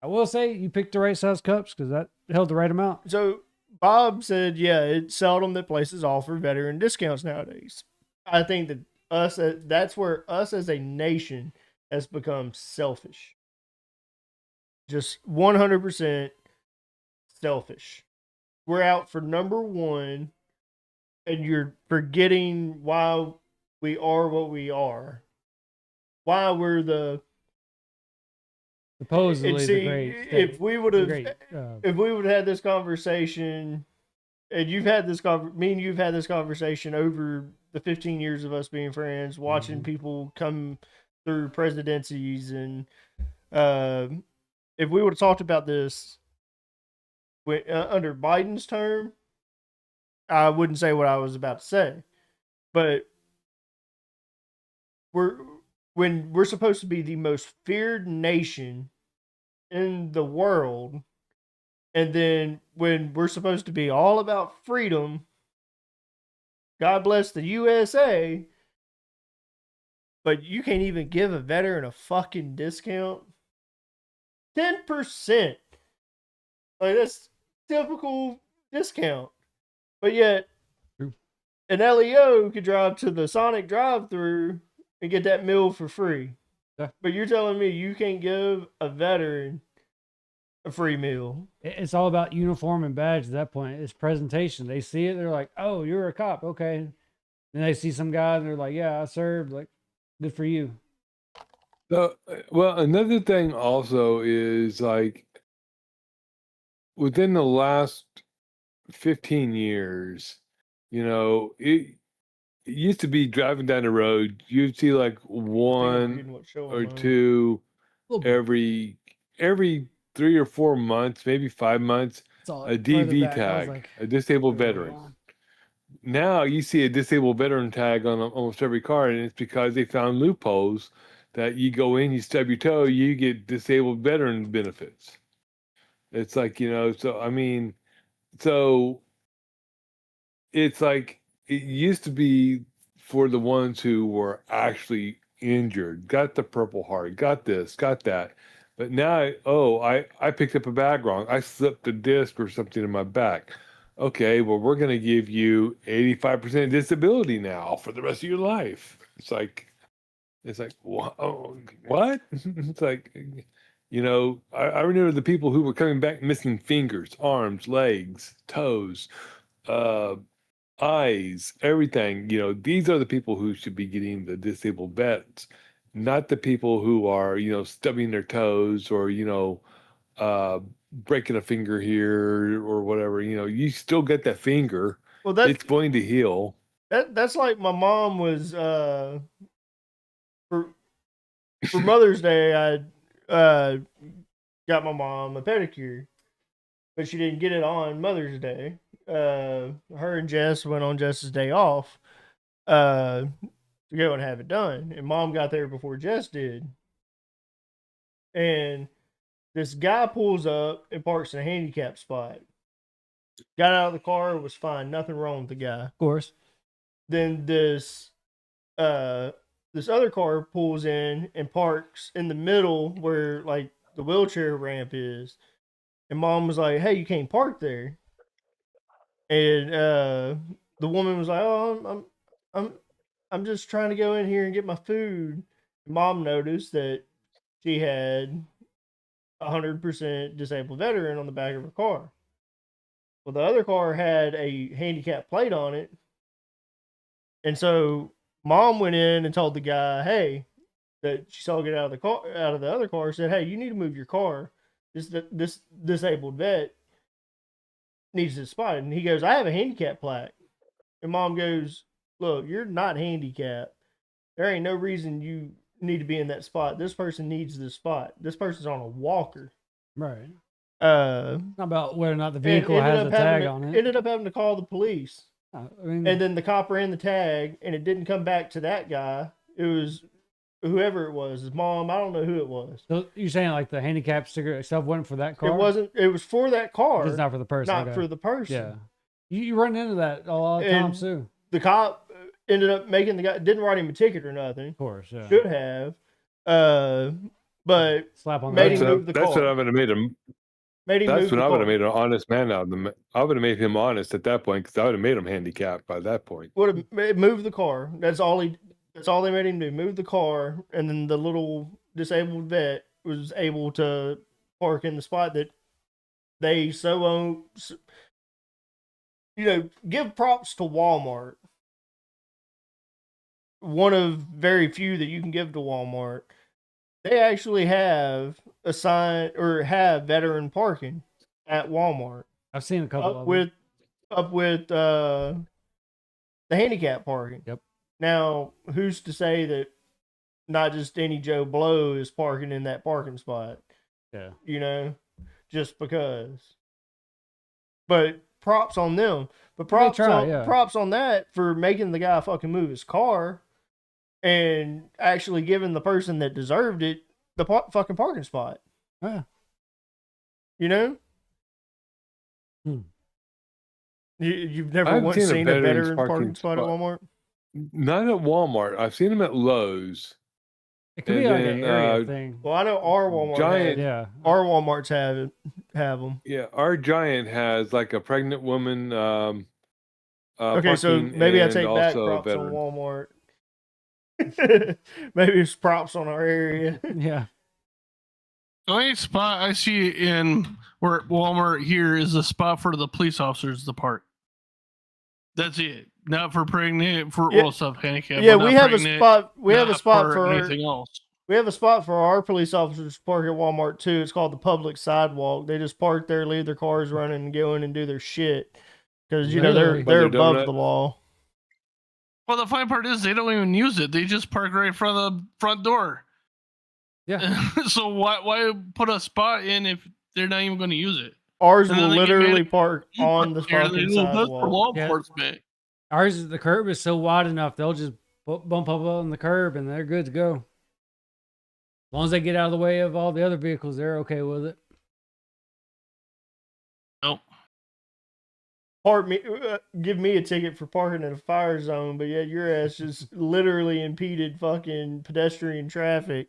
I will say you picked the right size cups because that held the right amount. So Bob said, yeah, it's seldom that places offer veteran discounts nowadays. I think that that's where us as a nation has become selfish. Just 100% selfish. We're out for number one, and you're forgetting why we are what we are. Why we're the Supposedly and the see great if we would the have great. if we would have had this conversation, and you've had this me and you've had this conversation over the 15 years of us being friends, watching people come through presidencies, and if we would have talked about this under Biden's term, I wouldn't say what I was about to say. But we're when we're supposed to be the most feared nation in the world, and then when we're supposed to be all about freedom, God bless the USA, but you can't even give a veteran a fucking discount. 10%. Like, that's typical discount. But yet, True. an LEO could drive to the Sonic drive-through and get that meal for free. Yeah. But you're telling me you can't give a veteran a free meal? It's all about uniform and badge at that point. It's presentation. They see it, they're like, "Oh, you're a cop, okay." Then they see some guy, and they're like, "Yeah, I served. Like, good for you." So, well, another thing also is like within the last 15 years, it used to be driving down the road, you'd see like I think I'm one forgetting what show or I'm on. two Little bit. every 3 or 4 months, maybe 5 months, Saw a it further DV back. I was tag, like, a disabled veteran. Now you see a disabled veteran tag on almost every car, and it's because they found loopholes that you go in, you stub your toe, you get disabled veteran benefits. It's like, so I mean, so it's like it used to be for the ones who were actually injured, got the Purple Heart, got this, got that. But now, I picked up a bag wrong. I slipped a disc or something in my back. Okay, well, we're going to give you 85% disability now for the rest of your life. It's like what? What? It's like, I remember the people who were coming back missing fingers, arms, legs, toes, uh, eyes, everything. These are the people who should be getting the disabled vets, not the people who are, stubbing their toes or, uh, breaking a finger here or whatever. You still get that finger. Well, It's going to heal. that's like my mom was for Mother's Day. I got my mom a pedicure, but she didn't get it on Mother's Day. Her and Jess went on Jess's day off to go and have it done, and Mom got there before Jess did. And this guy pulls up and parks in a handicap spot. Got out of the car, was fine, nothing wrong with the guy. of course. Then this other car pulls in and parks in the middle where like the wheelchair ramp is. And Mom was like, "Hey, you can't park there." And the woman was like, "Oh, I'm I'm just trying to go in here and get my food." Mom noticed that she had 100% disabled veteran on the back of her car. Well, the other car had a handicap plate on it. And so mom went in and told the guy, hey, that she saw get out of the car, out of the other car, said, hey, you need to move your car. This disabled vet needs this spot. And he goes, I have a handicap plaque. And mom goes, look, you're not handicapped. There ain't no reason you need to be in that spot. This person needs this spot. This person's on a walker. Right. Not Not about whether or not the vehicle has a tag on it. Ended up having to call the police. I mean, And then the cop ran the tag, and it didn't come back to that guy. It was whoever it was, his mom. I don't know who it was. so you're saying like the handicap sticker itself wasn't for that car? It wasn't. It was for that car. It's not for the person. Not okay. for the person. Yeah. You run into that a lot of times too. The cop ended up making the guy, didn't write him a ticket or nothing. Of course, yeah. Should have. But Slap on made the him move the That's car. what I would have made him. Made him That's move when the I would car. have made an honest man out of him. I would have made him honest at that point because I would have made him handicapped by that point. Would have moved the car. That's all they made him do. Move the car, and then the little disabled vet was able to park in the spot that they so own. You know, give props to Walmart. One of very few that you can give to Walmart. They actually have assigned or have veteran parking at Walmart. I've seen a couple Up of with them. the handicap parking. Yep. Now, who's to say that not just any Joe Blow is parking in that parking spot? Yeah. You know, just because. But props on them. But props props on that for making the guy fucking move his car and actually giving the person that deserved it the fucking parking spot. Yeah. You know? You've never I've once seen a seen a veteran's veteran parking parking spot at spot. Walmart? Not at Walmart. I've seen them at Lowe's. It could be And like an then, area thing. Well, I know our Walmart Giant- Yeah. Our Walmarts have them. Yeah, our Giant has like a pregnant woman. Okay, so parking maybe I and take back also a props on veteran. Walmart. Maybe it's props on our area. Yeah. The only spot I see in where Walmart here is the spot for the police officers to park. That's it. Not for pregnant, for Yeah. all stuff handicapped. Yeah, but we not have a pregnant, spot. We have a not spot for anything else. we have a spot for our police officers to park at Walmart too. It's called the public sidewalk. They just park there, leave their cars running, and go in and do their shit because you know Really? they're But they're above donut? the law. Well, the funny part is they don't even use it. They just park right in front of the front door. Yeah. So why put a spot in if they're not even going to use it? Ours And then will they get literally mad- park on the Here, they fucking do this for sidewalk. law Yeah. enforcement. Ours is the curb is so wide enough they'll just bump up on the curb and they're good to go. As long as they get out of the way of all the other vehicles, they're okay with it. Nope. Give me a ticket for parking in a fire zone, but yeah, your ass just literally impeded fucking pedestrian traffic.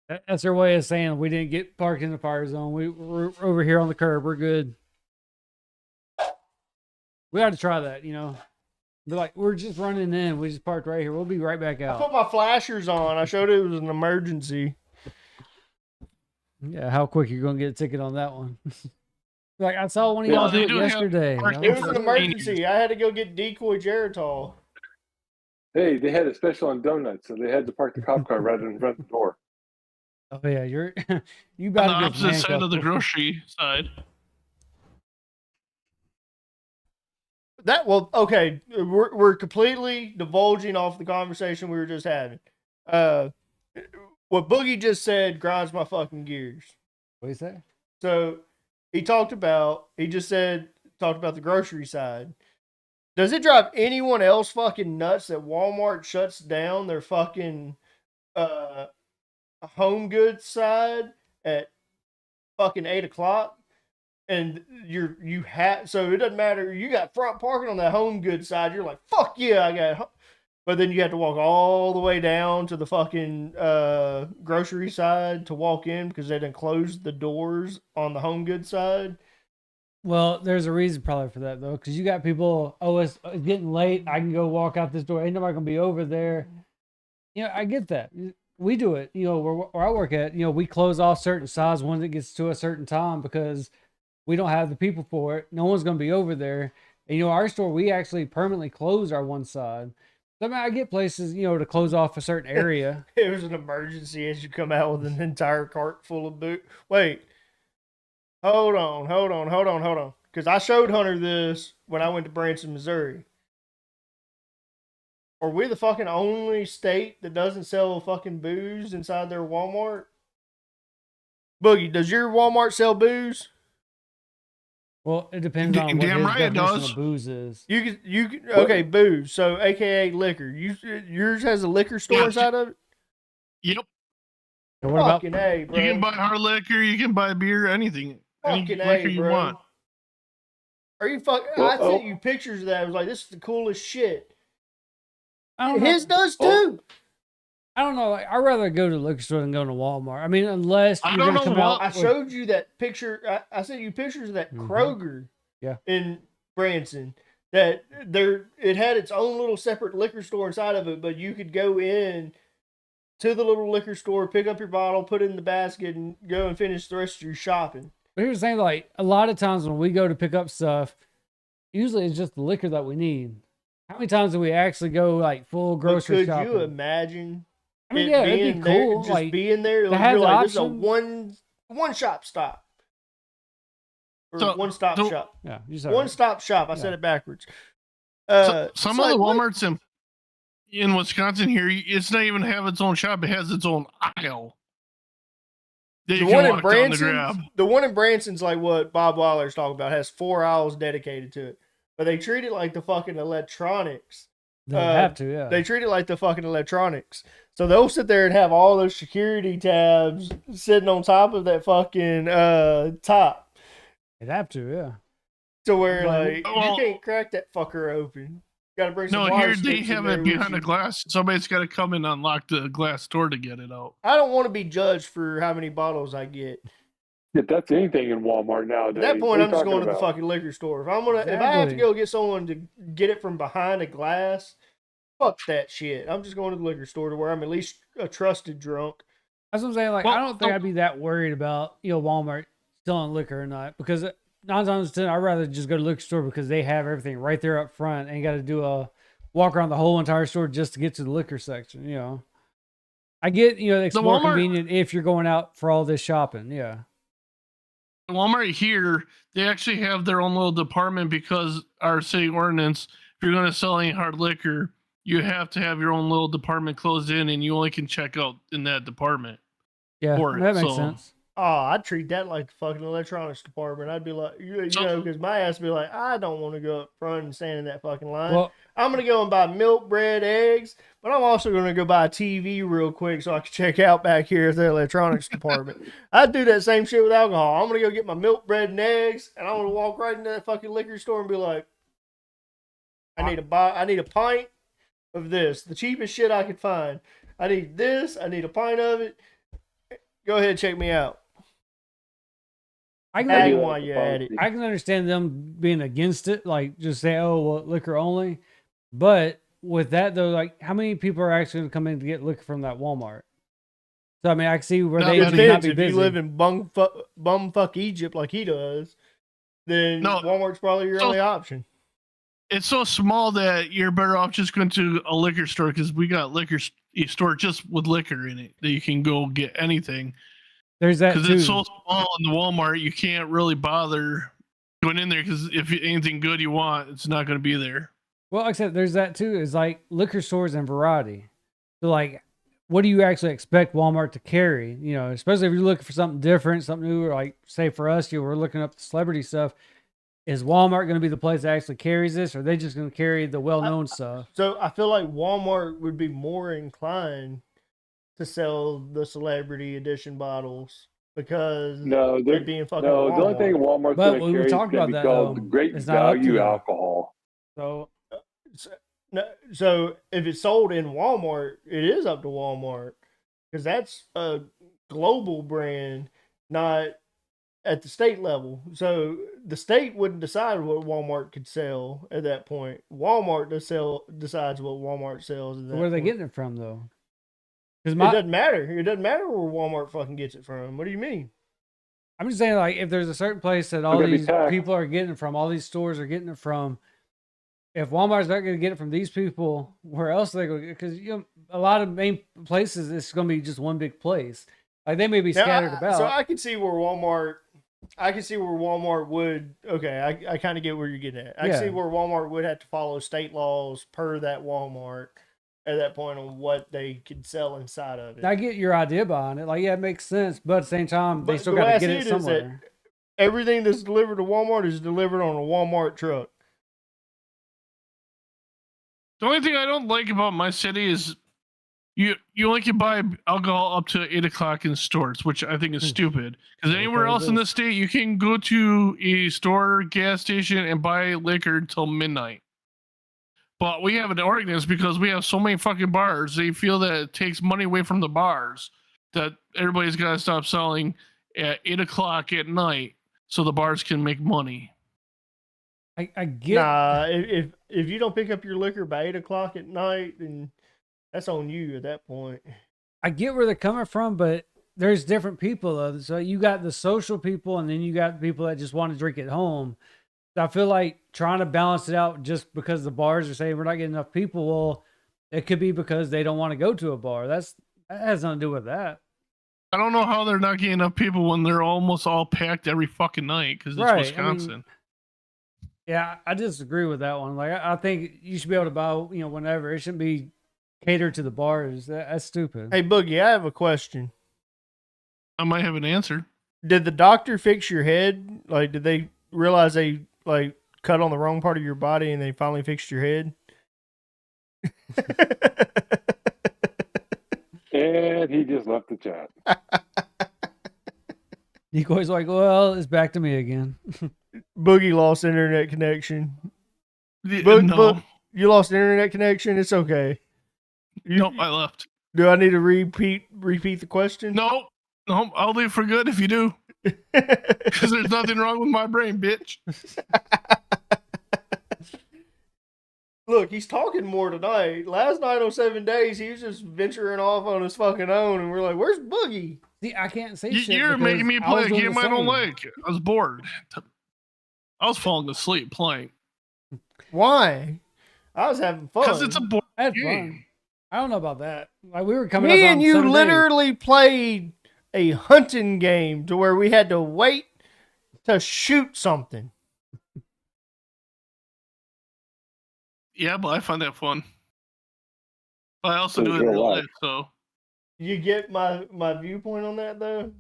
That's their way of saying we didn't get parked in the fire zone. We're over here on the curb. We're good. We ought to try that, you know. Be like, we're just running in. We just parked right here. We'll be right back I out. put my flashers on. I showed it was an emergency. Yeah, how quick you're gonna get a ticket on that one? Like I saw one of Well, y'all do they it do have yesterday. parking It was an for emergency. I had to go get decoy Geritol. Hey, they had a special on donuts, so they had to park the cop car right in front of the door. Oh yeah, you're you On about the to get opposite side of the handcuffed. grocery side. Okay, we're completely divulging off the conversation we were just having. What Boogie just said grinds my fucking gears. What do you say? So he talked about the grocery side. Does it drive anyone else fucking nuts that Walmart shuts down their fucking home goods side at fucking 8:00? And so it doesn't matter. You got front parking on that home goods side. You're like, fuck yeah, I got. But then you have to walk all the way down to the fucking grocery side to walk in because they didn't close the doors on the home goods side. Well, there's a reason probably for that though, because you got people. Oh, it's getting late. I can go walk out this door. Ain't nobody gonna be over there. You know, I get that. we do it. Where I work at, we close off certain sides once it gets to a certain time because we don't have the people for it. No one's going to be over there. And our store, we actually permanently close our one side. So, I mean, I get places, to close off a certain area. It was an emergency as you come out with an entire cart full of boot. Wait, hold on. Because I showed Hunter this when I went to Branson, Missouri. Are we the fucking only state that doesn't sell fucking booze inside their Walmart? Boogie, does your Walmart sell booze? Well, it depends on what Damn his right it definition does. of booze is. You can okay, booze. So AKA liquor. Yours has a liquor store Yeah, inside of it? Yep. And what about Fucking A, bro. You can buy hard liquor. You can buy beer. Anything. Any Fucking liquor A, you bro. want. Are you fucking? I sent you pictures of that. I was like, this is the coolest shit. I don't know. His does too. I don't know. Like, I'd rather go to the liquor store than go to Walmart. I mean, unless I you're don't going to know come what- out. I with- showed you that picture. I sent you pictures of that Mhm. Kroger. Yeah. In Branson, that it had its own little separate liquor store inside of it, but you could go in to the little liquor store, pick up your bottle, put it in the basket, and go and finish the rest of your shopping. But here's the thing: like a lot of times when we go to pick up stuff, usually it's just the liquor that we need. How many times do we actually go like full But grocery could shopping? you imagine? I mean, it yeah, it'd being be there, cool. just Like, being there. to have You're the like, this is a option. one shop stop. Or So, one stop the- shop. yeah, you One stop shop. I said Yeah. it backwards. Some it's of like, the what? Walmarts in Wisconsin here, it's not even have its own shop. It has its own aisle. That you The can one in walk down to Branson, grab. the one in Branson's like what Bob Weiler's talking about. Has 4 aisles dedicated to it, but they treat it like the fucking electronics. They have to, yeah. They treat it like the fucking electronics. So they'll sit there and have all those security tabs sitting on top of that fucking top, They'd have to, yeah. to where Well, like you can't crack that fucker open. Got to bring some No, water here they sticks in have there it with behind you. the glass. Somebody's got to come and unlock the glass door to get it out. I don't want to be judged for how many bottles I get. If that's anything in Walmart nowadays. At that what point, are I'm you just talking going to the about? fucking liquor store. If I have to Exactly. go get someone to get it from behind a glass, fuck that shit. I'm just going to the liquor store to where I'm at least a trusted drunk. That's what I'm saying. Like, Well, I don't think I'd be that worried about, Walmart selling liquor or not. Because 9 times out of 10, I'd rather just go to the liquor store because they have everything right there up front and got to do a walk around the whole entire store just to get to the liquor section, I get, it's The more Walmart- convenient if you're going out for all this shopping. Yeah. Walmart here, they actually have their own little department because our city ordinance, if you're going to sell any hard liquor, you have to have your own little department closed in and you only can check out in that department. Yeah. For it, That makes so- sense. Oh, I'd treat that like the fucking electronics department. I'd be like, So- because my ass would be like, I don't want to go up front and stand in that fucking line. Well, I'm going to go and buy milk, bread, eggs, but I'm also going to go buy a TV real quick so I can check out back here at the electronics department. I'd do that same shit with alcohol. I'm going to go get my milk, bread, and eggs, and I'm going to walk right into that fucking liquor store and be like, I need a pint of this, the cheapest shit I could find. I need this. I need a pint of it. Go ahead, check me out. I can, Hang do that while at the you're at it. pharmacy. I can understand them being against it, like just say, "Oh, well, liquor only." But with that though, like how many people are actually going to come in to get liquor from that Walmart? So I mean, I can see where Not they many. may not Depends. be If busy. you live in bumfuck Egypt like he does, then No. Walmart's probably your So- only option. It's so small that you're better off just going to a liquor store because we got store just with liquor in it that you can go get anything. There's that Because too. it's so small in the Walmart, you can't really bother going in there because if anything good you want, it's not going to be there. Well, like I said, there's that too. Is like liquor stores and variety. So like, what do you actually expect Walmart to carry? Especially if you're looking for something different, something new. Or like, say for us, we're looking up the celebrity stuff. Is Walmart going to be the place that actually carries this, or are they just going to carry the well-known stuff? So I feel like Walmart would be more inclined to sell the celebrity edition bottles because No, they're they're, being fucking no. The only Walmart. thing Walmart's But going to we were carry is talking going to about be that, called though. great It's not up to value them. alcohol. So So if it's sold in Walmart, it is up to Walmart because that's a global brand, not at the state level. So the state wouldn't decide what Walmart could sell at that point. Walmart decides what Walmart sells. At that where are they point. getting it from, though? Because It doesn't matter. It doesn't matter where Walmart fucking gets it from. What do you mean? I'm just saying, like, if there's a certain place that all gotta be these taxed. people are getting it from, all these stores are getting it from, if Walmart's not going to get it from these people, where else are they going to get? Because a lot of main places, it's going to be just one big place. Like they may be scattered about. So I can see where Walmart. I can see where Walmart would. Okay, I kind of get where you're getting at. I can see where Walmart would have to follow state laws per that Walmart at that point on what they could sell inside of it. I get your idea behind it. Like, yeah, it makes sense, but at the same time, they still got to get it somewhere. Everything that's delivered to Walmart is delivered on a Walmart truck. The only thing I don't like about my city is you only can buy alcohol up to 8 o'clock in stores, which I think is stupid. Because anywhere else in the state, you can go to a store, gas station, and buy liquor until midnight. But we have an ordinance because we have so many fucking bars. They feel that it takes money away from the bars that everybody's got to stop selling at 8 o'clock at night so the bars can make money. I get. Nah, if you don't pick up your liquor by 8 o'clock at night, then that's on you at that point. I get where they're coming from, but there's different people though. So you got the social people, and then you got people that just want to drink at home. So I feel like trying to balance it out just because the bars are saying we're not getting enough people. Well, it could be because they don't want to go to a bar. That has nothing to do with that. I don't know how they're not getting enough people when they're almost all packed every fucking night because it's Wisconsin. Yeah, I disagree with that one. Like, I think you should be able to buy, whenever. It shouldn't be catered to the bars. That's stupid. Hey, Boogie, I have a question. I might have an answer. Did the doctor fix your head? Like, did they realize they cut on the wrong part of your body and they finally fixed your head? And he just left the chat. Decoy's like, well, it's back to me again. Boogie lost internet connection. No. You lost internet connection? It's okay. Nope, I left. Do I need to repeat the question? No, I'll leave for good if you do. Because there's nothing wrong with my brain, bitch. Look, he's talking more tonight. Last night on 7 Days, he was just venturing off on his fucking own, and we're like, "Where's Boogie?" See, I can't say shit. You're making me play a game I don't like. I was bored. I was falling asleep playing. Why? I was having fun. Because it's a boring game. Fun. I don't know about that. Like, we were coming Me up on and you 7 literally played a hunting game to where we had to wait to shoot something. Yeah, but I find that fun. But I also So do it in you're real alive. life, so. You get my viewpoint on that, though?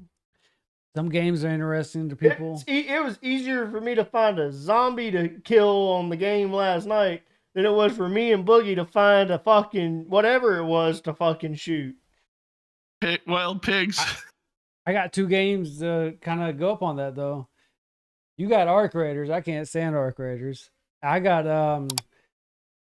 Some games are interesting to people. It was easier for me to find a zombie to kill on the game last night than it was for me and Boogie to find a fucking whatever it was to fucking shoot. Wild pigs. I got 2 games to kind of go up on that, though. You got Arc Raiders. I can't stand Arc Raiders. I got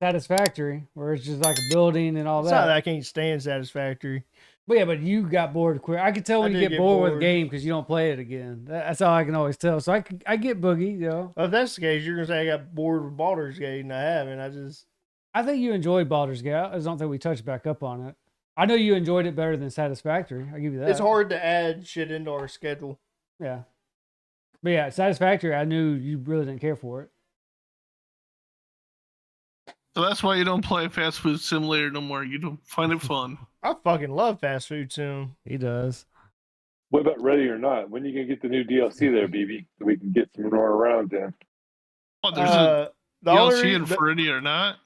Satisfactory, where it's just like a building and all It's that. not that I can't stand Satisfactory. But yeah, but you got bored quick. I can tell when you get bored with a game because you don't play it again. That's all I can always tell. So I get Boogie, Well, if that's the case, you're gonna say I got bored with Baldur's Gate, and I haven't. I think you enjoyed Baldur's Gate. I just don't think we touched back up on it. I know you enjoyed it better than Satisfactory. I'll give you that. It's hard to add shit into our schedule. Yeah. But yeah, Satisfactory, I knew you really didn't care for it. So that's why you don't play Fast Food Simulator no more. You don't find it fun. I fucking love Fast Food Sim. He does. What about Ready or Not? When are you going to get the new DLC there, BB? So we can get some more rounds in. Oh, there's a The DLC only, in Ready or Not?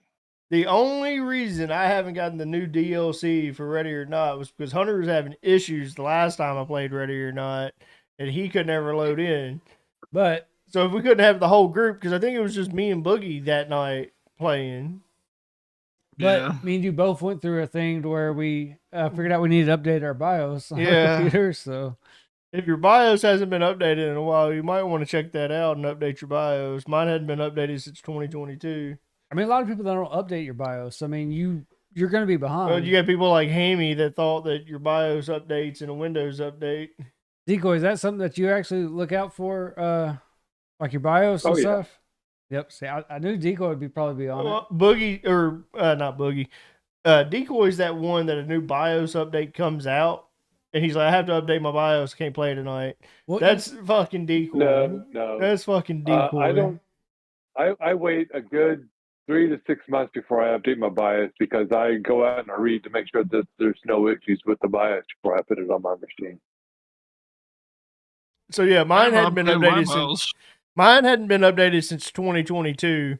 the only reason I haven't gotten the new DLC for Ready or Not was because Hunter was having issues the last time I played Ready or Not, and he could never load in. But So if we couldn't have the whole group, because I think it was just me and Boogie that night playing. Yeah. me and you both went through a thing to where we figured out we needed to update our BIOS on Yeah. our computer. So If your BIOS hasn't been updated in a while, you might want to check that out and update your BIOS. Mine hadn't been updated since 2022. I mean, a lot of people don't update your BIOS. I mean, you're going to be behind. Well, you got people like Hammy that thought that your BIOS updates in a Windows update. Decoy, is that something that you actually look out for, like your BIOS and Oh, yeah. stuff? Yep. See, I knew Decoy would probably be on it. Well, Boogie, or not Boogie. Decoy's that one that a new BIOS update comes out, and he's like, I have to update my BIOS, can't play tonight. Well, That's fucking Decoy. No. That's fucking Decoy. I don't. I wait a good 3 to 6 months before I update my BIOS because I go out and I read to make sure that there's no issues with the BIOS before I put it on my machine. So yeah, mine I've hadn't been updated my updated since mine hadn't been updated since 2022,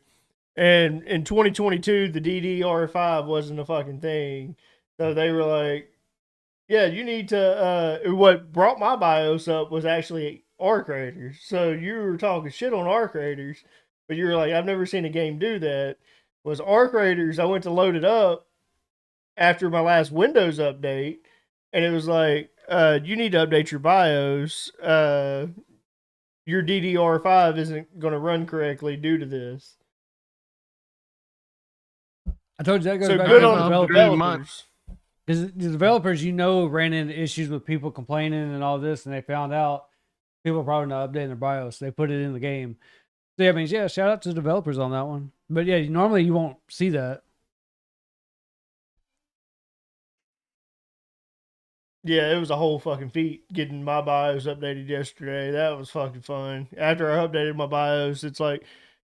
and in 2022 the DDR5 wasn't a fucking thing, so they were like, "Yeah, you need to." What brought my BIOS up was actually ARC Raiders. So you were talking shit on ARC Raiders, but you were like, "I've never seen a game do that." Was ARC Raiders? I went to load it up after my last Windows update, and it was like, you need to update your BIOS. Your DDR5 isn't going to run correctly due to this. I told you that goes So back good to on the the developers. developers. Because the developers, ran into issues with people complaining and all this, and they found out people are probably not updating their BIOS. They put it in the game. So yeah, I mean, yeah, shout out to the developers on that one. But yeah, normally you won't see that. Yeah, it was a whole fucking feat getting my BIOS updated yesterday. That was fucking fun. After I updated my BIOS, it's like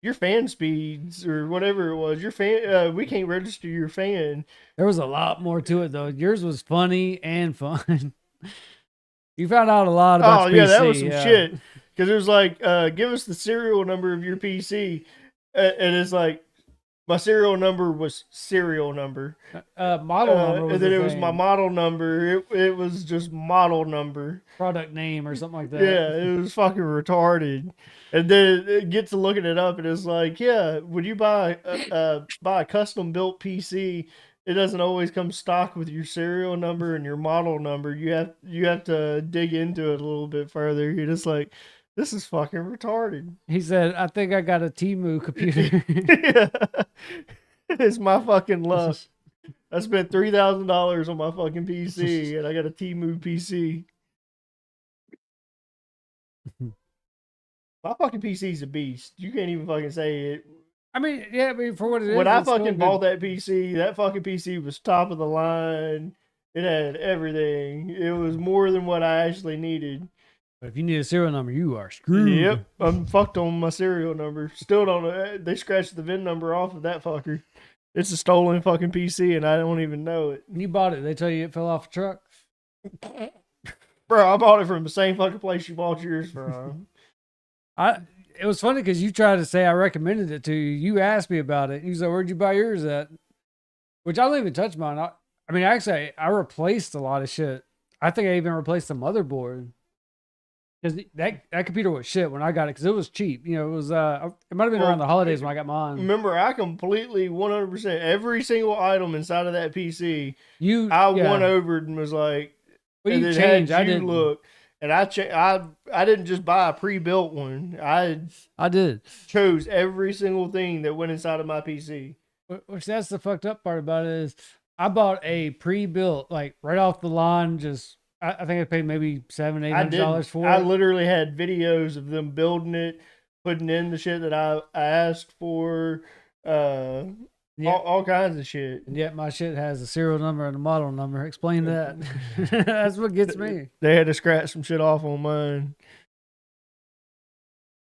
your fan speeds or whatever it was. Your fan, we can't register your fan. There was a lot more to it though. Yours was funny and fun. You found out a lot about Oh your yeah, that PC, was some shit. Because it was like, give us the serial number of your PC, and it's like my serial number was serial number. Model number was and then the it was my thing. model number. It was just model number. Product name or something like that. Yeah, it was fucking retarded. And then it gets to looking it up, and it's like, yeah, when you buy a custom built PC, it doesn't always come stock with your serial number and your model number. You have to dig into it a little bit further. You're just like, this is fucking retarded. He said, I think I got a Temu computer. Yeah. It's my fucking luck. I spent $3,000 on my fucking PC, and I got a Temu PC. My fucking PC's a beast. You can't even fucking say it. I mean, yeah, I mean, for what it is. When I it's still fucking good. bought that fucking PC was top of the line. It had everything. It was more than what I actually needed. But if you need a serial number, you are screwed. Yep, I'm fucked on my serial number. Still don't know. They scratched the VIN number off of that fucker. It's a stolen fucking PC, and I don't even know it. You bought it. They tell you it fell off a truck. Bro, I bought it from the same fucking place you bought yours from. It was funny because you tried to say I recommended it to you. You asked me about it. You said, "Where'd you buy yours at?" Which I don't even touch mine. I mean, actually, I replaced a lot of shit. I think I even replaced the motherboard because that computer was shit when I got it because it was cheap. You know, it was it might have been around the holidays when I got mine. Remember, I completely 100% every single item inside of that PC. I won over and was like, well, and you then changed. had I you didn't look. And I didn't just buy a pre-built one. I did. chose every single thing that went inside of my PC. Which that's the fucked up part about it is I bought a pre-built, like right off the line. Just I think I paid maybe $700-800 for it. I literally had videos of them building it, putting in the shit that I asked for, all kinds of shit. And yet my shit has a serial number and a model number. Explain that. That's what gets me. They had to scratch some shit off on mine.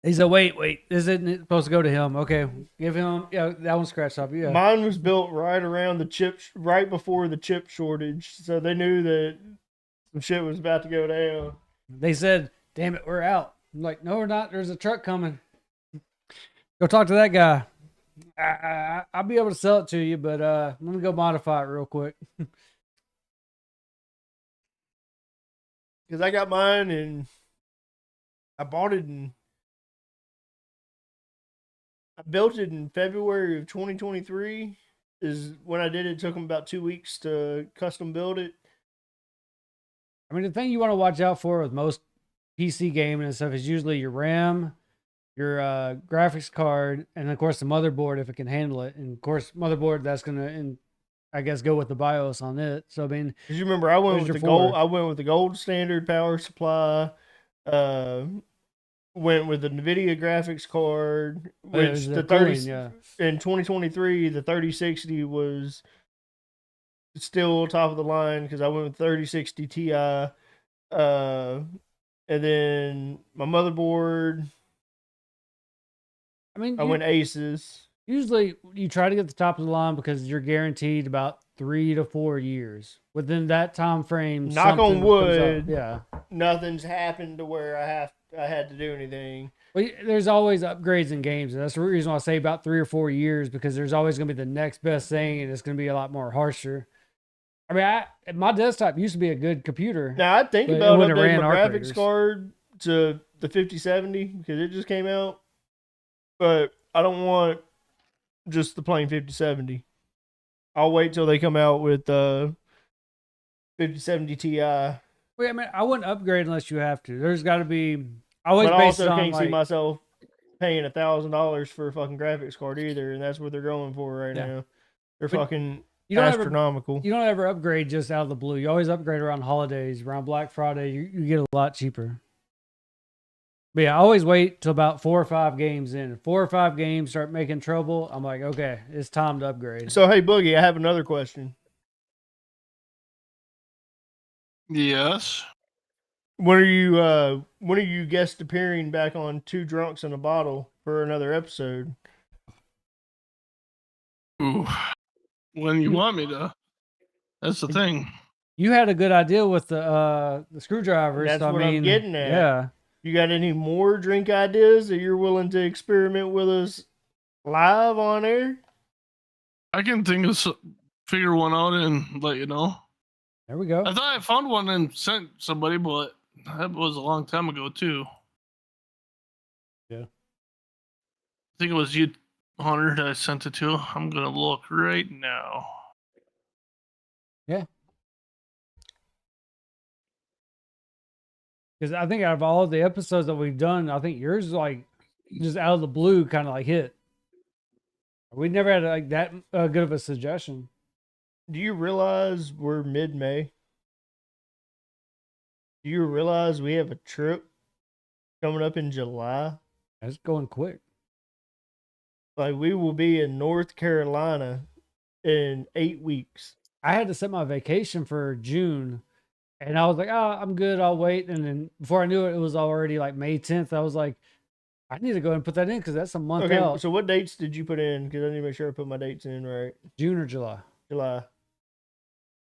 He said, wait, this isn't supposed to go to him. Okay, give him, that one's scratched off. Yeah. Mine was built right around the chips, right before the chip shortage. So they knew that some shit was about to go down. They said, damn it, we're out. I'm like, no, we're not. There's a truck coming. Go talk to that guy. I'll be able to sell it to you, but let me go modify it real quick. Because I got mine and I bought it and I built it in February of 2023 is when I did it. It took them about 2 weeks to custom build it. I mean, the thing you want to watch out for with most PC gaming and stuff is usually your RAM, your graphics card, and of course the motherboard if it can handle it. And of course, motherboard that's gonna, I guess, go with the BIOS on it. So I mean, because you remember I went with the gold. I went with the gold standard power supply. Went with the NVIDIA graphics card, which the 30 cooling, in 2023 the 3060 was still top of the line because I went with 3060 Ti. And then my motherboard, I mean, I went Aces. usually you try to get the top of the line because you're guaranteed about 3 to 4 years. Within that time frame, Knock on something comes up. wood. Yeah. Nothing's happened to where I had to do anything. Well, there's always upgrades in games, and that's the reason why I say about 3 or 4 years, because there's always going to be the next best thing, and it's going to be a lot more harsher. I mean, my desktop used to be a good computer. Now I think But it about wouldn't have updating ran my our graphics graders. card to the 5070 because it just came out. But I don't want just the plain 5070. I'll wait till they come out with 5070 Ti. Well, I mean, I wouldn't upgrade unless you have to. There's got to be. I always But I base it also on can't see like, myself paying $1,000 for a fucking graphics card either, and that's what they're going for right Yeah. now. They're But fucking you don't ever astronomical. you don't ever upgrade just out of the blue. You always upgrade around holidays, around Black Friday. You get a lot cheaper. But yeah, I always wait till about 4 or 5 games in. If 4 or 5 games start making trouble, I'm like, okay, it's time to upgrade. So hey, Boogie, I have another question. Yes. When are you guest appearing back on Two Drunks in a Bottle for another episode? Ooh. When you want me to. That's the thing. You had a good idea with the screwdrivers. That's so, what I I'm mean, getting at. Yeah. You got any more drink ideas that you're willing to experiment with us live on air? I can figure one out and let you know. There we go. I thought I found one and sent somebody, but that was a long time ago too. Yeah. I think it was you, Hunter, that I sent it to. I'm gonna look right now. Yeah. Because I think out of all of the episodes that we've done, I think yours is like just out of the blue kind of like hit. We never had like that good of a suggestion. Do you realize we're mid-May? Do you realize we have a trip coming up in July? It's going quick. Like we will be in North Carolina in 8 weeks. I had to set my vacation for June, and I was like, "Oh, I'm good. I'll wait." And then before I knew it, it was already like May 10th. I was like, "I need to go and put that in because that's a month Okay, out." so what dates did you put in? Because I need to make sure I put my dates in right. June or July? July.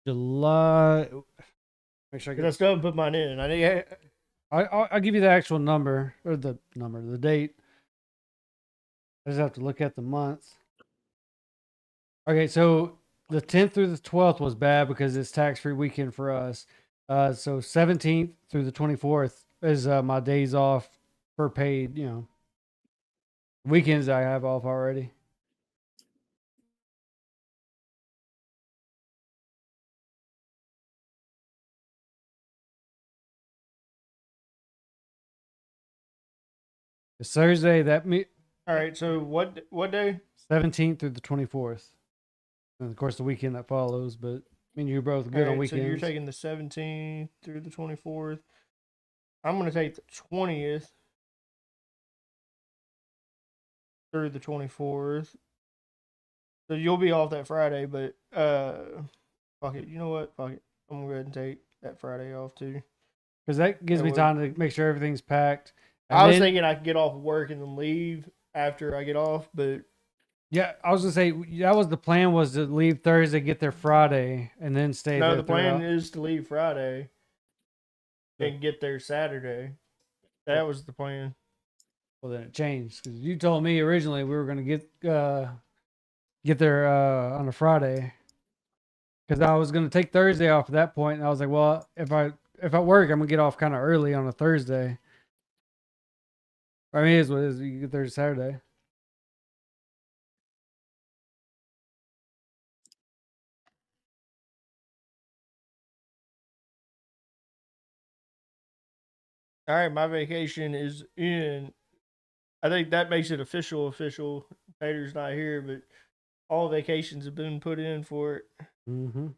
July. Make sure I Because I get. still haven't put mine in. I need. I'll give you the actual number or the date. I just have to look at the months. Okay, so the 10th through the 12th was bad because it's tax-free weekend for us. So 17th through the 24th is my days off for paid, weekends I have off already. It's Thursday, All right. So what day? 17th through the 24th. And of course the weekend that follows, but I mean you're both good All on right, so you're weekends. taking the 17th through the 24th. I'm gonna take the 20th through the 24th. So you'll be off that Friday, but fuck it. You know what? Fuck it. I'm gonna go ahead and take that Friday off too. Because that gives That me would- time to make sure everything's packed. And I was then- thinking I could get off of work and then leave after I get off, but Yeah, I was gonna say that was the plan, was to leave Thursday, get there Friday, and then stay no, there. the plan throughout. is to leave Friday and get there Saturday. That was the plan. Well, then it changed because you told me originally we were gonna get there on a Friday. Because I was gonna take Thursday off at that point, and I was like, well, if I work, I'm gonna get off kind of early on a Thursday. I mean, it is what it is. You get there Saturday. All right, my vacation is in. I think that makes it official. Tater's not here, but all vacations have been put in for it. Mm-hmm.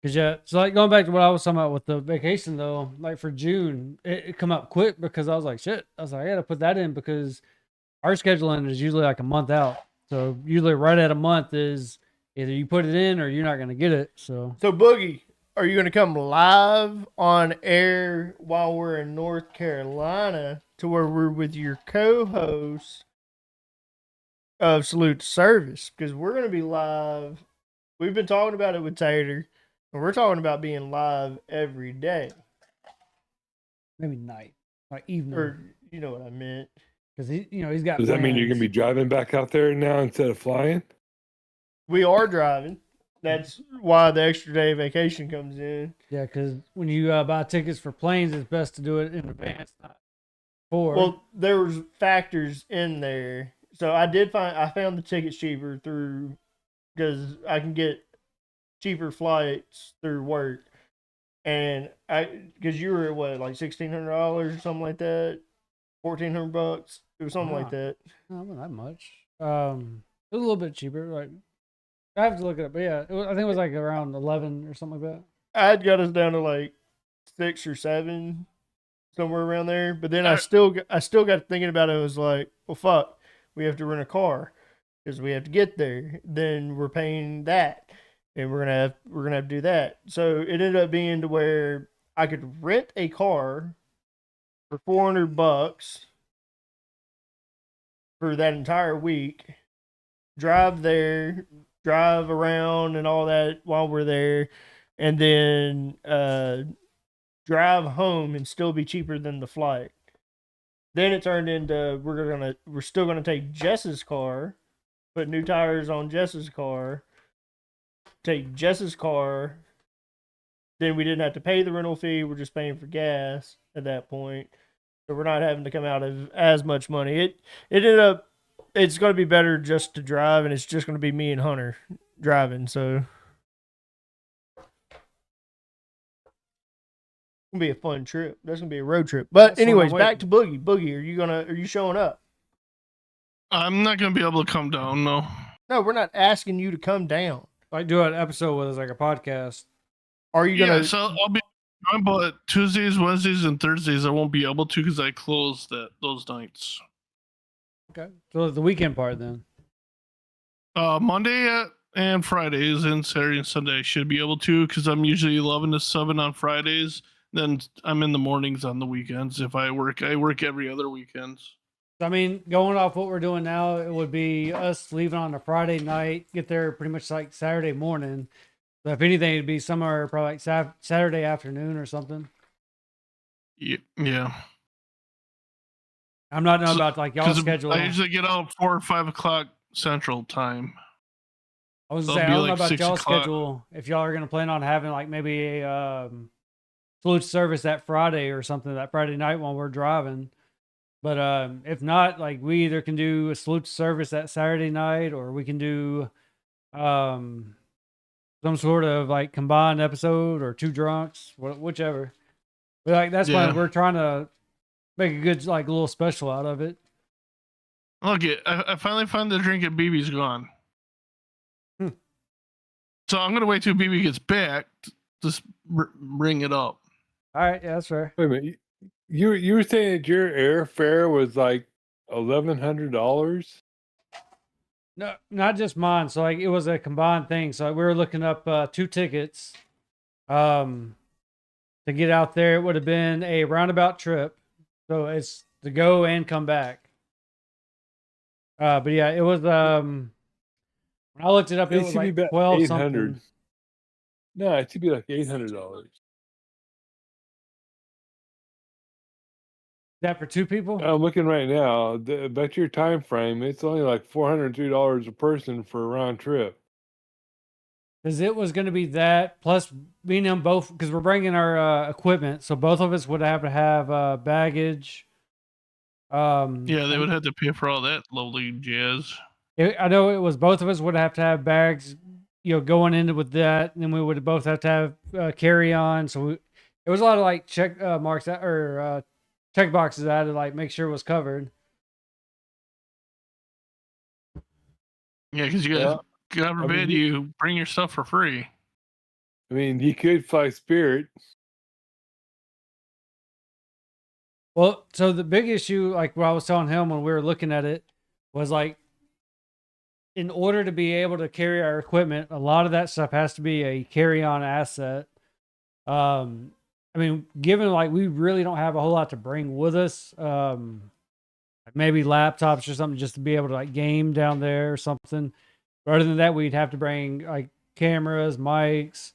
Cause yeah, so like going back to what I was talking about with the vacation though, like for June, it come up quick because I was like, shit. I was like, I gotta put that in because our scheduling is usually like a month out. So usually right at a month is either you put it in or you're not going to get it. So So Boogie, are you going to come live on air while we're in North Carolina to where we're with your co-host of Salute to Service? Because we're going to be live. We've been talking about it with Tater, and we're talking about being live every day. maybe night, like evening, Or you know what I meant. because he's got. Does that mean you're going to plans. be driving back out there now instead of flying? We are driving. That's why the extra day of vacation comes in. Yeah, because when you buy tickets for planes, it's best to do it in advance. Not before. Well, there was factors in there. So I found the tickets cheaper through because I can get cheaper flights through work. And because you were at what, like $1,600 or something like that, $1,400. It was something like Wow. that. Not that much. It was a little bit cheaper. Like I have to look it up, but yeah, I think it was like around 11 or something like that. I had got us down to like 6 or 7, somewhere around there. But then I Uh, still got thinking about it. It was like, well, fuck, we have to rent a car because we have to get there. Then we're paying that, and we're gonna have to do that. So it ended up being to where I could rent a car for $400 for that entire week, drive there, drive around and all that while we're there, and then drive home and still be cheaper than the flight. Then it turned into we're still gonna take Jess's car, put new tires on Jess's car, take Jess's car. Then we didn't have to pay the rental fee. We're just paying for gas at that point. So we're not having to come out of as much money. It ended up it's gonna be better just to drive, and it's just gonna be me and Hunter driving. So it's gonna be a fun trip. That's gonna be a road trip. But That's what I'm anyways, back waiting. to Boogie. Boogie, are you showing up? I'm not gonna be able to come down. No. No, we're not asking you to come down. Like do an episode with us, like a podcast. Are you gonna? Yeah, so I'll be on, but Tuesdays, Wednesdays, and Thursdays I won't be able to because I close those nights. Okay. So the weekend part then. Monday and Fridays and Saturday and Sunday I should be able to because I'm usually 11 to 7 on Fridays. Then I'm in the mornings on the weekends. If I work every other weekends. I mean, going off what we're doing now, it would be us leaving on a Friday night, get there pretty much like Saturday morning. So if anything, it'd be somewhere probably like Saturday afternoon or something. Yeah. I'm not knowing about like y'all's 'Cause schedule. I usually get out 4 or 5 o'clock Central Time. I was it'll saying, I be don't like know about 6 y'all's o'clock. schedule. If y'all are gonna plan on having like maybe a salute service that Friday or something that Friday night while we're driving. But if not, like we either can do a salute service that Saturday night, or we can do some sort of like combined episode or two drunks, whichever. But like that's why Yeah. we're trying to make a good like little special out of it. Look, I finally found the drink at BB's gone. Hmm. So I'm gonna wait till BB gets back to just bring it up. All right, yeah, that's fair. Wait a minute. You were saying that your airfare was like $1,100? No, not just mine. So like it was a combined thing. So we were looking up 2 tickets to get out there. It would have been a roundabout trip. So it's to go and come back. But yeah, it was when I looked it up, it It was should be like about 12 $800. something. No, it should be like $800. That for 2 people? I'm looking right now. About your time frame, it's only like $403 a person for a round trip. Because it was going to be that plus me and them both, because we're bringing our equipment, so both of us would have to have baggage. Yeah, they would have to pay for all that lovely jazz. I know it was both of us would have to have bags, going into with that, and then we would both have to have carry on. So it was a lot of like check marks or check boxes I had to like make sure it was covered. Yeah, because you guys, God forbid, you bring your stuff for free. I mean, you could fly Spirit. Well, so the big issue, like what I was telling him when we were looking at it, was like in order to be able to carry our equipment, a lot of that stuff has to be a carry-on asset. I mean, given like we really don't have a whole lot to bring with us, maybe laptops or something just to be able to like game down there or something. But other than that, we'd have to bring like cameras, mics.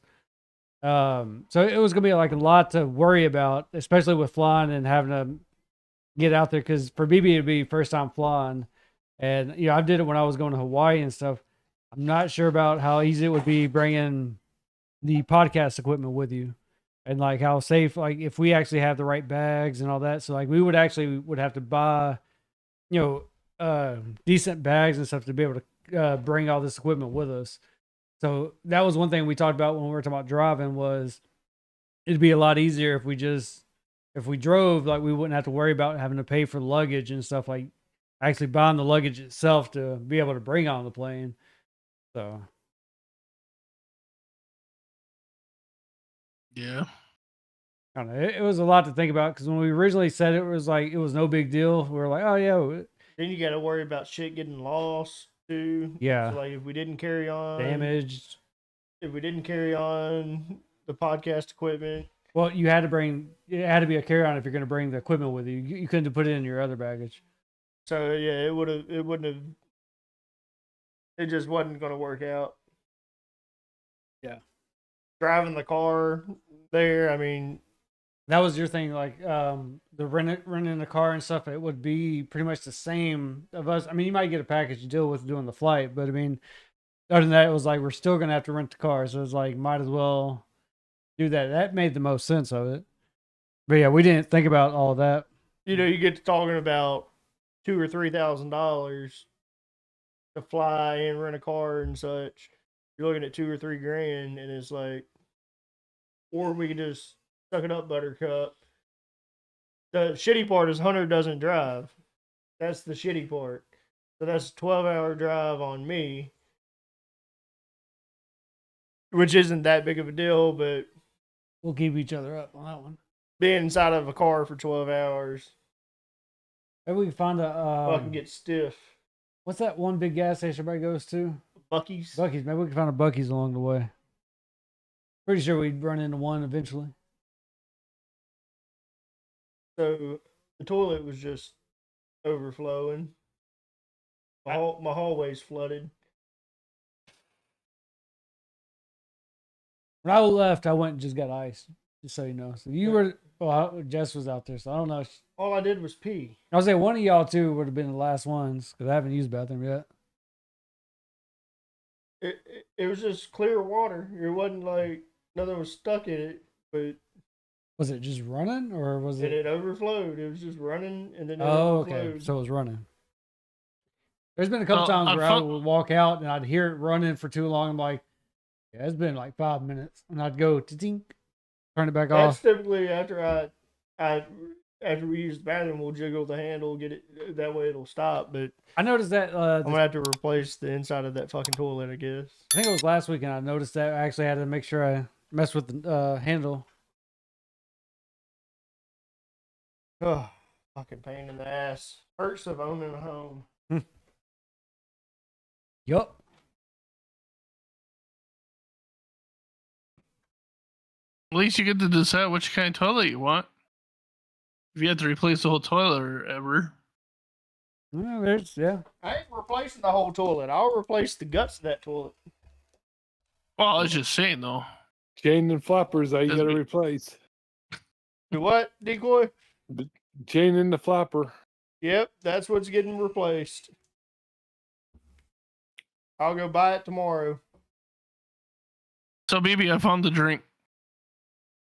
So it was gonna be like a lot to worry about, especially with flying and having to get out there. Because for BB, it'd be first time flying, and you know I did it when I was going to Hawaii and stuff. I'm not sure about how easy it would be bringing the podcast equipment with you, and like how safe, like if we actually have the right bags and all that. So like we would have to buy, decent bags and stuff to be able to bring all this equipment with us. So that was one thing we talked about when we were talking about driving, was it'd be a lot easier if we drove, like we wouldn't have to worry about having to pay for luggage and stuff, like actually buying the luggage itself to be able to bring on the plane. So Yeah. I don't know. It was a lot to think about, because when we originally said it was like it was no big deal. We were like, oh yeah, Then you got to worry about shit getting lost too. Yeah. So like if we didn't carry on damaged. if we didn't carry on the podcast equipment, Well, it had to be a carry-on if you're going to bring the equipment with you. You couldn't put it in your other baggage. so yeah, it wouldn't have. It just wasn't going to work out. Yeah. Driving the car there, I mean, That was your thing, like the renting the car and stuff. It would be pretty much the same of us. I mean, you might get a package deal with doing the flight, but I mean, other than that, it was like we're still gonna have to rent the car, so it was like might as well do that. That made the most sense of it. But yeah, we didn't think about all of that. you get to talking about $2,000 or $3,000 to fly and rent a car and such. You're looking at $2 or $3 grand, and it's like, or we could just suck it up, Buttercup. The shitty part is Hunter doesn't drive. That's the shitty part. So that's a 12-hour drive on me, which isn't that big of a deal, but We'll keep each other up on that one. being inside of a car for 12 hours Maybe we can find a fucking get stiff. what's that one big gas station everybody goes to? Bucky's. Bucky's. Maybe we can find a Bucky's along the way. Pretty sure we'd run into one eventually. So the toilet was just overflowing. My hallway's flooded. When I left, I went and just got ice, just so you know. So you were, well, Jess was out there, so I don't know. All I did was pee. I was saying one of y'all two would have been the last ones, because I haven't used the bathroom yet. It was just clear water. It wasn't like nothing was stuck in it, but Was it just running, or was it it? overflowed. It was just running, and then it Oh, overflowed. okay. So it was running. There's been a couple times I where I found- would walk out and I'd hear it running for too long. I'm like, yeah, it's been like 5 minutes, and I'd go tink, turn it back That's off. typically after after we use the bathroom, we'll jiggle the handle, get it that way it'll stop. But I noticed that. I'm gonna have to replace the inside of that fucking toilet, I guess. I think it was last weekend. I noticed that. I actually had to make sure I messed with the handle. Oh, fucking pain in the ass. Hurts of owning a home. Yup. At least you get to decide which kind of toilet you want. If you have to replace the whole toilet or ever. Yeah. I ain't replacing the whole toilet. I'll replace the guts of that toilet. Well, I was just saying though. Chain and flappers, you Doesn't got to mean- replace. Do what, Decoy? Chain and the flapper. Yep, that's what's getting replaced. I'll go buy it tomorrow. So, BB, I found the drink.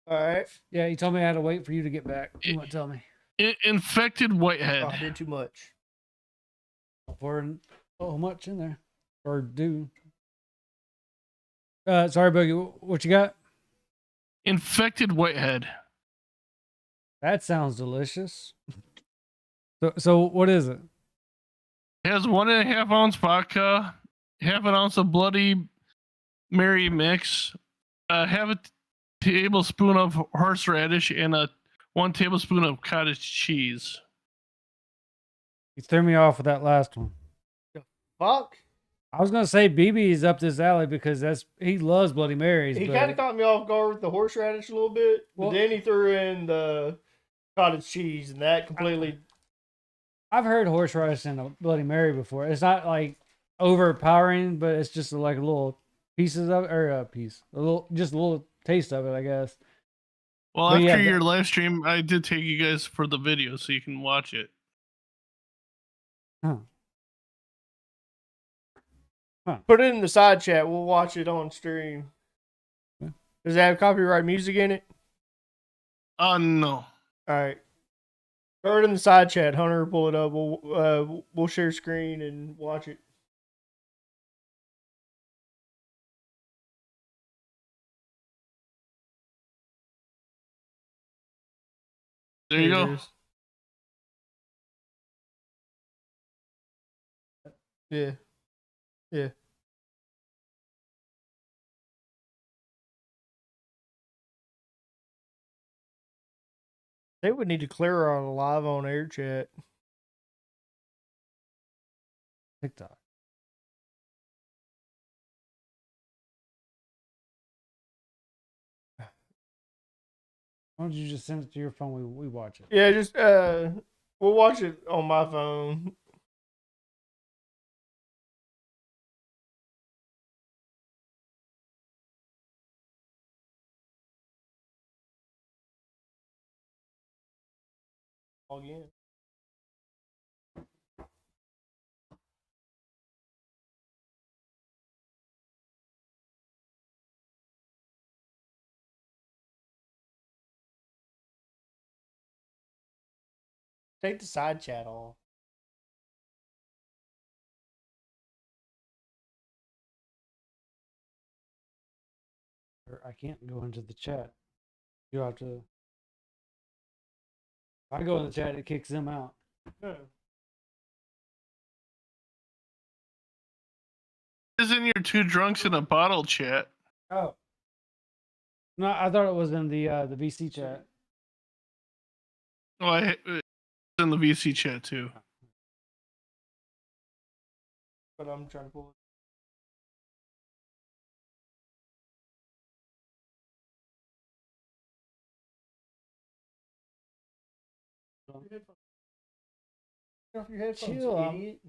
All right. Yeah, he told me I had to wait for you to get back. He wouldn't tell me. Infected whitehead. Oh, I did too much. Pour so much in there. Or do. Sorry, Boogie. What you got? Infected whitehead. That sounds delicious. So what is it? It has 1.5 ounce vodka, half an ounce of Bloody Mary mix, half a tablespoon of horseradish, and 1 tablespoon of cottage cheese. You threw me off with that last one. Fuck. I was gonna say BB is up this alley because he loves Bloody Marys. He but kind of caught me off guard with the horseradish a little bit, but Well- then he threw in the cottage cheese, and that completely. I've heard horseradish in a Bloody Mary before. It's not like overpowering, but it's just like a little pieces of it, or just a little taste of it, I guess. Well, But after yeah, your live stream, I did take you guys for the video so you can watch it. Huh. Put it in the side chat. We'll watch it on stream. Yeah. Does it have copyright music in it? No. All right. Throw it in the side chat. Hunter, pull it up. We'll share screen and watch it. There you it go. is. Yeah. Yeah. They would need to clear our live on air chat. TikTok. Why don't you just send it to your phone? We watch it. Yeah, just we'll watch it on my phone. Log in. Take the side chat off. Or I can't go into the chat. You have to. If I go in the chat, it kicks them out. Isn't your two drunks in a bottle chat? Oh. No, I thought it was in the VC chat. Oh, it's in the VC chat too. But I'm trying to pull it. Get off your headphones, Chill, idiot.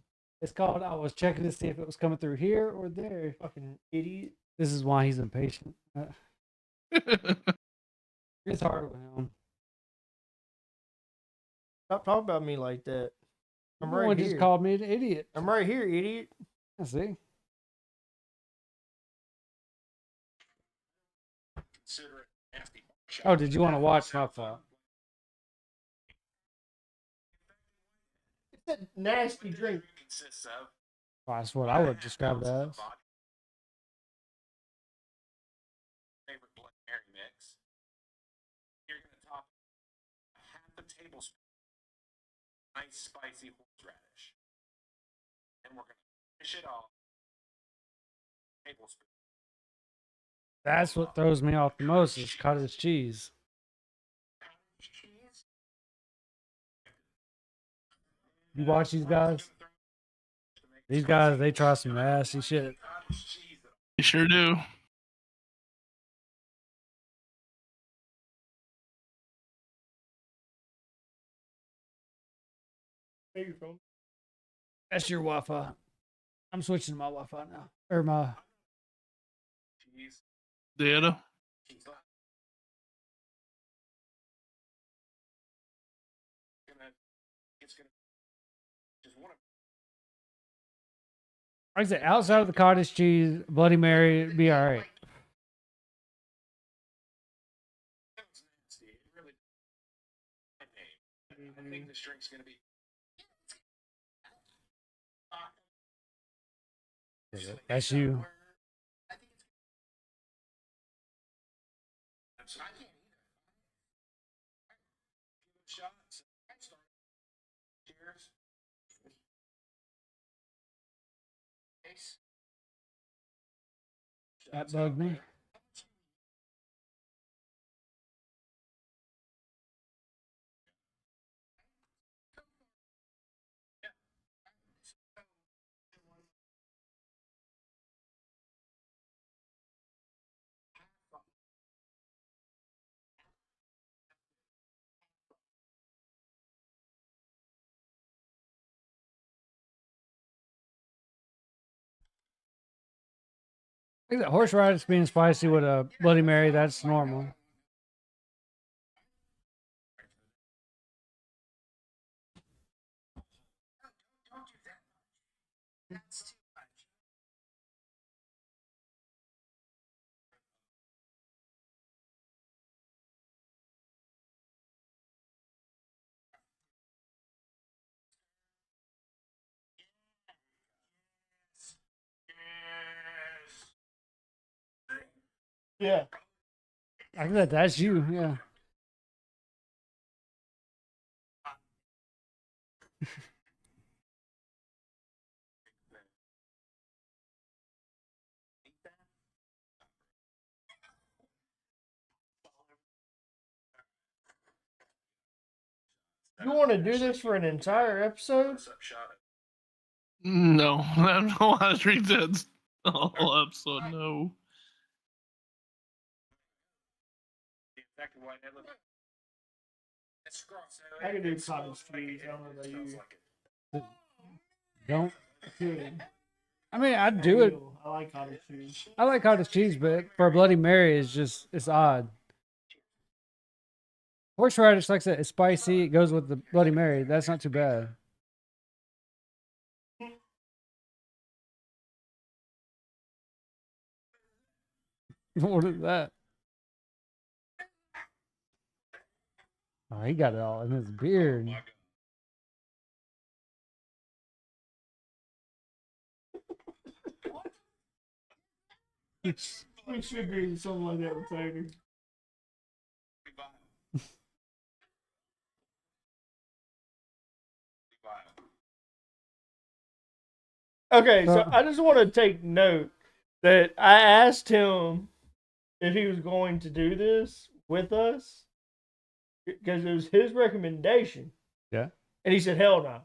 It's called. I was checking to see if it was coming through here or there. Fucking idiot. This is why he's impatient. It's hard with him. Stop talking about me like that. I'm right Everyone here. just called me an idiot. I'm right here, idiot. I see. Oh, did you want to watch my fault? It's that nasty drink. Well, that's what I would describe it as. Favorite Bloody Mary mix. You're going to top half a tablespoon nice spicy horseradish. And we're going to finish it off. Tablespoon. That's what throws me off the most is cottage cheese. You watch these guys? These guys, they try some nasty shit. You sure do. Hey, your phone. That's your Wi-Fi. I'm switching to my Wi-Fi now. Or my. Data. Like I said, outside of the cottage cheese, Bloody Mary, it'd be all right. I think this drink's gonna be. That's you. Cheers. That bugged me. think that horseradish being spicy with a Bloody Mary, that's normal. Yeah. I think that that's you. Yeah. You want to do this for an entire episode? No, I don't know how to drink that whole episode. No. I can do cottage cheese. I don't know about you. Don't. Good. I mean, I'd do it. I like cottage cheese. I like cottage cheese, but for a Bloody Mary, it's odd. Horseradish, like I said, it's spicy. It goes with the Bloody Mary. That's not too bad. What is that? Oh, he got it all in his beard. We should do something like that with Tater. Okay, so I just want to take note that I asked him if he was going to do this with us because it was his recommendation. Yeah. And he said, hell no.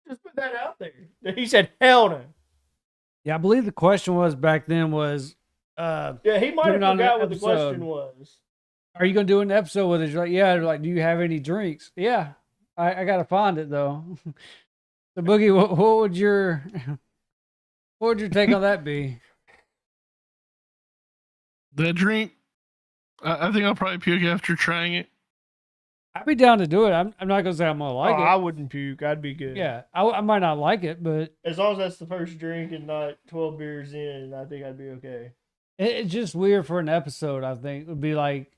Just put that out there. He said, hell no. Yeah, I believe the question was back then was, Yeah, he might have Giving on forgot the what the episode. question was. are you going to do an episode with us? You're like, yeah. They're like, do you have any drinks? Yeah. I got to find it, though. So, Boogie, what would your take on that be? That drink, I think I'll probably puke after trying it. I'd be down to do it. I'm not going to say I'm going to like I it. wouldn't puke. I'd be good. Yeah, I might not like it, but As long as that's the first drink and not 12 beers in, I think I'd be okay. it's just weird for an episode, I think. It would be like,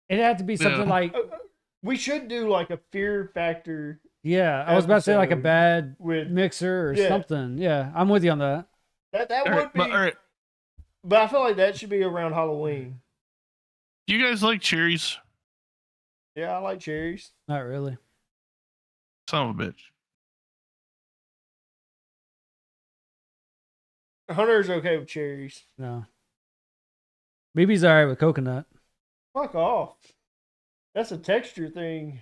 it'd have to be something Yeah. like, We should do like a fear factor yeah, I was about to say like a episode bad with mixer or Yeah. something. Yeah, I'm with you on that. that All would right, be, but, all right. but I feel like that should be around Halloween. Do you guys like cherries? Yeah, I like cherries. Not really. Son of a bitch. Hunter's okay with cherries. No. BB's all right with coconut. Fuck off. That's a texture thing.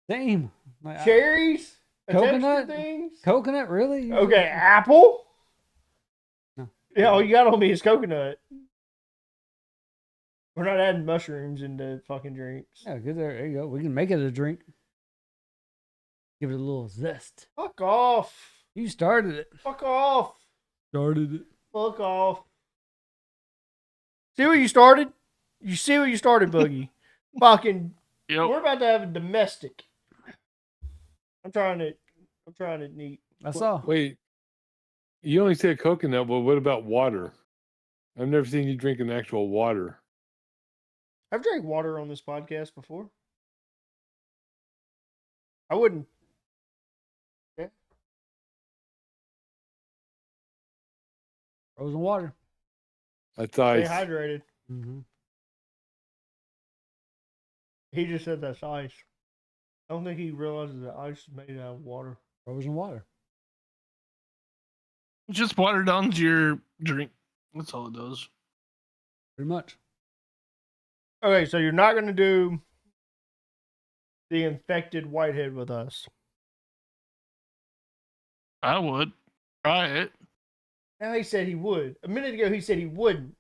Same. Like, Cherries? A Coconut? texture things? coconut, really? Okay, apple? No. Yeah, all you got on me is coconut. We're not adding mushrooms into fucking drinks. Yeah, good. There you go. We can make it a drink. Give it a little zest. Fuck off. You started it. Fuck off. Started it. Fuck off. See what you started? You see what you started, Boogie? Fucking, Yep. we're about to have a domestic. I'm trying to neat. That's all. Wait, you only said coconut. Well, what about water? I've never seen you drinking actual water. I've drank water on this podcast before. I wouldn't. Yeah. Frozen water. That's Stay ice. hydrated. Mm-hmm. He just said that's ice. I don't think he realizes that ice is made out of water. Frozen water. Just water down to your drink. That's all it does. Pretty much. Okay, so you're not going to do the infected whitehead with us. I would try it. Now he said he would. A minute ago he said he wouldn't.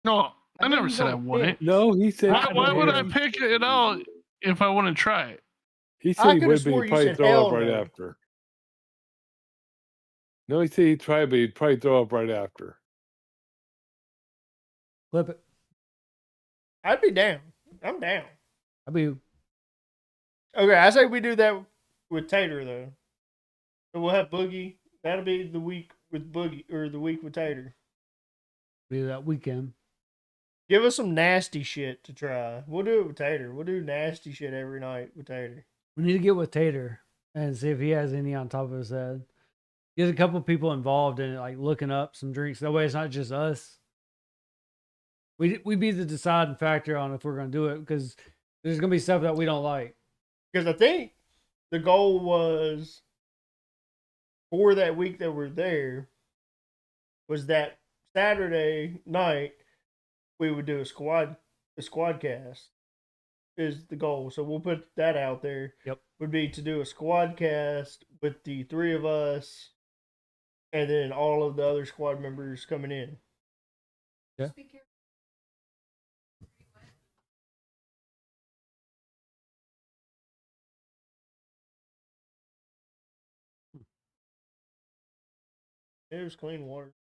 No, I think never he's said I on wouldn't. No, he said. Why would I would. pick it out if I wouldn't try it? He I said he coulda would, but swore he'd you probably said throw hell up right no. after. No, he said he'd try, but he'd probably throw up right after. Flip it. I'd be down. I'm down. I'll be. Okay, I say we do that with Tater though. So we'll have Boogie. That'll be the week with Boogie or the week with Tater. Be that weekend. Give us some nasty shit to try. We'll do it with Tater. We'll do nasty shit every night with Tater. We need to get with Tater and see if he has any on top of his head. Get a couple people involved in it, like looking up some drinks. That way, it's not just us. We be the deciding factor on if we're going to do it because there's going to be stuff that we don't like. Because I think the goal was for that week that we're there was that Saturday night we would do a squad cast is the goal. So we'll put that out there. Yep. Would be to do a squad cast with the three of us and then all of the other squad members coming in. Yeah. It was clean water.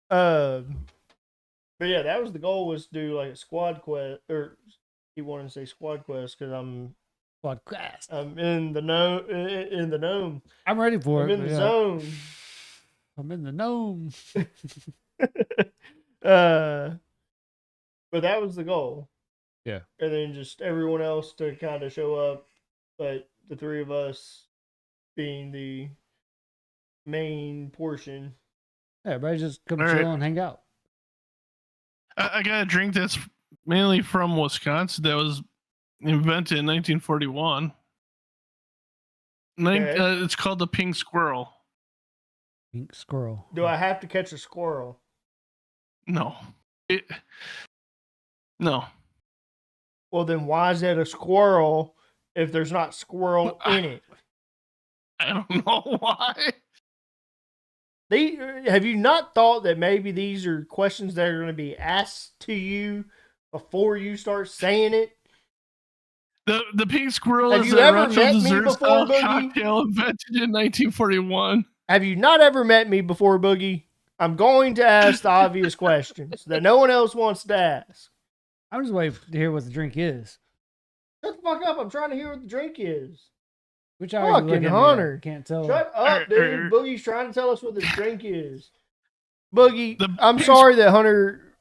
But yeah, that was the goal, was to do like a squad quest, or he wanted to say squad quest because I'm Podcast. in the gnome. I'm ready for I'm it. in the yeah. zone. I'm in the gnome. But that was the goal. Yeah. And then just everyone else to kind of show up, but the three of us being the main portion. Yeah, everybody just come All chill right. and hang out. I got a drink that's mainly from Wisconsin that was invented in 1941. Okay. It's called the Pink Squirrel. Pink squirrel. Do I have to catch a squirrel? No. No. Well, then why is it a squirrel if there's not squirrel in it? I don't know why. Have you not thought that maybe these are questions that are going to be asked to you before you start saying it? The Pink Squirrel Have is you a ever retro met me dessert before, style Boogie? cocktail invented in 1941. Have you not ever met me before, Boogie? I'm going to ask the obvious questions that no one else wants to ask. I'm just waiting to hear what the drink is. Shut the fuck up. I'm trying to hear what the drink is. Which eye are you Fucking looking at? Hunter. Can't tell. Shut up, dude. Boogie's trying to tell us what the drink is. Boogie, The I'm pink sorry that Hunter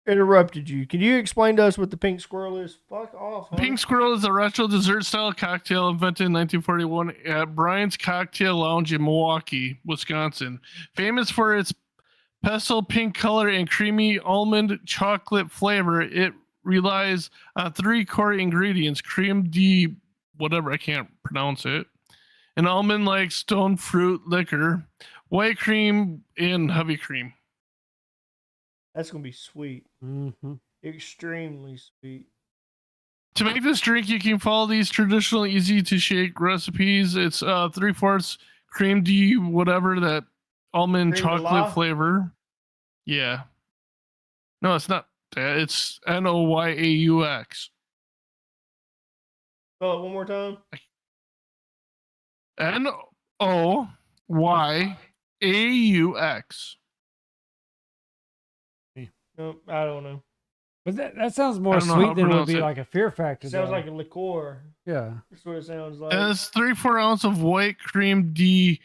interrupted you. Can you explain to us what the pink squirrel is? Fuck off, Hunter. Pink Squirrel is a retro dessert style cocktail invented in 1941 at Brian's Cocktail Lounge in Milwaukee, Wisconsin. Famous for its pastel pink color and creamy almond chocolate flavor, it relies on 3 core ingredients: cream de whatever, I can't pronounce it, an almond like stone fruit liquor, white cream, and heavy cream. That's going to be sweet. Mm-hmm. Extremely sweet. To make this drink, you can follow these traditional easy to shake recipes. It's 3/4 cream de whatever, that almond Cream de chocolate la? flavor. Yeah. No, it's not that. It's Noyaux. Spell it one more time. Noyaux. Nope, I don't know. But that sounds more I don't know how sweet to than would pronounce be it. like a Fear Factor. It sounds though. like a liqueur. Yeah. That's what it sounds like. And it's 3/4 ounce of white cream de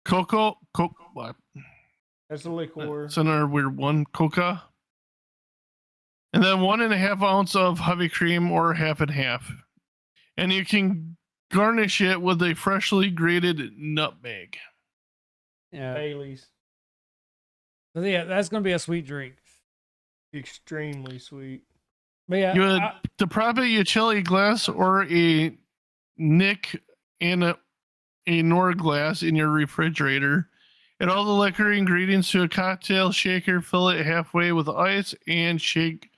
cocoa. What? That's a liqueur. It's another weird one. Coca. And then 1.5 ounce of heavy cream, or half and half. And you can garnish it with a freshly grated nutmeg. Yeah. Bailey's. So yeah, that's gonna be a sweet drink. Extremely sweet. But yeah, You would to prop it, a chili glass or a nick and a Nor glass in your refrigerator. Add all the liquor ingredients to a cocktail shaker, fill it halfway with ice, and shake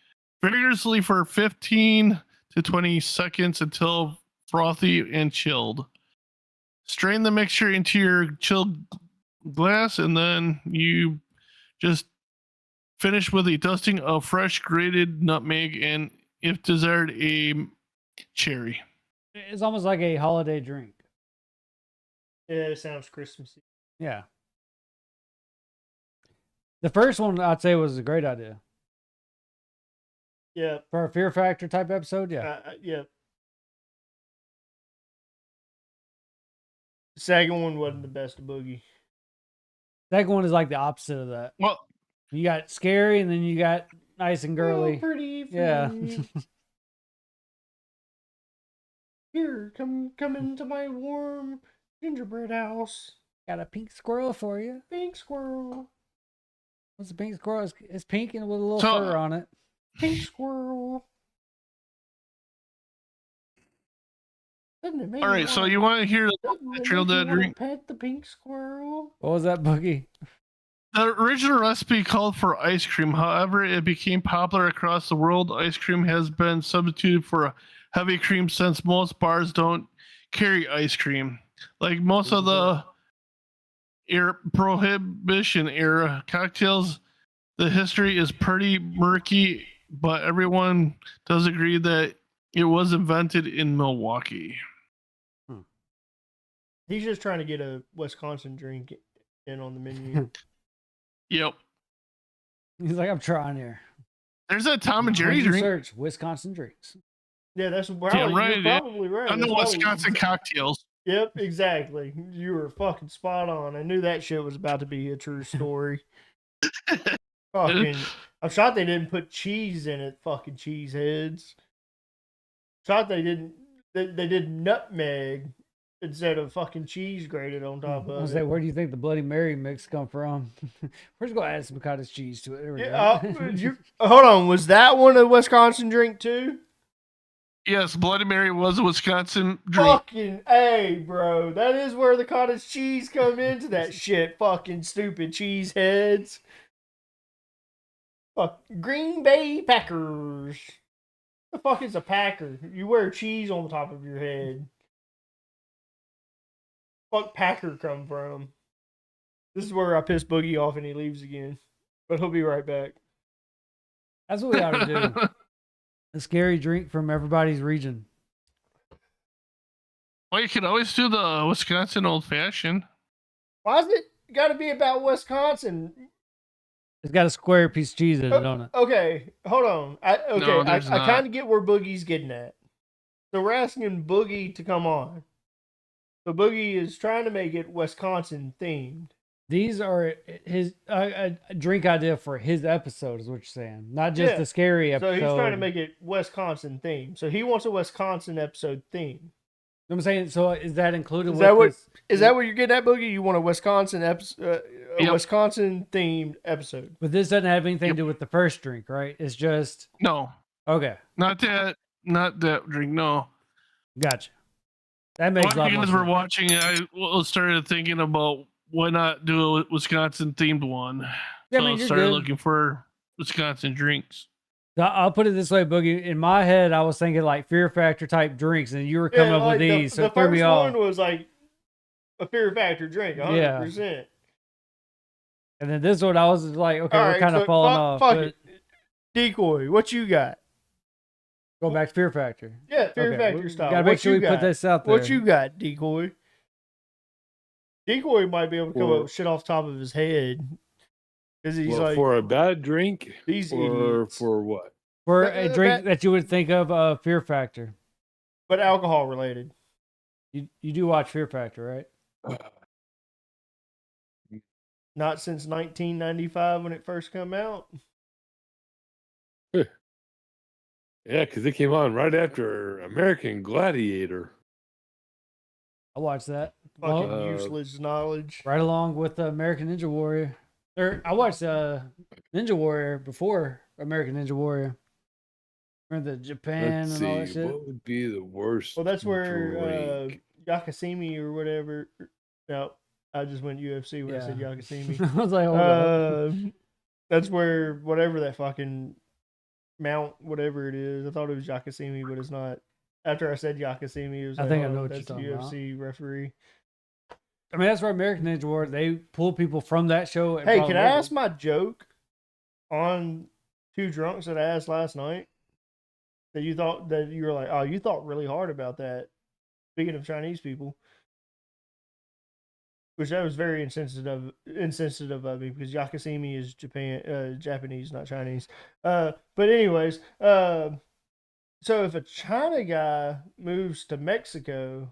vigorously for 15 to 20 seconds until frothy and chilled. Strain the mixture into your chilled glass, and then you just finish with a dusting of fresh grated nutmeg and, if desired, a cherry. It's almost like a holiday drink. Yeah, it sounds Christmassy. Yeah. The first one I'd say was a great idea Yeah, for a Fear Factor type episode. Yeah. yeah. The second one wasn't the best of Boogie. Second one is like the opposite of that. Well, You got scary, and then you got nice and Oh, girly. pretty. Yeah. Here, come into my warm gingerbread house. Got a pink squirrel for you. Pink squirrel. What's the pink squirrel? It's pink and with a little So- fur on it. Pink squirrel. Doesn't it make all right. So you want to hear doesn't it trail make you that wanna drink? pet the pink squirrel? What was that, Boogie? The original recipe called for ice cream. However, it became popular across the world. Ice cream has been substituted for a heavy cream since most bars don't carry ice cream. Like most of the Prohibition era cocktails, the history is pretty murky, but everyone does agree that it was invented in Milwaukee. He's just trying to get a Wisconsin drink in on the menu. Yep. He's like, I'm trying here. There's that Tom and Jerry What'd you drink. search Wisconsin drinks. Yeah, that's probably, Yeah, right, you're yeah. probably right. I know That's probably- Wisconsin cocktails. Yep, exactly. You were fucking spot on. I knew that shit was about to be a true story. Fucking, I'm shocked they didn't put cheese in it. Fucking cheeseheads. Shocked they didn't. They did nutmeg instead of fucking cheese grated on top I of was it. like, where do you think the Bloody Mary mix come from? We're just gonna add some cottage cheese to it. There we Yeah, go. hold on, was that one a Wisconsin drink too? Yes, Bloody Mary was a Wisconsin drink. Fucking A, bro. That is where the cottage cheese come into that shit. Fucking stupid cheeseheads. Fuck. Green Bay Packers. The fuck is a Packer? You wear cheese on the top of your head. Fuck Packer come from? This is where I piss Boogie off and he leaves again. But he'll be right back. That's what we ought to do. A scary drink from everybody's region. Well, you could always do the Wisconsin old fashioned. Why is it got to be about Wisconsin? It's got a square piece of cheese in it, don't it? Okay, hold on. I there's not. kind of get where Boogie's getting at. So we're asking Boogie to come on. So Boogie is trying to make it Wisconsin themed. These are his a drink idea for his episode, is what you're saying, not just Yeah. the scary So episode. he's trying to make it Wisconsin themed. So he wants a Wisconsin episode theme. I'm saying, so is that included? Is with that what? this? Is that what you're getting at, Boogie? You want a Wisconsin episode, Yep. Wisconsin themed episode? But this doesn't have anything Yep. to do with the first drink, right? It's just No, okay. not that drink. No. Gotcha. That makes a lot more As we're sense. watching, I started thinking about why not do a Wisconsin themed one. Yeah, I So mean, I you're started good. looking for Wisconsin drinks. I'll put it this way, Boogie. In my head, I was thinking like Fear Factor type drinks, and you were coming up with these, so the it threw me first off. one was like a Fear Factor drink, 100%. And then this one, I was just like, okay, All we're right, kind of so falling fuck- off. fuck But it. Decoy, what you got? go back to Fear Factor. Yeah, Fear Okay, Factor we style. Gotta What make sure you we put got? this out there. What you got, Decoy? Decoy might be able to come up For- with shit off the top of his head. Because he's Well, like, for a bad drink, these or idiots. for what? for That- a that- drink that you would think of Fear Factor? But alcohol related. You do watch Fear Factor, right? Not since 1995 when it first come out. Yeah, because it came on right after American Gladiator. I watched that. Fucking Well, useless knowledge. right along with American Ninja Warrior. I watched Ninja Warrior before American Ninja Warrior. Remember the Japan Let's and all that see, shit? what would be the worst? Well, that's where drink? Yakasimi or whatever. No, I just went UFC when I said Yeah. Yakasimi. I was like, hold up. That's where whatever that fucking mount, whatever it is. I thought it was Yakasimi, but it's not. After I said Yakasimi, it was I like, think I oh, know what that's you're the talking about. UFC referee. I mean, that's where American Ninja Warrior, they pull people from that show. and Hey, brought can them I over. ask my joke on Two Drunks that I asked last night? That you thought that you were like, oh, you thought really hard about that. Speaking of Chinese people, which that was very insensitive of me because yakasimi is Japanese, not Chinese. But anyways, so if a China guy moves to Mexico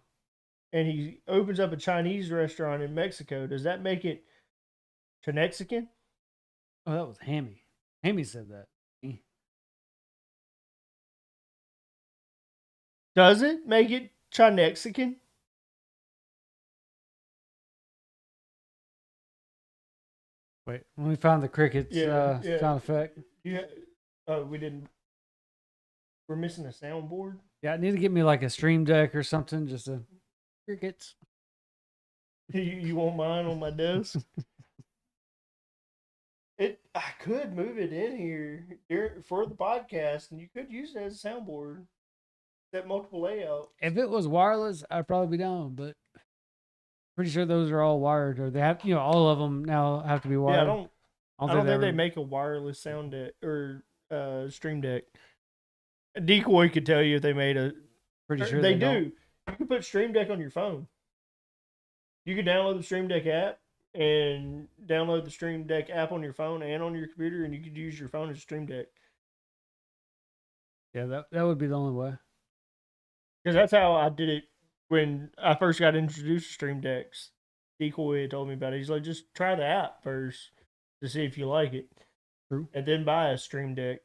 and he opens up a Chinese restaurant in Mexico, does that make it Chinexican? Oh, that was Hammy. Hammy said that. Does it make it Chinexican? Wait, let me find the crickets Yeah. sound effect. Yeah. Oh, we didn't. We're missing a soundboard. Yeah, I need to get me like a stream deck or something. Just a crickets. You want mine on my desk? I could move it in here for the podcast, and you could use it as a soundboard. That multiple layout. If it was wireless, I'd probably be down, but pretty sure those are all wired, or they have, all of them now have to be wired. Yeah, I don't think they ever- make a wireless sound deck or stream deck. Decoy could tell you if they made a. Pretty sure they they don't. do. You can put Stream Deck on your phone. You can download the Stream Deck app and download the Stream Deck app on your phone and on your computer, and you could use your phone as Stream Deck. Yeah, that would be the only way. Because that's how I did it when I first got introduced to Stream Decks. Decoy had told me about it. He's like, just try the app first to see if you like it. True. And then buy a Stream Deck.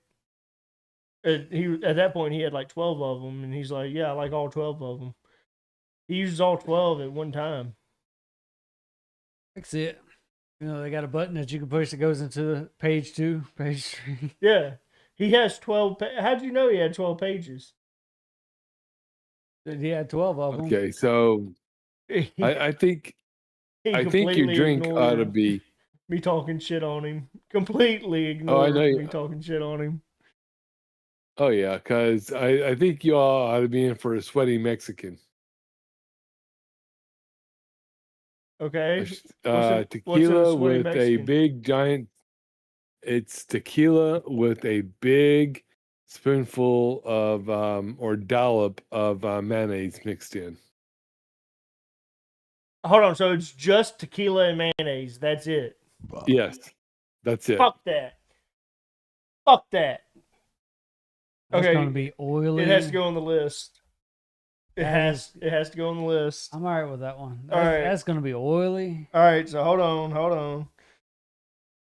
And at that point, he had like 12 of them, and he's like, yeah, I like all 12 of them. He uses all 12 at one time. That's it. They got a button that you can push that goes into the page 2, page 3. Yeah. He has 12. How'd you know he had 12 pages? He had 12 of them. Okay, so I think He your completely drink ought to ignored be. me talking shit on him. Completely Oh, I ignored know me talking shit on him. Oh yeah, because I think you all ought to be in for a sweaty Mexican. Okay. Tequila sweaty with a Mexican? big giant. It's tequila with a big spoonful of or dollop of mayonnaise mixed in. Hold on. So it's just tequila and mayonnaise. That's it. Yes, that's it. Fuck that. Fuck that. It's Okay. going to be oily. It has to go on the list. It That has to go on the list. I'm all right with that one. All right. That's going to be oily. All right. So hold on.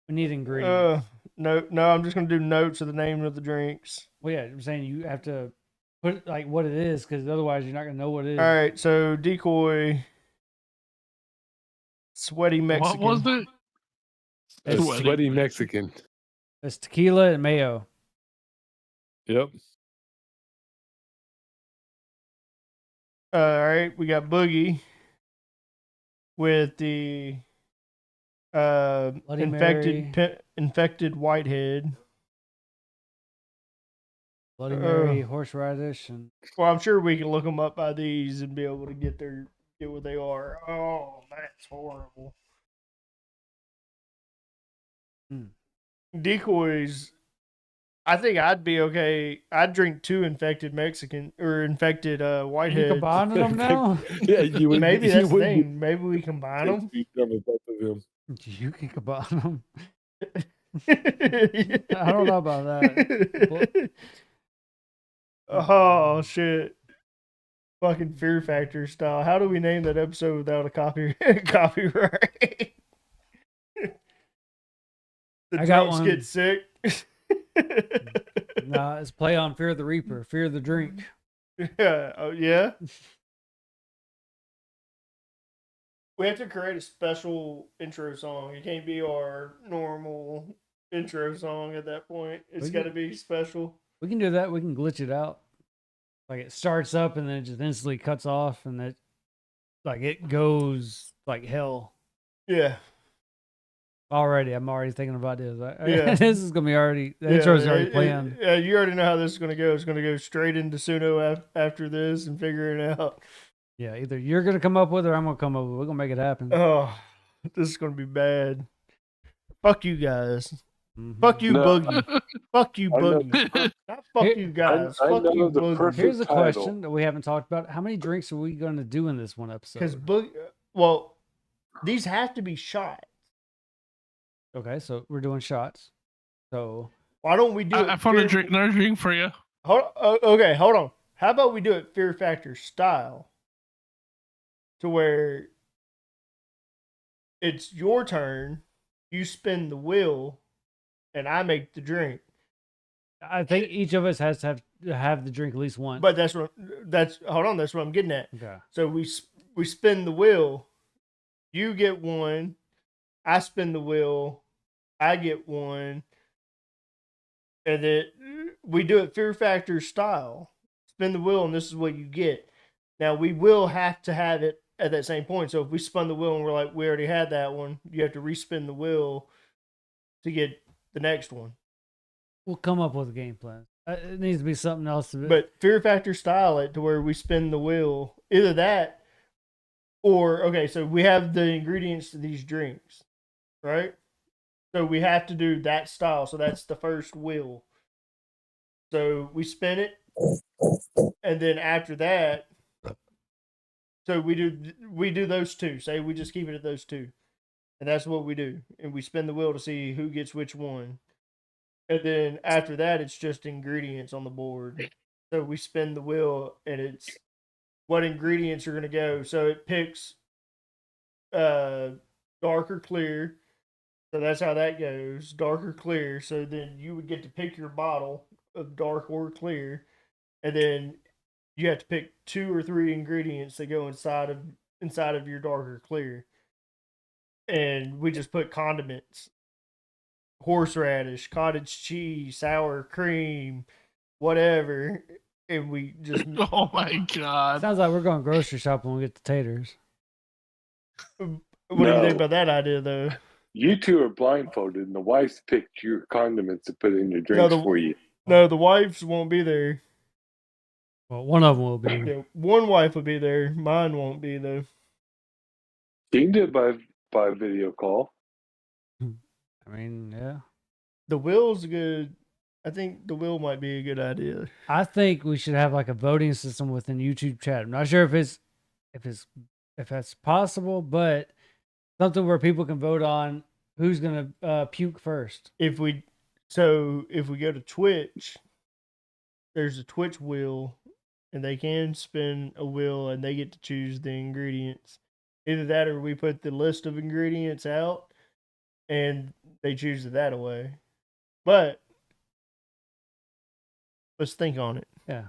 We need ingredients. No. I'm just gonna do notes of the name of the drinks. Well, yeah, I'm saying you have to put like what it is, because otherwise you're not going to know what it is. All right. So Decoy, sweaty Mexican. What was it? A sweaty Mexican. It's tequila and mayo. Yep. All right, we got Boogie with the Bloody Mary. infected whitehead. Bloody Mary, horseradish, and Well, I'm sure we can look them up by these and be able to get what they are. Oh, that's horrible. Decoys. I think I'd be okay. I'd drink 2 infected Mexican or infected you whiteheads. combining them now? Yeah, you would. Maybe you that's the wouldn't thing. Maybe we combine them. be done with both of them. You can combine them. I don't know about that. Oh shit! Fucking Fear Factor style. How do we name that episode without a copyright? The I got drunks one. get sick. Nah, it's play on Fear the Reaper, Fear the Drink. Yeah. Oh yeah. We have to create a special intro song. It can't be our normal intro song at that point. It's We got to can- be special. We can do that. We can glitch it out. Like it starts up and then it just instantly cuts off, and it goes like hell. Yeah. Already, I'm already thinking about this. Yeah. This is gonna be already. The intro's already planned. Yeah, you already know how this is going to go. It's going to go straight into Suno after this and figure it out. Yeah, either you're gonna come up with it or I'm gonna come up with it. We're gonna make it happen. Oh, this is going to be bad. Fuck you guys. Fuck you, No, Boogie. Fuck you, I know. Boogie. Not fuck Here- you guys. I Fuck know you, the Boogie. perfect- Here's a title. question that we haven't talked about. How many drinks are we going to do in this one Because episode? well, these have to be shot. Okay, so we're doing shots. So Why don't we do it? I found another drink for you. Okay, hold on. How about we do it Fear Factor style? To where it's your turn, you spin the wheel, and I make the drink. I think each of us has to have the drink at least once. But that's what I'm getting at. Okay. So we spin the wheel, you get one, I spin the wheel, I get one, and then we do it Fear Factor style. Spin the wheel, and this is what you get. Now we will have to have it at that same point. So if we spun the wheel and we're like, we already had that one, you have to respin the wheel to get the next one. We'll come up with a game plan. It needs to be something else. But Fear Factor style it to where we spin the wheel. Either that or, okay, so we have the ingredients to these drinks, right? So we have to do that style. So that's the first wheel. So we spin it. And then after that, so we do those two. Say we just keep it at those two. And that's what we do. And we spin the wheel to see who gets which one. And then after that, it's just ingredients on the board. So we spin the wheel, and it's what ingredients are going to go. So it picks dark or clear. So that's how that goes, dark or clear. So then you would get to pick your bottle of dark or clear, and then you have to pick 2 or 3 ingredients that go inside of your dark or clear. And we just put condiments. Horseradish, cottage cheese, sour cream, whatever, and we just Oh my god. Sounds like we're going grocery shopping when we get the taters. what do you No. think about that idea though? You two are blindfolded, and the wife's picked your condiments to put in your drinks for you. No, the wives won't be there. Well, one of them will be. Yeah, one wife will be there, mine won't be though. You can do it by video call. I mean, yeah. The will's good. I think the will might be a good idea. I think we should have like a voting system within YouTube chat. I'm not sure if that's possible, but something where people can vote on who's gonna puke first. If we go to Twitch, there's a Twitch wheel, and they can spin a wheel, and they get to choose the ingredients. Either that, or we put the list of ingredients out, and they choose it that way. But let's think on it. Yeah.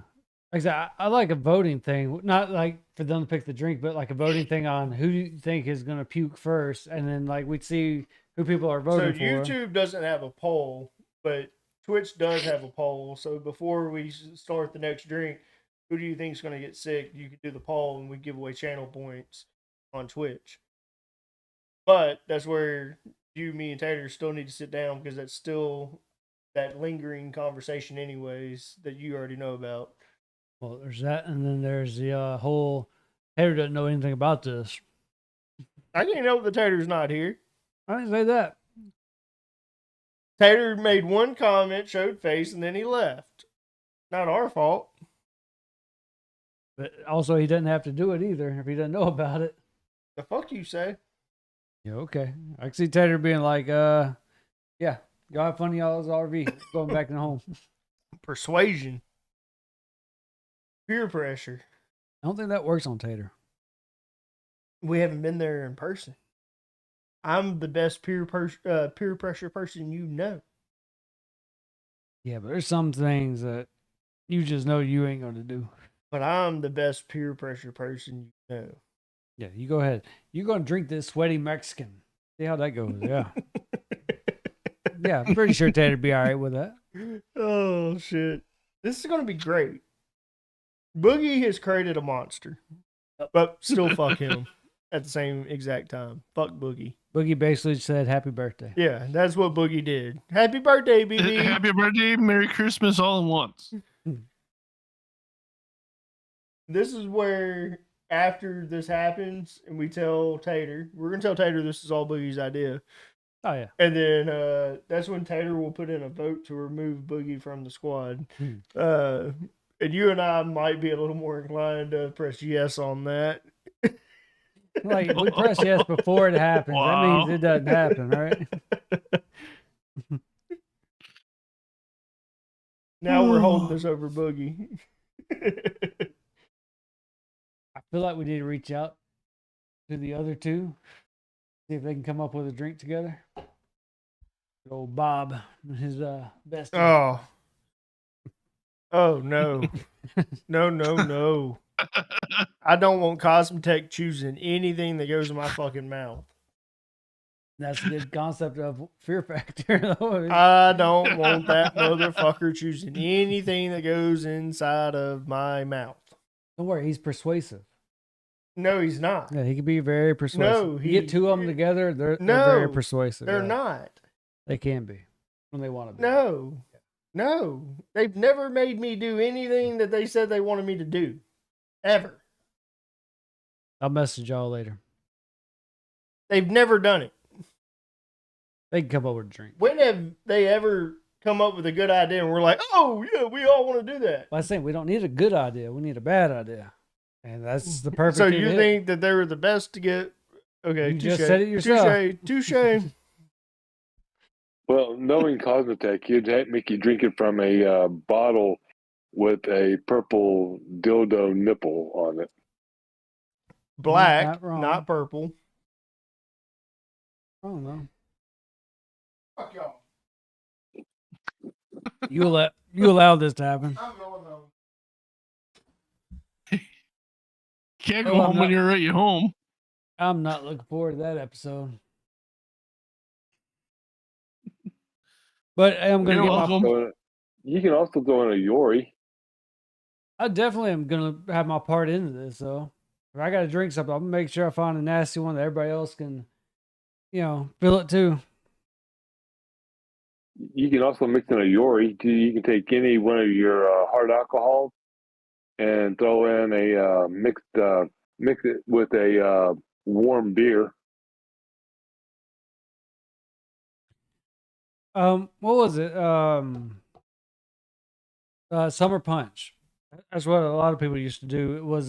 Like I said, I like a voting thing, not like for them to pick the drink, but like a voting thing on who you think is going to puke first. And then like we'd see who people are voting So for. YouTube doesn't have a poll, but Twitch does have a poll. So before we start the next drink, who do you think is going to get sick? You could do the poll, and we give away channel points on Twitch. But that's where you, me, and Tater still need to sit down, because that's still that lingering conversation anyways that you already know about. Well, there's that. And then there's the whole Tater doesn't know anything about this. I can't help that Tater's not here. I didn't say that. Tater made one comment, showed face, and then he left. Not our fault. But also, he doesn't have to do it either if he doesn't know about it. The fuck you say? Yeah, okay. I can see Tater being like, yeah, y'all have fun in y'all's RV. Going back to home. Persuasion. Peer pressure. I don't think that works on Tater. We haven't been there in person. I'm the best peer pressure person you know. Yeah, but there's some things that you just know you ain't going to do. But I'm the best peer pressure person you know. Yeah, you go ahead. You're going to drink this sweaty Mexican. See how that goes. Yeah. Yeah, I'm pretty sure Tater'd be all right with that. Oh, shit. This is going to be great. Boogie has created a monster. But still fuck him at the same exact time. Fuck Boogie. Boogie basically said happy birthday. Yeah, that's what Boogie did. Happy birthday, BB. Happy birthday, Merry Christmas, all in once. This is where, after this happens, and we tell Tater, we're going to tell Tater this is all Boogie's idea. Oh yeah. And then that's when Tater will put in a vote to remove Boogie from the squad. And you and I might be a little more inclined to press yes on that. Like if we press yes before it happens, that means Wow. it doesn't happen, right? Now we're holding this over Boogie. I feel like we need to reach out to the other two, see if they can come up with a drink together. Good old Bob and his bestie. Oh. Oh no. No. I don't want Cosmetech choosing anything that goes in my fucking mouth. That's a good concept of fear factor, though. I don't want that motherfucker choosing anything that goes inside of my mouth. Don't worry, he's persuasive. No, he's not. Yeah, he can be very persuasive. No, You get two of them together, they're No, very persuasive. They're yeah. not. They can be when they want to be. No. They've never made me do anything that they said they wanted me to do. Ever. I'll message y'all later. They've never done it. They can come over to drink. When have they ever come up with a good idea and we're like, oh, yeah, we all want to do that? Well, I think we don't need a good idea. We need a bad idea. And that's the perfect So thing you to hit. think that they were the best to get. Okay, You just said it yourself. Touche. Well, knowing Cosmetech, you'd make you drink it from a bottle with a purple dildo nipple on it. Black, Not wrong. not purple. I don't know. Fuck y'all. You allowed this to happen. I'm going home. Can't Oh, go I'm home when not- you're at your home. I'm not looking forward to that episode. But I'm gonna You're get welcome. So, you can also go in a Yori. I definitely am gonna have my part into this, though. If I gotta drink something, I'm gonna make sure I find a nasty one that everybody else can, feel it too. You can also mix in a Yori. You can take any one of your hard alcohols and throw in a mix it with a warm beer. What was it? Summer punch. That's what a lot of people used to do. It was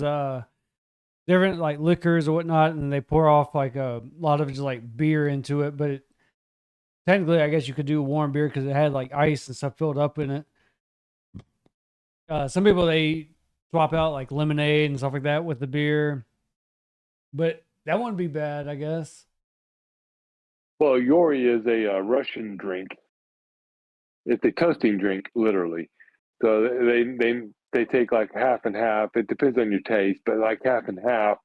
different like liquors or whatnot, and they pour off like a lot of just like beer into it. But technically, I guess you could do warm beer because it had like ice and stuff filled up in it. Some people they swap out like lemonade and stuff like that with the beer, but that wouldn't be bad, I guess. Well, Yori is a Russian drink. It's a toasting drink, literally. So they take like half and half. It depends on your taste, but like half and half,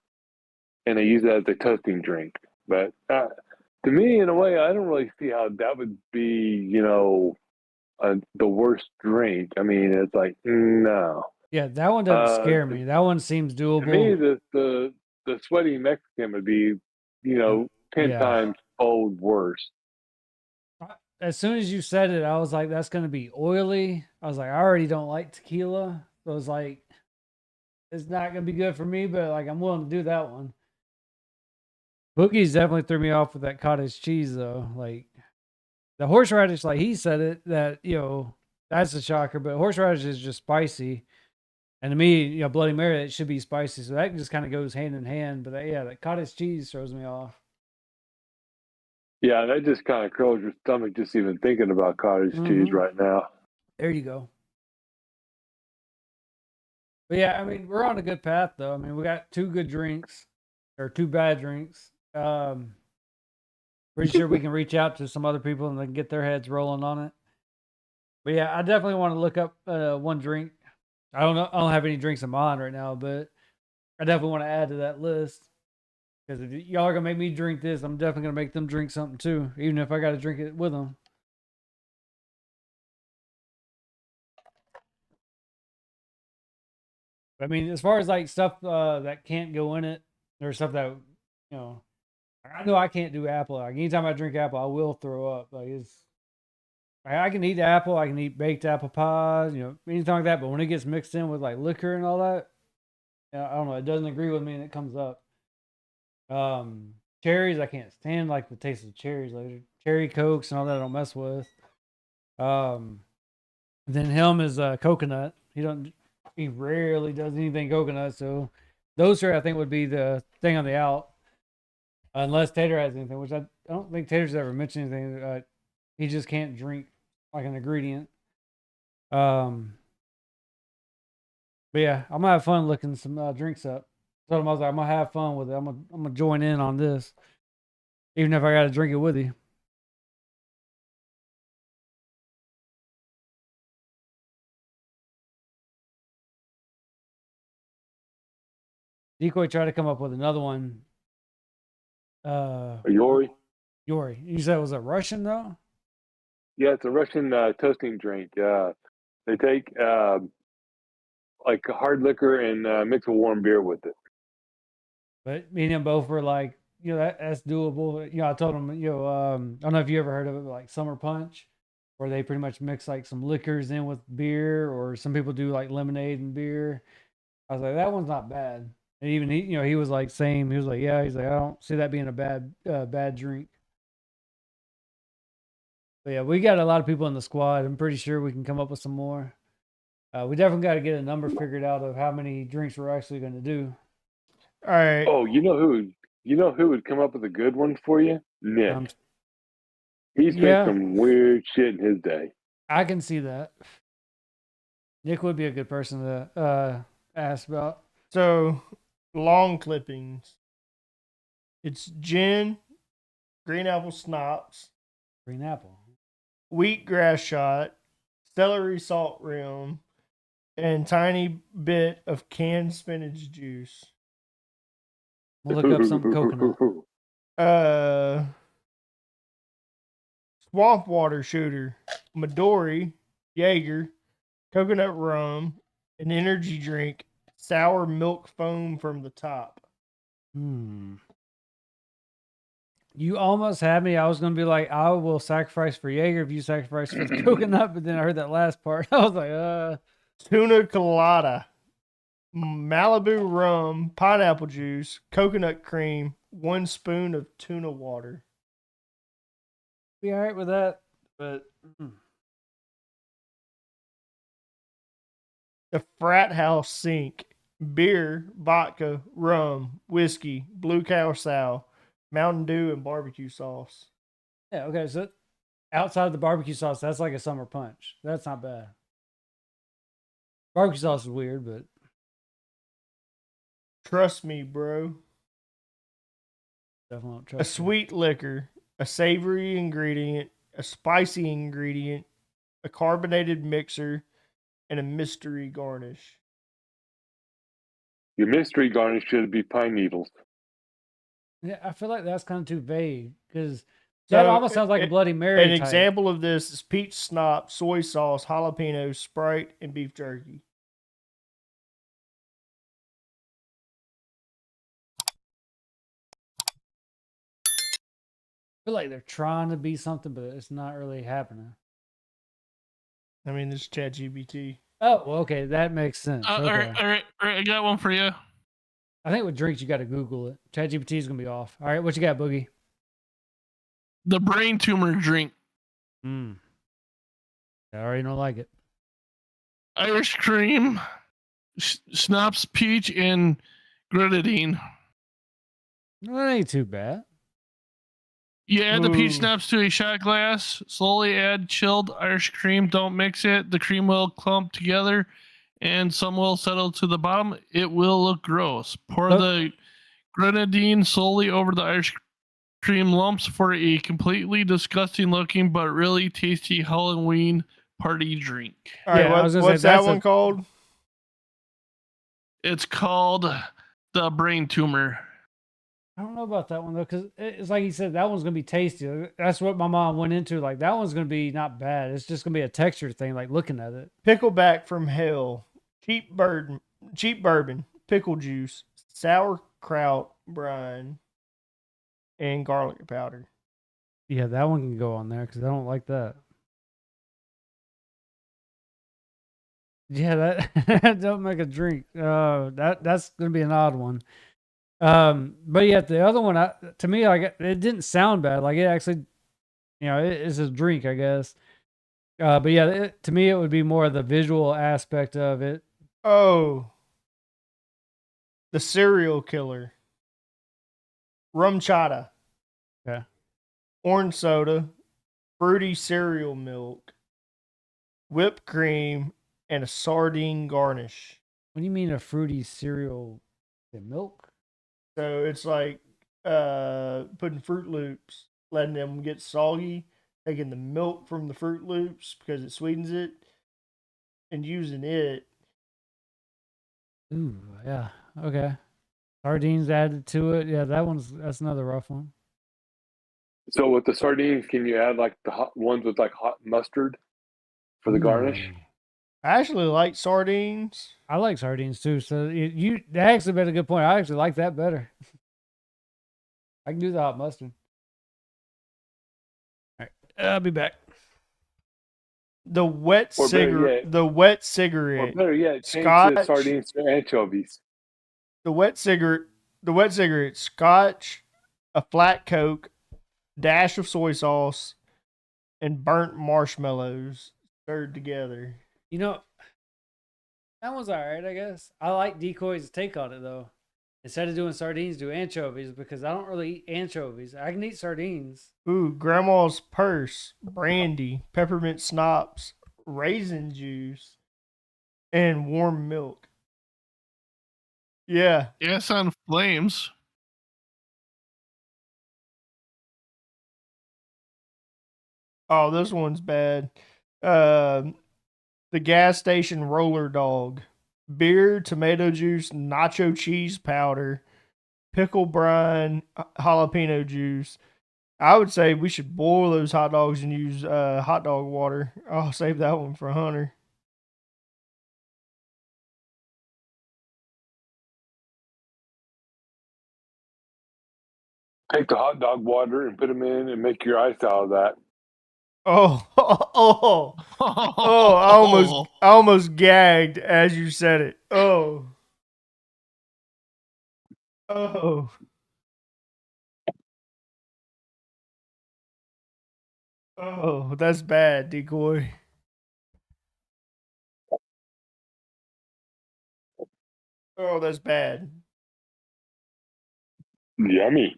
and they use it as a toasting drink. But to me, in a way, I don't really see how that would be, the worst drink. I mean, it's like no. Yeah, that one doesn't scare me. That one seems doable. To me, the sweaty Mexican would be, 10 Yeah. times fold worse. As soon as you said it, I was like, that's going to be oily. I was like, I already don't like tequila. So I was like, it's not going to be good for me, but like, I'm willing to do that one. Boogie's definitely threw me off with that cottage cheese, though. Like, the horseradish, like he said it, that, that's a shocker, but horseradish is just spicy. And to me, Bloody Mary, it should be spicy. So that just kind of goes hand in hand. But that cottage cheese throws me off. Yeah, that just kind of curls your stomach just even thinking about cottage cheese right now. There you go. But yeah, I mean, we're on a good path, though. I mean, we got 2 good drinks or 2 bad drinks. Pretty sure we can reach out to some other people and they can get their heads rolling on it. But yeah, I definitely want to look up one drink. I don't know. I don't have any drinks in mind right now, but I definitely want to add to that list. Because if y'all are going to make me drink this, I'm definitely going to make them drink something too, even if I got to drink it with them. I mean, as far as like stuff that can't go in it, or stuff that, I know I can't do apple. Like anytime I drink apple, I will throw up. I can eat apple, I can eat baked apple pies, anything like that. But when it gets mixed in with like liquor and all that, I don't know, it doesn't agree with me and it comes up. cherries, I can't stand like the taste of cherries. Like cherry cokes and all that I don't mess with. Then him is coconut. He rarely does anything coconut, so those three I think would be the thing on the out. Unless Tater has anything, which I don't think Tater's ever mentioned anything. He just can't drink like an ingredient. But yeah, I'm gonna have fun looking some drinks up. Told him I was like, I'm gonna have fun with it. I'm gonna join in on this, even if I got to drink it with you. Decoy tried to come up with another one. Yori. Yori, you said it was a Russian though? Yeah, it's a Russian toasting drink. They take like hard liquor and mix a warm beer with it. But me and him both were like, that's doable. I told him, I don't know if you ever heard of it, like summer punch, where they pretty much mix like some liquors in with beer, or some people do like lemonade and beer. I was like, that one's not bad. And even he was like, same. He was like, yeah. He's like, I don't see that being a bad drink. But yeah, we got a lot of people in the squad. I'm pretty sure we can come up with some more. We definitely got to get a number figured out of how many drinks we're actually going to do. All right. Oh, you know who would come up with a good one for you? Nick. He's made some weird shit in his day. I can see that. Nick would be a good person to ask about. So, long clippings. It's gin, green apple schnapps, Green apple. wheatgrass shot, celery salt rim, and tiny bit of canned spinach juice. We'll look up some coconut. Swamp water shooter, Midori, Jaeger, coconut rum, an energy drink, sour milk foam from the top. You almost had me. I was going to be like, I will sacrifice for Jaeger if you sacrifice for the coconut, but then I heard that last part. I was like, Tuna colada, Malibu rum, pineapple juice, coconut cream, 1 spoon of tuna water. be all right with that, but The frat house sink, beer, vodka, rum, whiskey, blue curaçao, Mountain Dew, and barbecue sauce. yeah, okay. So outside of the barbecue sauce, that's like a summer punch. That's not bad. Barbecue sauce is weird, but Trust me, bro. definitely don't A trust you. sweet liquor, a savory ingredient, a spicy ingredient, a carbonated mixer, and a mystery garnish. Your mystery garnish should be pine needles. Yeah, I feel like that's kind of too vague because that almost sounds like a Bloody Mary. An type. example of this is peach schnapps, soy sauce, jalapenos, Sprite, and beef jerky. I feel like they're trying to be something, but it's not really happening. I mean, this is ChatGPT. Oh, well, okay, that makes sense. All Okay. right. I got one for you. I think with drinks, you got to Google it. ChatGPT is gonna be off. All right, what you got, Boogie? The brain tumor drink. I already don't like it. Irish cream, schnapps, peach, and grenadine. That ain't too bad. You add the peach Ooh. schnapps to a shot glass. Slowly add chilled Irish cream. Don't mix it. The cream will clump together, and some will settle to the bottom. It will look gross. Pour the grenadine slowly over the Irish cream lumps for a completely disgusting looking but really tasty Halloween party drink. All right, Yeah, I was gonna say, what's that that's one a- called? It's called the brain tumor. I don't know about that one though, because it's like he said, that one's gonna be tasty. That's what my mom went into. Like that one's gonna be not bad. It's just gonna be a texture thing, like looking at it. Pickleback from hell, cheap bourbon, pickle juice, sauerkraut brine, and garlic powder. Yeah, that one can go on there because I don't like that. Yeah, that don't make a drink. That's gonna be an odd one. But yeah, the other one, to me, like it didn't sound bad. Like it actually, it's a drink, I guess. But yeah, to me, it would be more the visual aspect of it. Oh, the serial killer. Rum chata. Okay. Orange soda. Fruity cereal milk. Whipped cream. And a sardine garnish. What do you mean a fruity cereal? The milk? So it's like putting Fruit Loops, letting them get soggy, taking the milk from the Fruit Loops because it sweetens it, and using it. Ooh, yeah. Okay. Sardines added to it. Yeah, that's another rough one. So with the sardines, can you add like the hot ones with like hot mustard for the garnish? Ooh. I actually like sardines. I like sardines too. So that actually made a good point. I actually like that better. I can do the hot mustard. All right, I'll be back. The wet Or better cigarette. yet- The wet Or cigarette. better yet, change the Scotch. sardines to anchovies. The wet cigarette. The wet cigarette. Scotch, a flat Coke, dash of soy sauce, and burnt marshmallows stirred together. You know, that one's all right, I guess. I like Decoy's take on it though. Instead of doing sardines, do anchovies because I don't really eat anchovies. I can eat sardines. Ooh, grandma's purse, brandy, peppermint schnapps, raisin juice, and warm milk. Yeah. Gas on flames. Oh, this one's bad. The gas station roller dog, beer, tomato juice, nacho cheese powder, pickle brine, jalapeno juice. I would say we should boil those hot dogs and use hot dog water. I'll save that one for Hunter. Take the hot dog water and put them in and make your ice out of that. Oh, oh! I almost gagged as you said it. Oh, oh. Oh, that's bad, Decoy. Oh, that's bad. Yummy.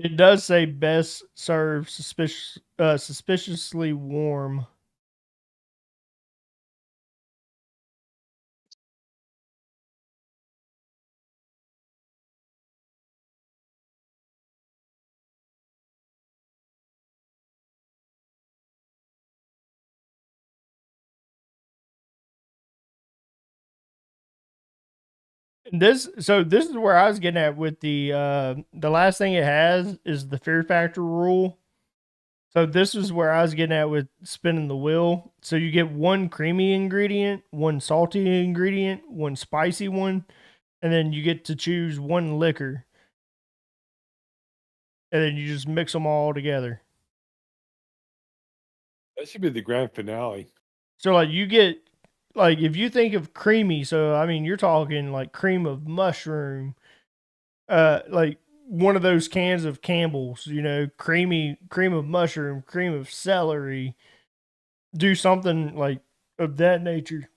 It does say best served suspiciously warm. This is where I was getting at with the last thing it has is the fear factor rule. So this is where I was getting at with spinning the wheel. So you get one creamy ingredient, one salty ingredient, one spicy one, and then you get to choose one liquor. And then you just mix them all together. That should be the grand finale. So like you get like if you think of creamy, so I mean you're talking like cream of mushroom, like one of those cans of Campbell's, cream of mushroom, cream of celery. Do something like of that nature.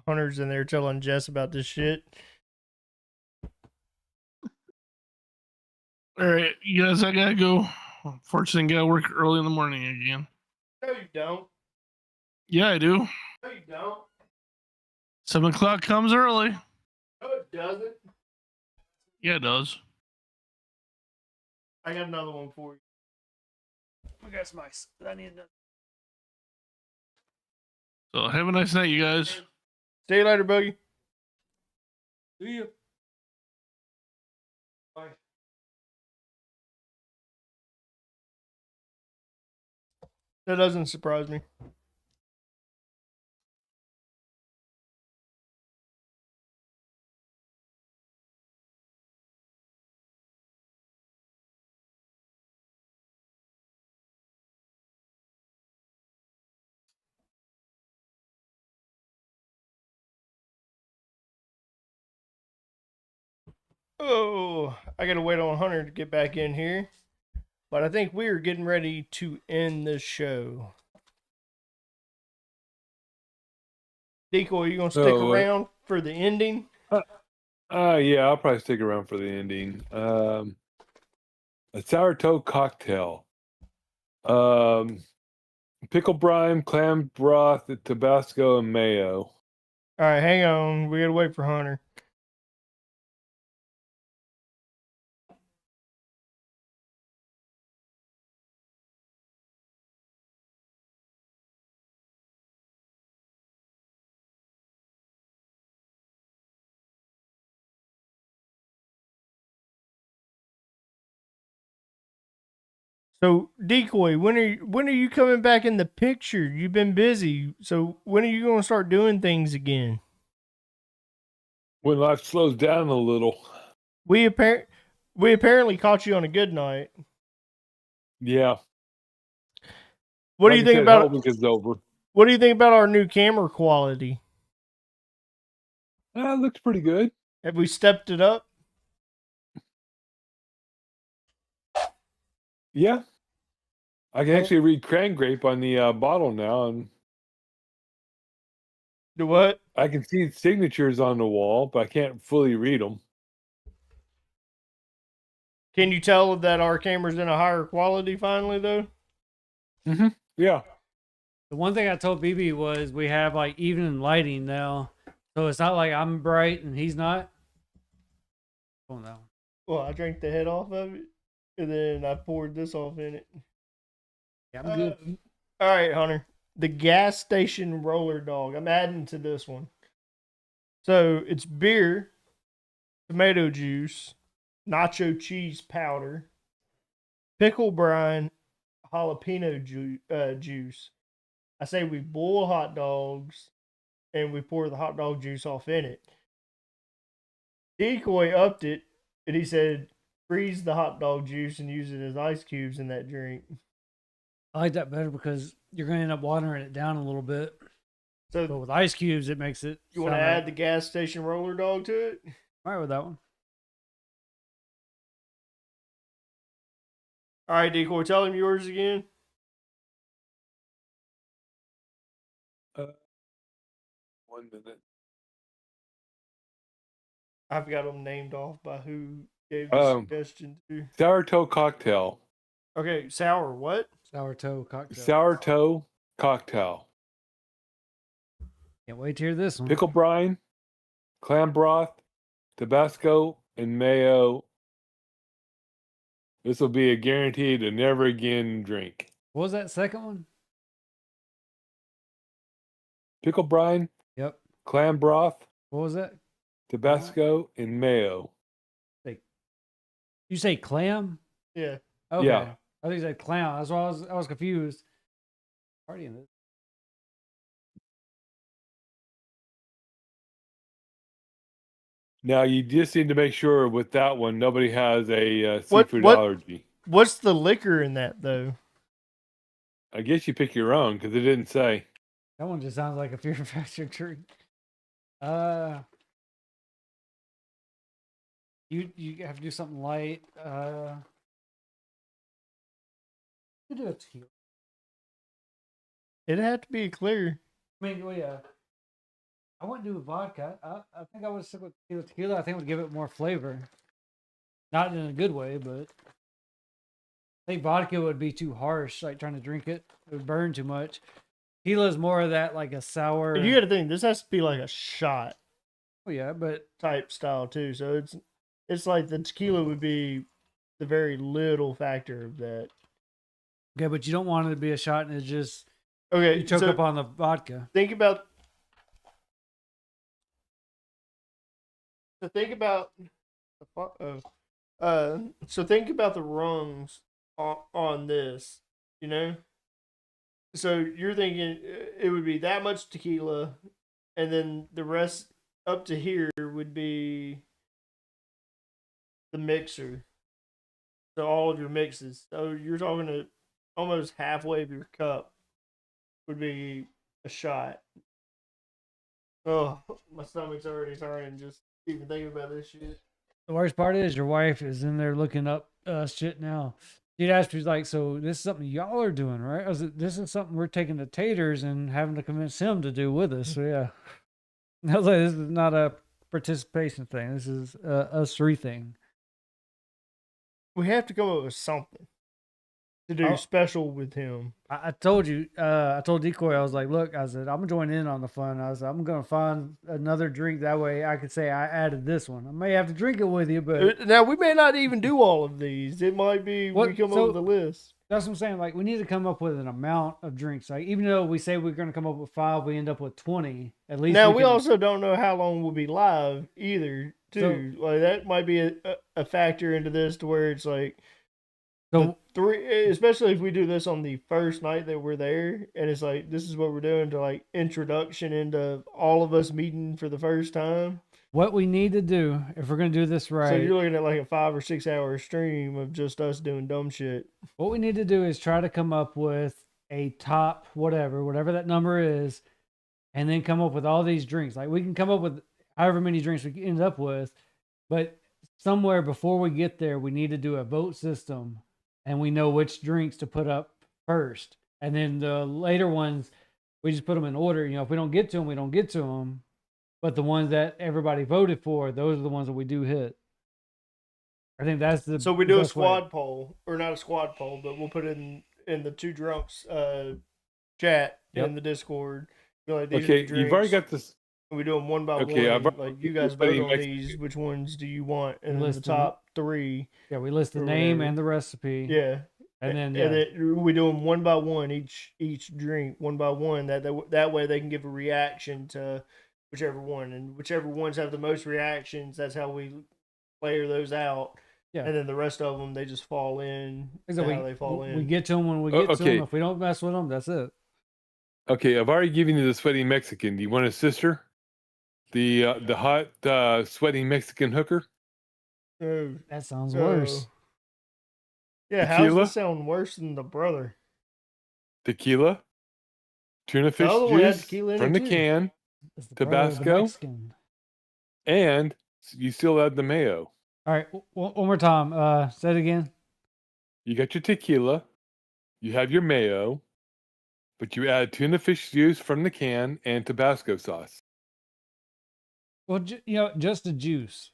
Hunter's in there telling Jess about this shit. All right, you guys, I gotta go. Unfortunately, gotta work early in the morning again. No, you don't. Yeah, I do. No, you don't. 7 o'clock comes early. No, it doesn't. Yeah, it does. I got another one for you. I got some ice. I need another. So have a nice night, you guys. See you later, Boogie. See you. Bye. That doesn't surprise me. Oh, I gotta wait on Hunter to get back in here. But I think we are getting ready to end the show. Decoy, you gonna stick around for the ending? Yeah, I'll probably stick around for the ending. A sourdough cocktail. Pickle brine, clam broth, Tabasco, and mayo. All right, hang on. We gotta wait for Hunter. So, Decoy, when are you coming back in the picture? You've been busy. So, when are you gonna start doing things again? When life slows down a little. We apparently caught you on a good night. Yeah. What do Like you I think said, about Hell Week is over. What do you think about our new camera quality? It looks pretty good. Have we stepped it up? Yeah. I can actually read cran grape on the bottle now, and Do what? I can see signatures on the wall, but I can't fully read them. Can you tell that our camera's in a higher quality finally, though? Yeah. The one thing I told BB was we have like evening lighting now, so it's not like I'm bright and he's not. Oh no. Well, I drank the head off of it, and then I poured this off in it. Yeah, I'm good. All right, Hunter. The gas station roller dog. I'm adding to this one. So it's beer, tomato juice, nacho cheese powder, pickle brine, jalapeno juice. I say we boil hot dogs and we pour the hot dog juice off in it. Decoy upped it and he said freeze the hot dog juice and use it as ice cubes in that drink. I like that better because you're going to end up watering it down a little bit. So But with ice cubes, it makes it. you want to add the gas station roller dog to it? All right with that one. All right, Decoy, tell him yours again. 1 minute. I've got them named off by who gave the suggestion to. Sourdough cocktail. Okay, sour what? Sourdough cocktail. Sourdough cocktail. Can't wait to hear this one. Pickle brine, clam broth, Tabasco, and mayo. This will be a guaranteed to never again drink. What was that second one? Pickle brine, Yep. clam broth, What was that? Tabasco, and mayo. You say clam? Yeah. Okay. Yeah. I think you said clown. That's why I was confused. Party in this. Now you just need to make sure with that one nobody has a What- seafood what- allergy. What's the liquor in that though? I guess you pick your own because it didn't say. That one just sounds like a Fear Factor drink. You have to do something light. You do a tequila. It'd have to be clear. I mean, well, yeah. I wouldn't do a vodka. I think I would stick with tequila. Tequila, I think, would give it more flavor. Not in a good way, but I think vodka would be too harsh. Like trying to drink it, it would burn too much. Tequila is more of that, like a sour. You got to think this has to be like a shot Oh yeah, but type style too. So it's like the tequila would be the very little factor of that. Okay, but you don't want it to be a shot and it just Okay, you choke so up on the vodka. think about. So think about. So think about the rungs on this. You know. So you're thinking it would be that much tequila, and then the rest up to here would be the mixer. So all of your mixes. So you're talking to almost halfway of your cup would be a shot. Oh, my stomach's already turning just even thinking about this shit. The worst part is your wife is in there looking up shit now. She'd ask me, like, so this is something y'all are doing, right? I was like, this is something we're taking to Taters and having to convince him to do with us. So, yeah. I was like, this is not a participation thing. This is a us three thing. We have to come up with something to do Oh. special with him. I told you, I told Decoy, I was like, look, I said, I'm going to join in on the fun. I was like, I'm going to find another drink. That way I could say I added this one. I may have to drink it with you, but Now, we may not even do all of these. It might be we come up with a list. that's what I'm saying. Like, we need to come up with an amount of drinks. Like, even though we say we're going to come up with 5, we end up with 20. At least Now, we can- also don't know how long we'll be live either, too. Like, that might be a factor into this to where it's like, So, especially if we do this on the first night that we're there, and it's like this is what we're doing to like introduction into all of us meeting for the first time. what we need to do, if we're going to do this right, So you're looking at like a 5 or 6 hour stream of just us doing dumb shit. what we need to do is try to come up with a top whatever that number is, and then come up with all these drinks. Like, we can come up with however many drinks we end up with, but somewhere before we get there, we need to do a vote system, and we know which drinks to put up first. And then the later ones, we just put them in order. You know, if we don't get to them, we don't get to them. But the ones that everybody voted for, those are the ones that we do hit. I think that's the So we do a best way. squad poll, or not a squad poll, but we'll put it in the Two Drunks chat Yep. in the Discord. Be like, these are Okay, the you've already drinks. got this. We do them one by Okay, one. I've Like you guys already vote on Mexican- these. Which ones do you want? And then the List them. top 3. Yeah, we list the or name whatever. and the recipe. Yeah. And then, and then we do them one by one, each drink one by one. That way they can give a reaction to whichever one, and whichever ones have the most reactions, that's how we layer those out. Yeah. And then the rest of them, they just fall in. Exactly. How they fall in. We get to them when we get to okay. them. If we don't mess with them, that's it. Okay, I've already given you the sweaty Mexican. Do you want a sister? The hot sweaty Mexican hooker. Oh, That sounds oh. worse. Yeah, how's Tequila? this sound worse than the brother? Tequila, tuna fish other one had juice tequila in from it the too. can, It's the brother of the Tabasco? Mexican. and you still add the mayo. All right, one more time. Say it again. You got your tequila, you have your mayo, but you add tuna fish juice from the can and Tabasco sauce. Well, just the juice.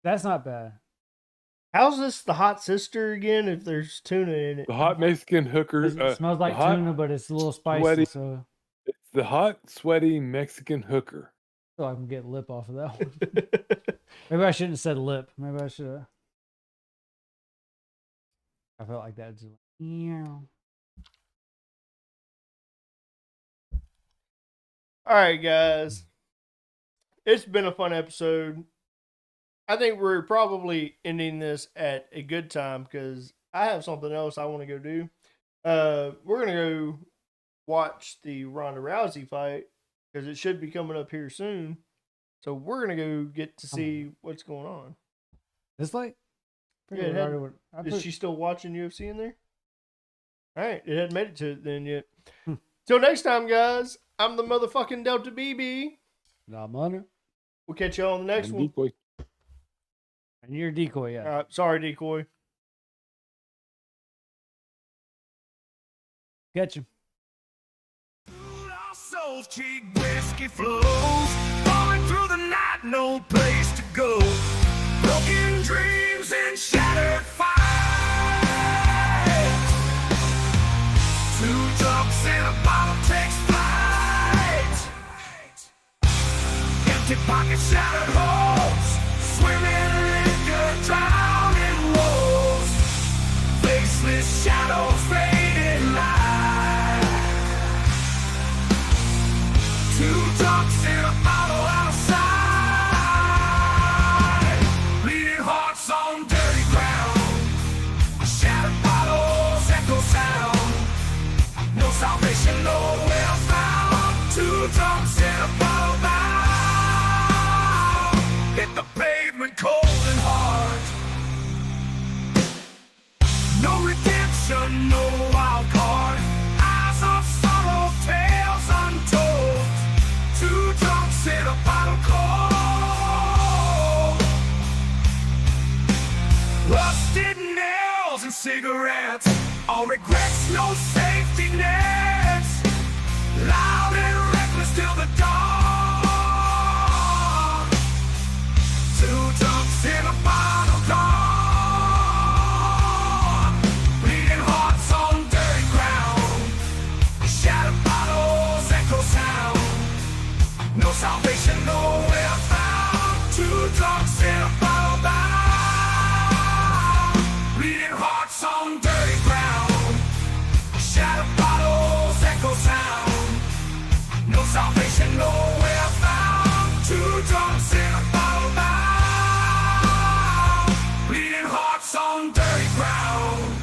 That's not bad. How's this the hot sister again? If there's tuna in it, The hot Mexican hooker. It smells like hot, tuna, but it's a little spicy. sweaty- So It's the hot sweaty Mexican hooker. so I can get lip off of that one. Maybe I shouldn't have said lip. Maybe I should have. I felt like that. Just like, yeah. All right, guys. It's been a fun episode. I think we're probably ending this at a good time because I have something else I want to go do. We're going to go watch the Ronda Rousey fight because it should be coming up here soon. So we're going to go get to see what's going on. This late? Yeah, it had- Is she still watching UFC in there? All right, it hadn't made it to it then yet. Till next time, guys, I'm the motherfucking Delta BB. I'm under. We'll catch y'all on the next And one. decoy. And you're a decoy, yeah. Sorry, Decoy. Catch him. Our souls, cheap whiskey flows, falling through the night, no place to go. Broken dreams and shattered fights. Two drunks and a bottle takes flight. Empty pockets, shattered holes, swimming liquor, drowning wolves. Faceless shadows fading. salvation nowhere found. Two drums in a bottle bound. Hit the pavement cold and hard. No redemption, no wild card. Eyes of sorrow, tales untold. Two drums in a bottle cold. Rusted nails and cigarettes. All regrets, no safety nets. Loud and reckless till the dawn. Two drums in a bottle gone. Bleeding hearts on dirty ground. Shattered bottles echo sound. No salvation nowhere found. Two drums in a bottle bound. Bleeding hearts on dirty ground. Shattered bottles echo sound. No salvation nowhere found. Two drums in a bottle bound. Bleeding hearts on dirty ground.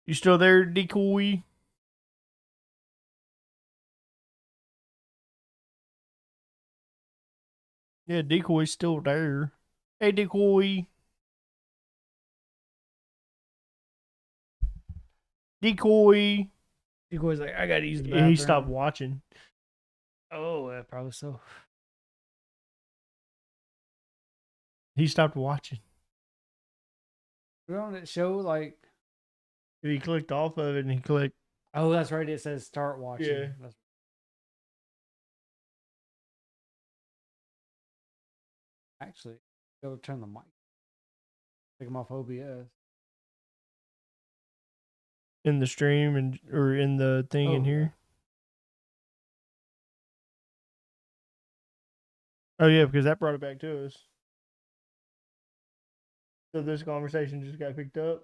You still there, Decoy? Yeah, Decoy's still there. Hey, Decoy. Decoy. Decoy's like, I gotta use the Yeah, bathroom. he stopped watching. Oh, yeah, probably so. He stopped watching. We're on that show, like, He clicked off of it and he clicked. oh, that's right. It says start watching. Yeah. That's... Actually, go turn the mic. Take him off OBS. In the stream and or in the thing in Oh, here. Oh yeah, because that brought it back to us. So this conversation just got picked up.